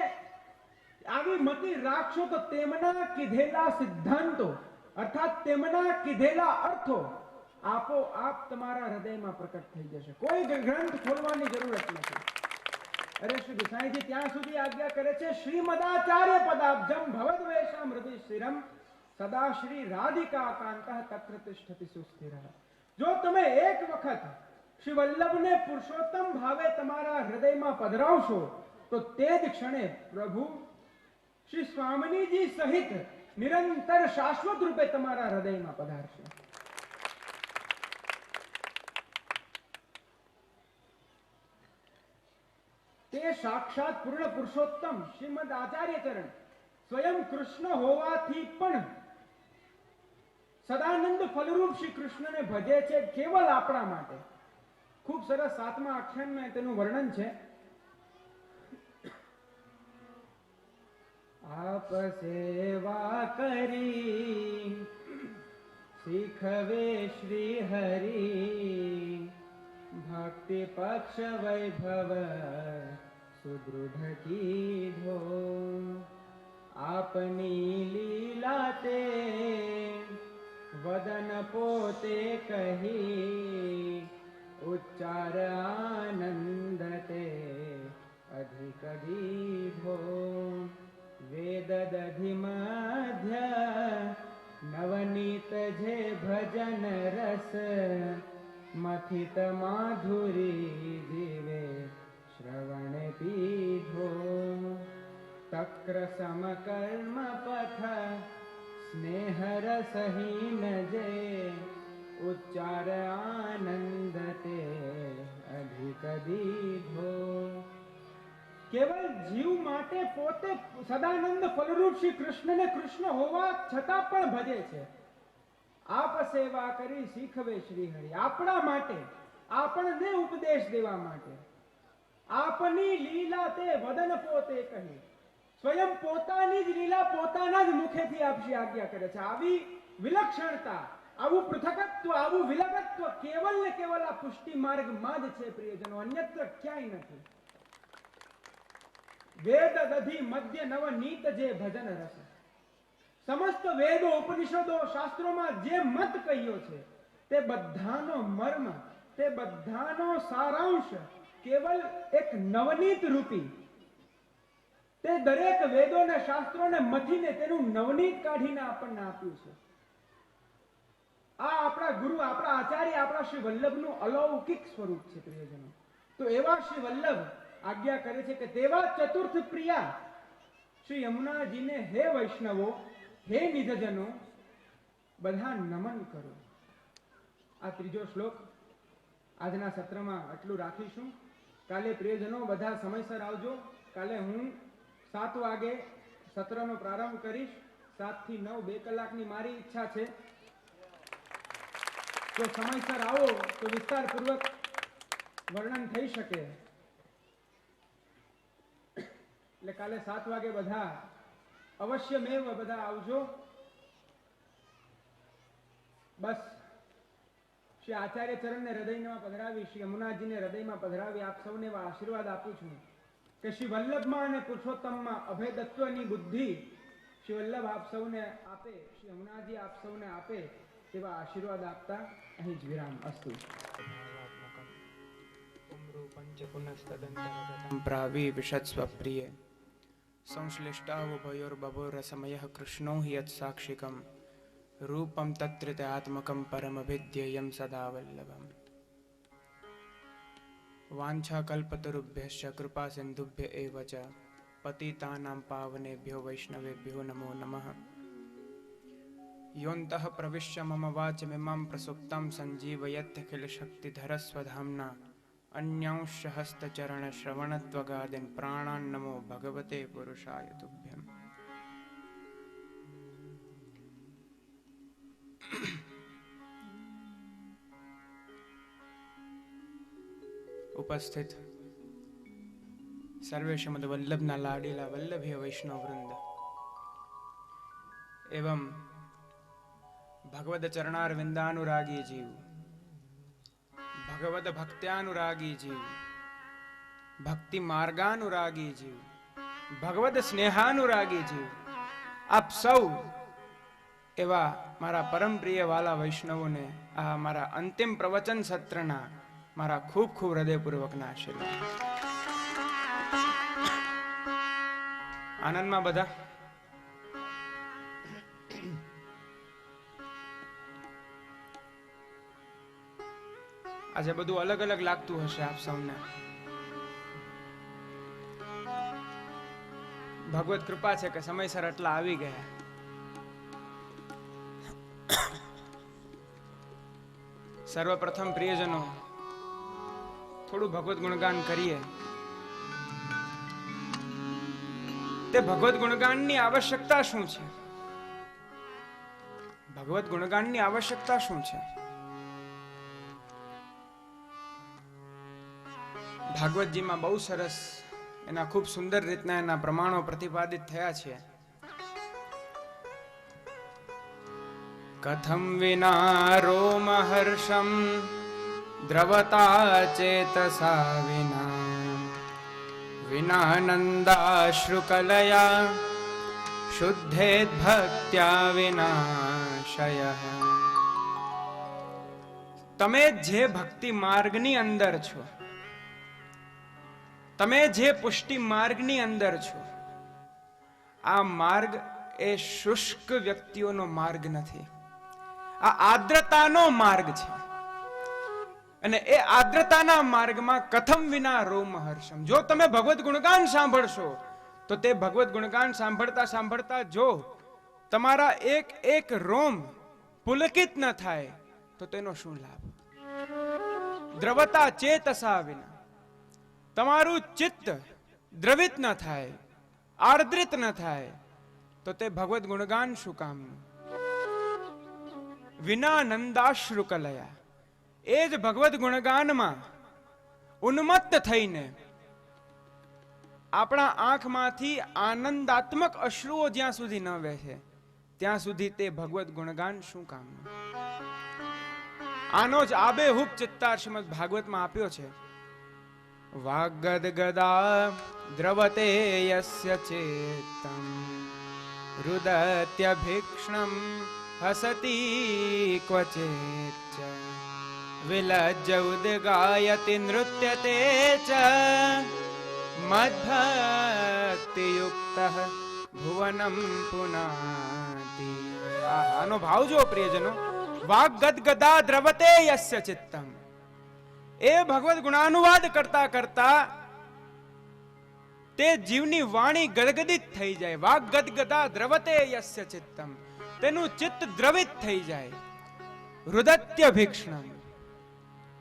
S3: આવી મતિ રાખશો તો તેમના કીધેલા સિદ્ધાંતો અર્થાત તેમના કીધેલા અર્થો આપોઆપ તમારા હૃદયમાં પ્રકટ થઈ જશે. કોઈ ગ્રંથ ખોલવાની જરૂરત નથી. અરે શ્રી ગુસાઈજી ત્યાં સુધી આજ્ઞા કરે છે, શ્રીમદાચાર્ય પદાબ્જમ ભવદ્વેષામ હૃદય સ્થિરમ સદા શ્રી રાધિકા કાંતઃ તત્ર તિષ્ઠતિ સુસ્થિરઃ. જો તમે એક વખત શ્રી વલ્લભને પુરુષોત્તમ ભાવે તમારા હૃદયમાં પધરાવશો તો તે જ ક્ષણે પ્રભુ શ્રી સ્વામિનીજી સહિત નિરંતર શાશ્વત રૂપે તમારા હૃદયમાં પધારશે. તે સાક્ષાત પૂર્ણ પુરુષોત્તમ શ્રીમદ આચાર્ય ચરણ સ્વયં કૃષ્ણ હોવાથી પણ સદાનંદ ફલરૂપ શ્રી કૃષ્ણને ભજે છે કેવલ આપણા માટે. ખૂબ સરસ 7મા આખ્યાનમાં તેનું વર્ણન છે. આપ સેવા કરી શીખવે શ્રી હરિ मुक्ति पक्ष वैभव सुदृढ़ कीधो आपनी लीला ते वदन पोते कही उच्चार आनंद ते अधिक दीधो वेद दधि मध्य नवनीत जे भजन रस मथित माधुरी जीवे श्रवण पीधो तक्र समकर्म पथ स्नेह रसहीन जे उच्चार आनंद ते अधिक दीधो કેવલ જીવ માટે પોતે સદાનંદ ફલરૂપ શ્રી કૃષ્ણને કૃષ્ણ હોવા છતાં પણ ભજે છે. આપ સેવા કરી શીખવે શ્રી હરિ આપણા માટે, આપણને ઉપદેશ દેવા માટે. આપની લીલા તે વદન પોતે કહી, સ્વયં પોતાની જ લીલા પોતાના જ મુખેથી આપશી આજ્ઞા કરે છે. આવી વિલક્ષણતા, આવું પૃથકત્વ, આવું વિલગત્વ કેવલ ને કેવલ આ પુષ્ટિ માર્ગમાં જ છે પ્રિયજનો, અન્યત્ર ક્યાંય નથી. વેદ દધી મધ્ય નવનીત જે ભજન રસ, સમસ્ત વેદો ઉપનિષદો શાસ્ત્રોમાં જે મત કહ્યો છે તે બધાનો મર્મ, તે બધાનો સારાંશ કેવલ એક નવનીત રૂપી, તે દરેક વેદોને શાસ્ત્રોને મથીને તેનું નવનીત કાઢીને આપણને આપ્યું છે. આ આપણા ગુરુ, આપણા આચાર્ય, આપણા શ્રી વલ્લભનું અલૌકિક સ્વરૂપ છે પ્રિયજનો. તો એવા શ્રી વલ્લભ આજ્ઞા કરે છે કે તેવા ચતુર્થ પ્રિયા શ્રી યમુનાજીને હે વૈષ્ણવો, હે નિજજનો, બધા નમન કરો. આ ત્રીજો શ્લોક આજના સત્રમાં આટલું રાખીશું. કાલે પ્રિયજનો બધા સમયસર આવજો. કાલે હું 7 વાગે સત્રનો પ્રારંભ કરીશ. 7 થી 9 2 કલાકની મારી ઈચ્છા છે. જો સમયસર આવો તો વિસ્તારપૂર્વક વર્ણન થઈ શકે. એટલે કાલે 7 વાગે બધા અવશ્યમેવ બધા આવજો. બસ શ્રી આચાર્ય ચરણને હૃદયમાં પધરાવી, શ્રી યમુનાજીને હૃદયમાં પધરાવી આપ સૌને એવા આશીર્વાદ આપું છું કે શ્રી વલ્લભમાં અને પુરુષોત્તમમાં અભેદત્વની બુદ્ધિ શ્રી વલ્લભ આપ સૌને આપે, શ્રી યમુનાજી આપ સૌને આપે, તેવા આશીર્વાદ આપતા અહીં જ વિરામ. અસ્તુ.
S1: પ્રાવી વિશદ સ્વપ્રિય સંશ્લિષ્ટાવભયોર્બભોરસમયઃ કૃષ્ણો હિ યત્સાક્ષિકમ રૂપમ તત્રિતાત્મકમ પરમભિધ્યેયં સદા વલ્લભમ. વાંછાકલ્પતરુભ્યશ્ચ કૃપા સિંધુભ્ય એવ ચ પતિતાનાં પાવનેભ્યો વૈષ્ણવેભ્યો નમો નમઃ. યોऽन्तઃ પ્રવિશ્ય મમ વાચમિમાં પ્રસુપ્તાં સંજીવયત્યખિલશક્તિધરસ્વધામ્ના अन्यांश हस्तचरण श्रवणत्वगादिन् प्राणान् नमो भगवते पुरुषाय तुभ्यम्. उपस्थित सर्वे श्रीमद वल्लभना लाडीला वल्लभीय वैष्णव वृंद एवं भगवद चरणारविंदानुरागी जीव, भगवद भक्त्यानुरागी जीव, भक्ति मार्गानुरागी जीव, भगवद स्नेहानुरागी जीव, आप सौ एवा मारा परम प्रिय वाला वैष्णवोने आ मारा अंतिम प्रवचन सत्रना मारा खूब खूब हृदयपूर्वकना आशीर्वाद. आनंद में बधा આજે બધું અલગ અલગ લાગતું હશે આપ સૌને. ભગવત કૃપા છે કે સમયસર એટલા આવી ગયા. સર્વપ્રથમ પ્રિયજનો થોડું ભગવત ગુણગાન કરીએ. તે ભગવત ગુણગાનની આવશ્યકતા શું છે? ભગવત ગુણગાનની આવશ્યકતા શું છે? ભાગવતજીમાં બહુ સરસ એના ખૂબ સુંદર રીતના એના પ્રમાણો પ્રતિપાદિત થયા છે. કથમ વિના રોમહર્ષમ દ્રવતા ચેતસા વિનાનંદાશ્રુકલયા શુદ્ધેદ ભક્ત્યા વિનાશય. તમે જે ભક્તિ માર્ગની અંદર છો, તમે જે પુષ્ટિ માર્ગની અંદર છો, આ માર્ગ એ શુષ્ક વ્યક્તિઓનો માર્ગ નથી, આ આદ્રતાનો માર્ગ છે. અને એ આદ્રતાના માર્ગમાં કથમ વિના રોમ હર્ષમ. જો તમે ભગવત ગુણગાન સાંભળશો તો તે ભગવત ગુણગાન સાંભળતા સાંભળતા જો તમારા એક એક રોમ પુલકિત ન થાય તો તેનો શું લાભ? દ્રવતા ચેતસા વિના, તમારું ચિત્ત દ્રવિત ન થાય, આર્દ્રિત ન થાય તો તે ભગવત ગુણગાન શું કામનું? વિના નંદાશ્રુકલયા, એ જ ભગવત ગુણગાનમાં ઉન્મત્ત થઈને આપણા આંખમાંથી આનંદાત્મક અશ્રુઓ જ્યાં સુધી ન વહેશે ત્યાં સુધી તે ભગવત ગુણગાન શું કામનું? આનો જ આબેહૂબ ચિત્તાર શ્રીમદ ભાગવતમાં આપ્યો છે. વાગદ ગદા દ્રવતે યસ્ય ચેતમ રુદત્યભિક્ષણમ હસતી ક્વચિત વિલજ્જ ઉદગાયતિ નૃત્યતે ચ મદ્ભક્તિયુક્તઃ ભુવનમ પુનાતિ. આનો ભાવ જો પ્રિયજનો, વાગ ગદગદા દ્રવતે યસ્ય ચિત્તમ. એ ભગવત ગુણાનુવાદ કરતા કરતા તે જીવની વાણી ગદગદિત થઈ જાય. વાગ ગદગદા દ્રવતે યસ્ય ચિત્તમ, તેનું ચિત્ત દ્રવિત થઈ જાય. રુદત્ય ભિક્ષણમ,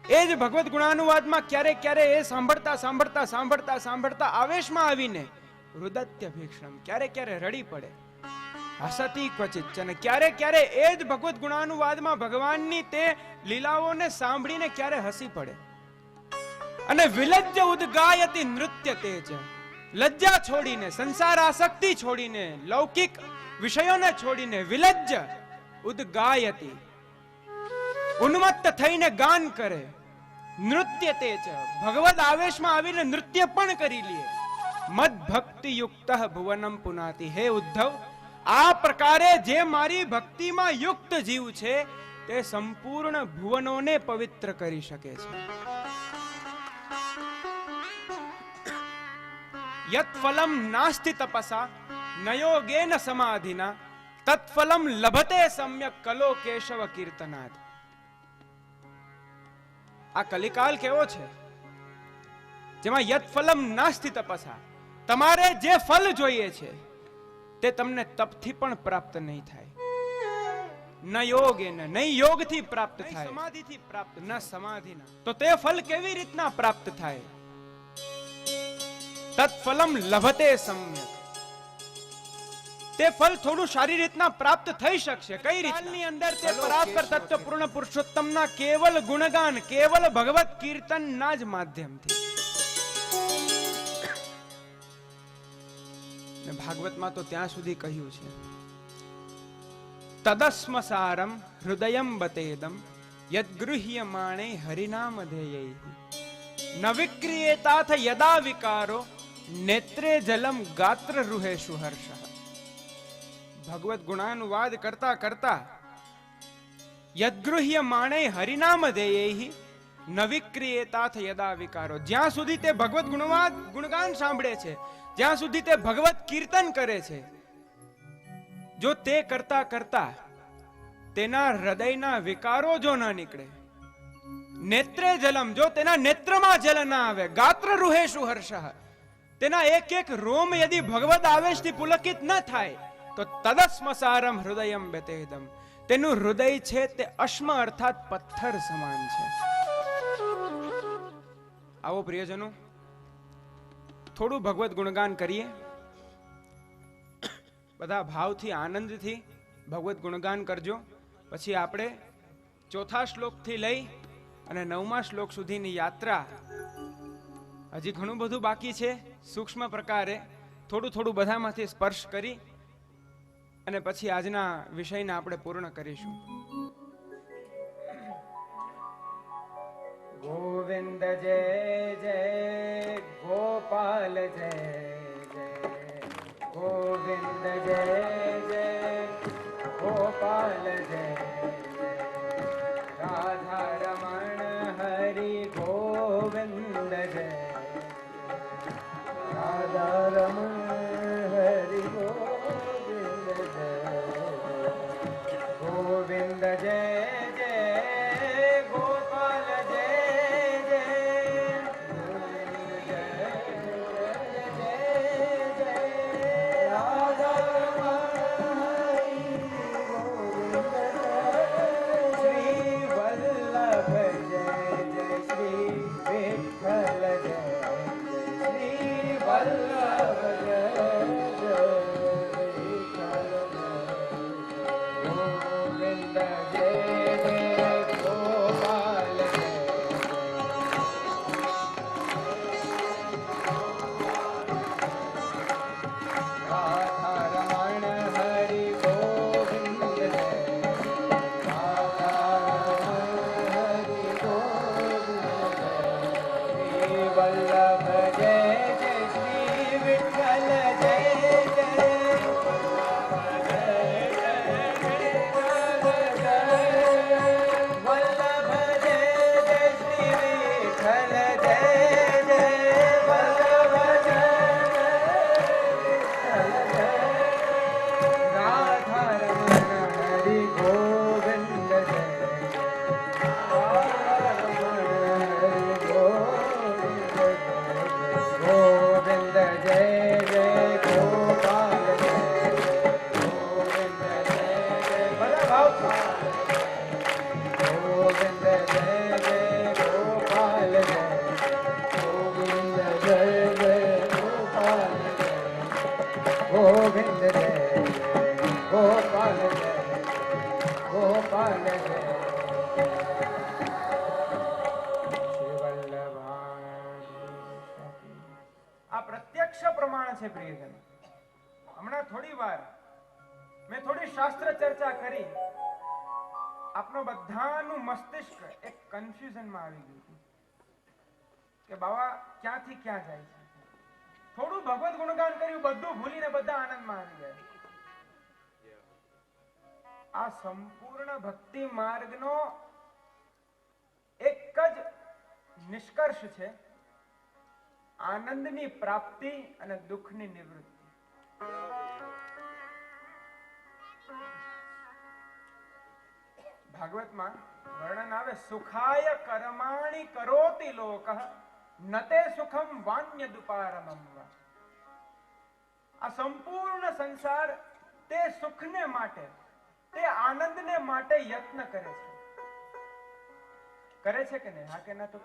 S1: એ જ ભગવત ગુણાનુવાદમાં ક્યારેક ક્યારે એ સાંભળતા સાંભળતા સાંભળતા સાંભળતા આવેશમાં આવીને રુદત્ય ભિક્ષણમ, ક્યારે ક્યારે રડી પડે. હસતી ક્વચિત, અને ક્યારે ક્યારે એ જ ભગવત ગુણાનુવાદમાં ભગવાનની તે લીલાઓને સાંભળીને ક્યારે હસી પડે. અને વિલજ્જ ઉદગાયતિ નૃત્ય તેજ, લજ્જા છોડીને, સંસાર આસક્તિ છોડીને, લૌકિક વિષયોને છોડીને વિલજ્જ ઉદગાયતિ, ઉન્મત્ત થઈને ગાન કરે. નૃત્ય તેજ, ભગવદ આવેશમાં આવીને નૃત્ય પણ કરી લે. મદ ભક્તિ યુક્ત ભુવનમ પુનાતિ. હે ઉદ્ધવ, આ પ્રકારે જે મારી ભક્તિમાં યુક્ત જીવ છે તે સંપૂર્ણ ભુવનોને પવિત્ર કરી શકે છે. યત ફલમ નાસ્તિ તપસા ન યોગેન સમાધિના તત્ફલમ લભતે સમ્યક કલો કેશવ કીર્તનાદ. આ કલિકાલ કેવો છે જેમાં યત ફલમ નાસ્તિ તપસા, તમારે જે ફલ જોઈએ છે તે તમને તપથી પણ પ્રાપ્ત નહીં થાય. ન યોગેન, નહીં યોગથી પ્રાપ્ત થાય, સમાધિથી પ્રાપ્ત, ન સમાધિના. તો તે ફલ કેવી રીતના પ્રાપ્ત થાય? તત્ફલમ લભતે સમ્યક, તે ફલ થોડું સારી રીતના પ્રાપ્ત થઈ શકશે. કઈ રીતની અંદર? તે પરાત્પર તત્વ પૂર્ણ પુરુષોત્તમના કેવલ ગુણગાન, કેવલ ભગવત કીર્તનના જ માધ્યમથી. ભાગવતમાં તો ત્યાં સુધી કહ્યું છે, તદસ્મ સારમ હૃદયમ બતેદમ યદ્ગૃહ્યમાણે હરિનામ ધેયૈ ન વિક્રિયેતાથ યદા વિકારો નેત્રે જલમ ગાત્ર રૂહેષુ હર્ષઃ. ભગવત ગુણાનુવાદ કરતા કરતા યદ્ગૃહ્યમાણે હરિનામ ધેયૈ ન વિક્રિયેતાથ યદા વિકારો, જ્યાં સુધી તે ભગવત ગુણગાન સાંભળે છે, જ્યાં સુધી તે ભગવત કીર્તન કરે છે, જો તે કરતા કરતા તેના હૃદયના વિકારો જો ન નીકળે, નેત્રે જલમ, જો તેના નેત્રમાં જલ ના આવે, ગાત્ર રૂહેષુ હર્ષઃ, તેના એક એક રોમ યદિ ભગવત આવેશથી પુલકિત ન થાય તો તદસ્મ સારમ હૃદયમ બેતેદમ, તેનું હૃદય છે તે અશ્મ અર્થાત પથ્થર સમાન છે. આવો પ્રિયજનો, થોડું ભગવત ગુણગાન કરીએ. બધા ભાવથી આનંદથી ભગવત ગુણગાન કરજો. પછી આપણે ચોથા શ્લોકથી લઈ અને 9મા શ્લોક સુધીની યાત્રા, હજી ઘણું બધું બાકી છે. સૂક્ષ્મ પ્રકારે થોડું થોડું બધામાંથી સ્પર્શ કરી અને પછી આજના વિષયને આપણે પૂર્ણ કરીશું.
S3: ગોવિંદ જય જય ગોપાલ જય જય ગોવિંદ જય જય ગોપાલ જય રાધા રમણ હરિ ગોવિંદ જય
S2: રાધા રમણ હરિ ગોવિંદ જય
S3: ગોવિંદ જય જય ગોપાલ જય જય ગોવિંદ જય જય જય રાધા રમણ હરિ ગોવિંદ જય શ્રી વલ્લભ જય જય શ્રી વિઠ્ઠલ જય શ્રી વલ્લભ જય જય વિઠ્ઠલ ગોવિંદ જય જય ગોપાલ જય રાધા રમણ હરિ ગોવિંદ જય રાધા રમણ હરિ ગોવિંદ જય શ્રી વલ્લભ જય જય શ્રી વિઠ્ઠલ જય જય વલ્લભ જય જય શ્રી વિઠ્ઠલ જય જય વલ્લભ જય રાધા રમણ હરિ ગોવિંદ જય રાધા રમણ હરિ ગોવિંદ જય જય ગોપાલ જય ગોવિંદ જય જય બધા ભાવ ગોવિંદ જય જય ગોપાલ જય
S2: ગોવિંદ જય જય ગોપાલ જય
S3: ગોવિંદ જય ગોપાલ જય ગોપાલ જય શ્રી વલ્લભાણી આ પ્રત્યક્ષ પ્રમાણ છે પ્રિયજન. હમણાં થોડી વાર મેં થોડી શાસ્ત્ર ચર્ચા કરી, આપનો બધાનું મસ્તિષ્ક એક કન્ફ્યુઝનમાં આવી ગયું હતું કે બાવા ક્યાંથી ક્યાં જાય છે. થોડું ભગવત ગુણગાન કર્યું, બધું ભૂલીને બધા આનંદમાં આવી ગયા. આ સંપૂર્ણ ભક્તિ માર્ગનો એક જ નિષ્કર્ષ છે, આનંદની પ્રાપ્તિ અને દુઃખની નિવૃત્તિ. ભાગવતમાં વર્ણન આવે, સુખાય કર્માણિ કરોતિ લોકઃ નતે સુખમ વાન્ય દુપારમમ વા. આ સંપૂર્ણ સંસાર તે સુખને માટે, તે આનંદને માટે યત્ન કરે છે કે નહીં? હા કે ના? તો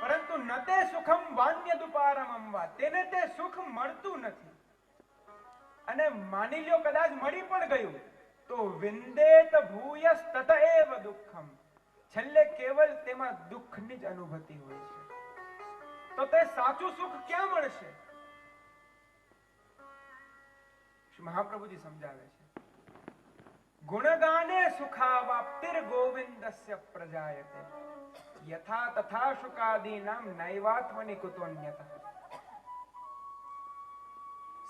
S3: પરંતુ નતે સુખમ વાન્ય દુપારમમ વા, તેને તે સુખ મળતું નથી. અને માની લ્યો કદાચ મળી પણ ગયું તો વિંદેત ભૂયસ તત એવ દુઃખમ, છેલ્લે કેવલ તેમાં દુઃખની જ અનુભૂતિ હોય છે. તો તે સાચું સુખ ક્યાં મળશે? મહાપ્રભુજી સમજાવે છે, ગુણગાને સુખાવાપ્તિર ગોવિંદસ્ય પ્રજાયતે યથા તથા શુકાદીનામ નૈવાત્મનિ કુતોન્યતઃ.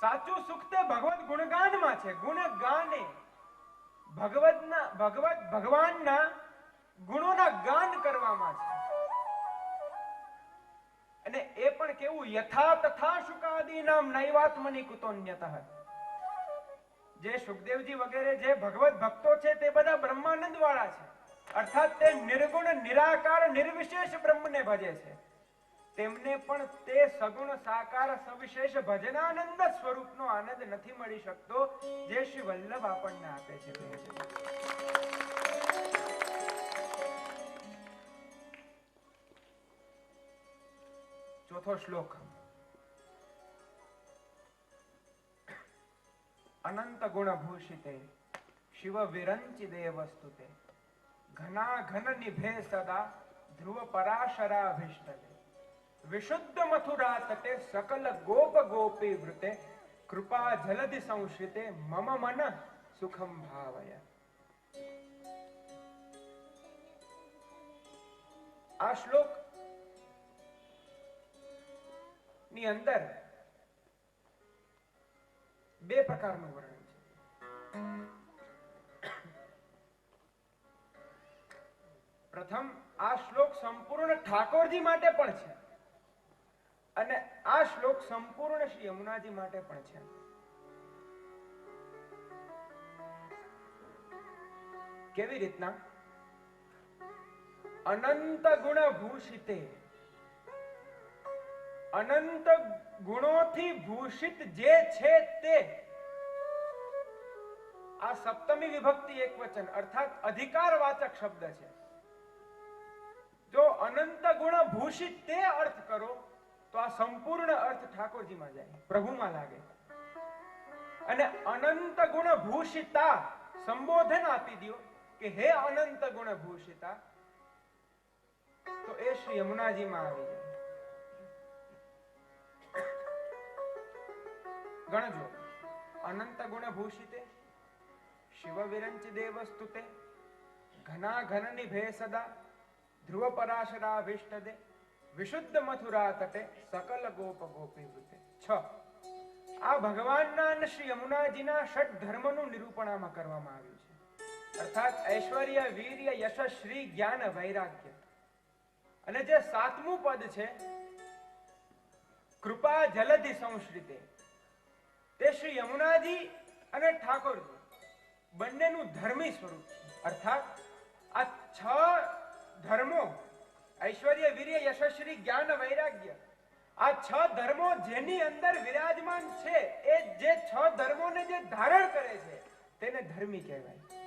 S3: સાચું સુખ તે ભગવત ગુણગાનમાં છે. ગુણગાને ભગવાનના ગુણોના ગાન કરવામાં છે. અને એ પણ કેવું? યથા તથા શુકાદીનામ નૈવાત્મનિ કુતોન્યતઃ. જે સુખદેવજી વગેરે જે ભગવત ભક્તો છે તે બધા બ્રહ્માનંદ વાળા છે, અર્થાત તે નિર્ગુણ નિરાકાર નિર્વિશેષ બ્રહ્મને ભજે છે. તેમને પણ તે સગુણ સાકાર સવિશેષ ભજનાનંદ સ્વરૂપનો આનંદ નથી મળી શકતો જે શ્રી વલ્લભ આપણને આપે છે. ચોથો શ્લોક. અનંત ગુણ ભૂષિતે શિવ વિરંચિ દેવસ્તુતે ઘના ઘન નિભે સદા ધ્રુવ પરાશરાભિષ્ટતે વિશુદ્ધ મથુરા તટે સકલ ગોપ ગોપી વૃતે કૃપા જલધિ સંશ્રિતે મમ મન સુખમ ભાવય. આ શ્લોક ની અંદર બે પ્રકારનું વર્ણન છે. પ્રથમ, આ શ્લોક સંપૂર્ણ ઠાકોરજી માટે પણ છે અને આ શ્લોક સંપૂર્ણ શ્રી યમુનાજી માટે પણ છે. કેવી રીતના? અનંત ગુણ ભૂષિતે, અનંત ગુણોથી ભૂષિત જે છે તે, આ સપ્તમી વિભક્તિ એકવચન અર્થાત અધિકારવાચક શબ્દ છે. જો અનંત ગુણ ભૂષિત તે અર્થ કરો તો આ સંપૂર્ણ અર્થ ઠાકોરજીમાં જાય, પ્રભુમાં લાગે. અને અનંત ગુણ ભૂષિતા સંબોધન આપી દો કે હે અનંત ગુણ ભૂષિતા, તો એ શ્રી યમુનાજીમાં આવી જાય. ગણજો. અનંત ગુણ ભૂષિતે શિવ વિરંચ દેવ સ્તુતે ઘના ઘન નિભે સદા ધ્રુવ પરાશરા વિષ્ટદે વિશુદ્ધ મથુરા તટે સકલ ગોપ ગોપી વૃતે. 6. આ ભગવાનના અને શ્રી યમુનાજીના ષટ ધર્મનું નિરૂપણ આમાં કરવામાં આવ્યું છે. અર્થાત ઐશ્વર્ય, વીર્ય, યશ, શ્રી, જ્ઞાન, વૈરાગ્ય. અને જે 7મું પદ છે કૃપા જલધિ સંશ્રિતે, તે શ્રી યમુનાજી અને ઠાકોરજી બંનેનું ધર્મી સ્વરૂપ છે. અર્થાત આ 6 ધર્મો ઐશ્વર્ય, વીર્ય, યશસ્વી, જ્ઞાન, વૈરાગ્ય, આ 6 ધર્મો જેની અંદર વિરાજમાન છે, એ જે 6 ધર્મોને જે ધારણ કરે છે તેને ધર્મી કહેવાય.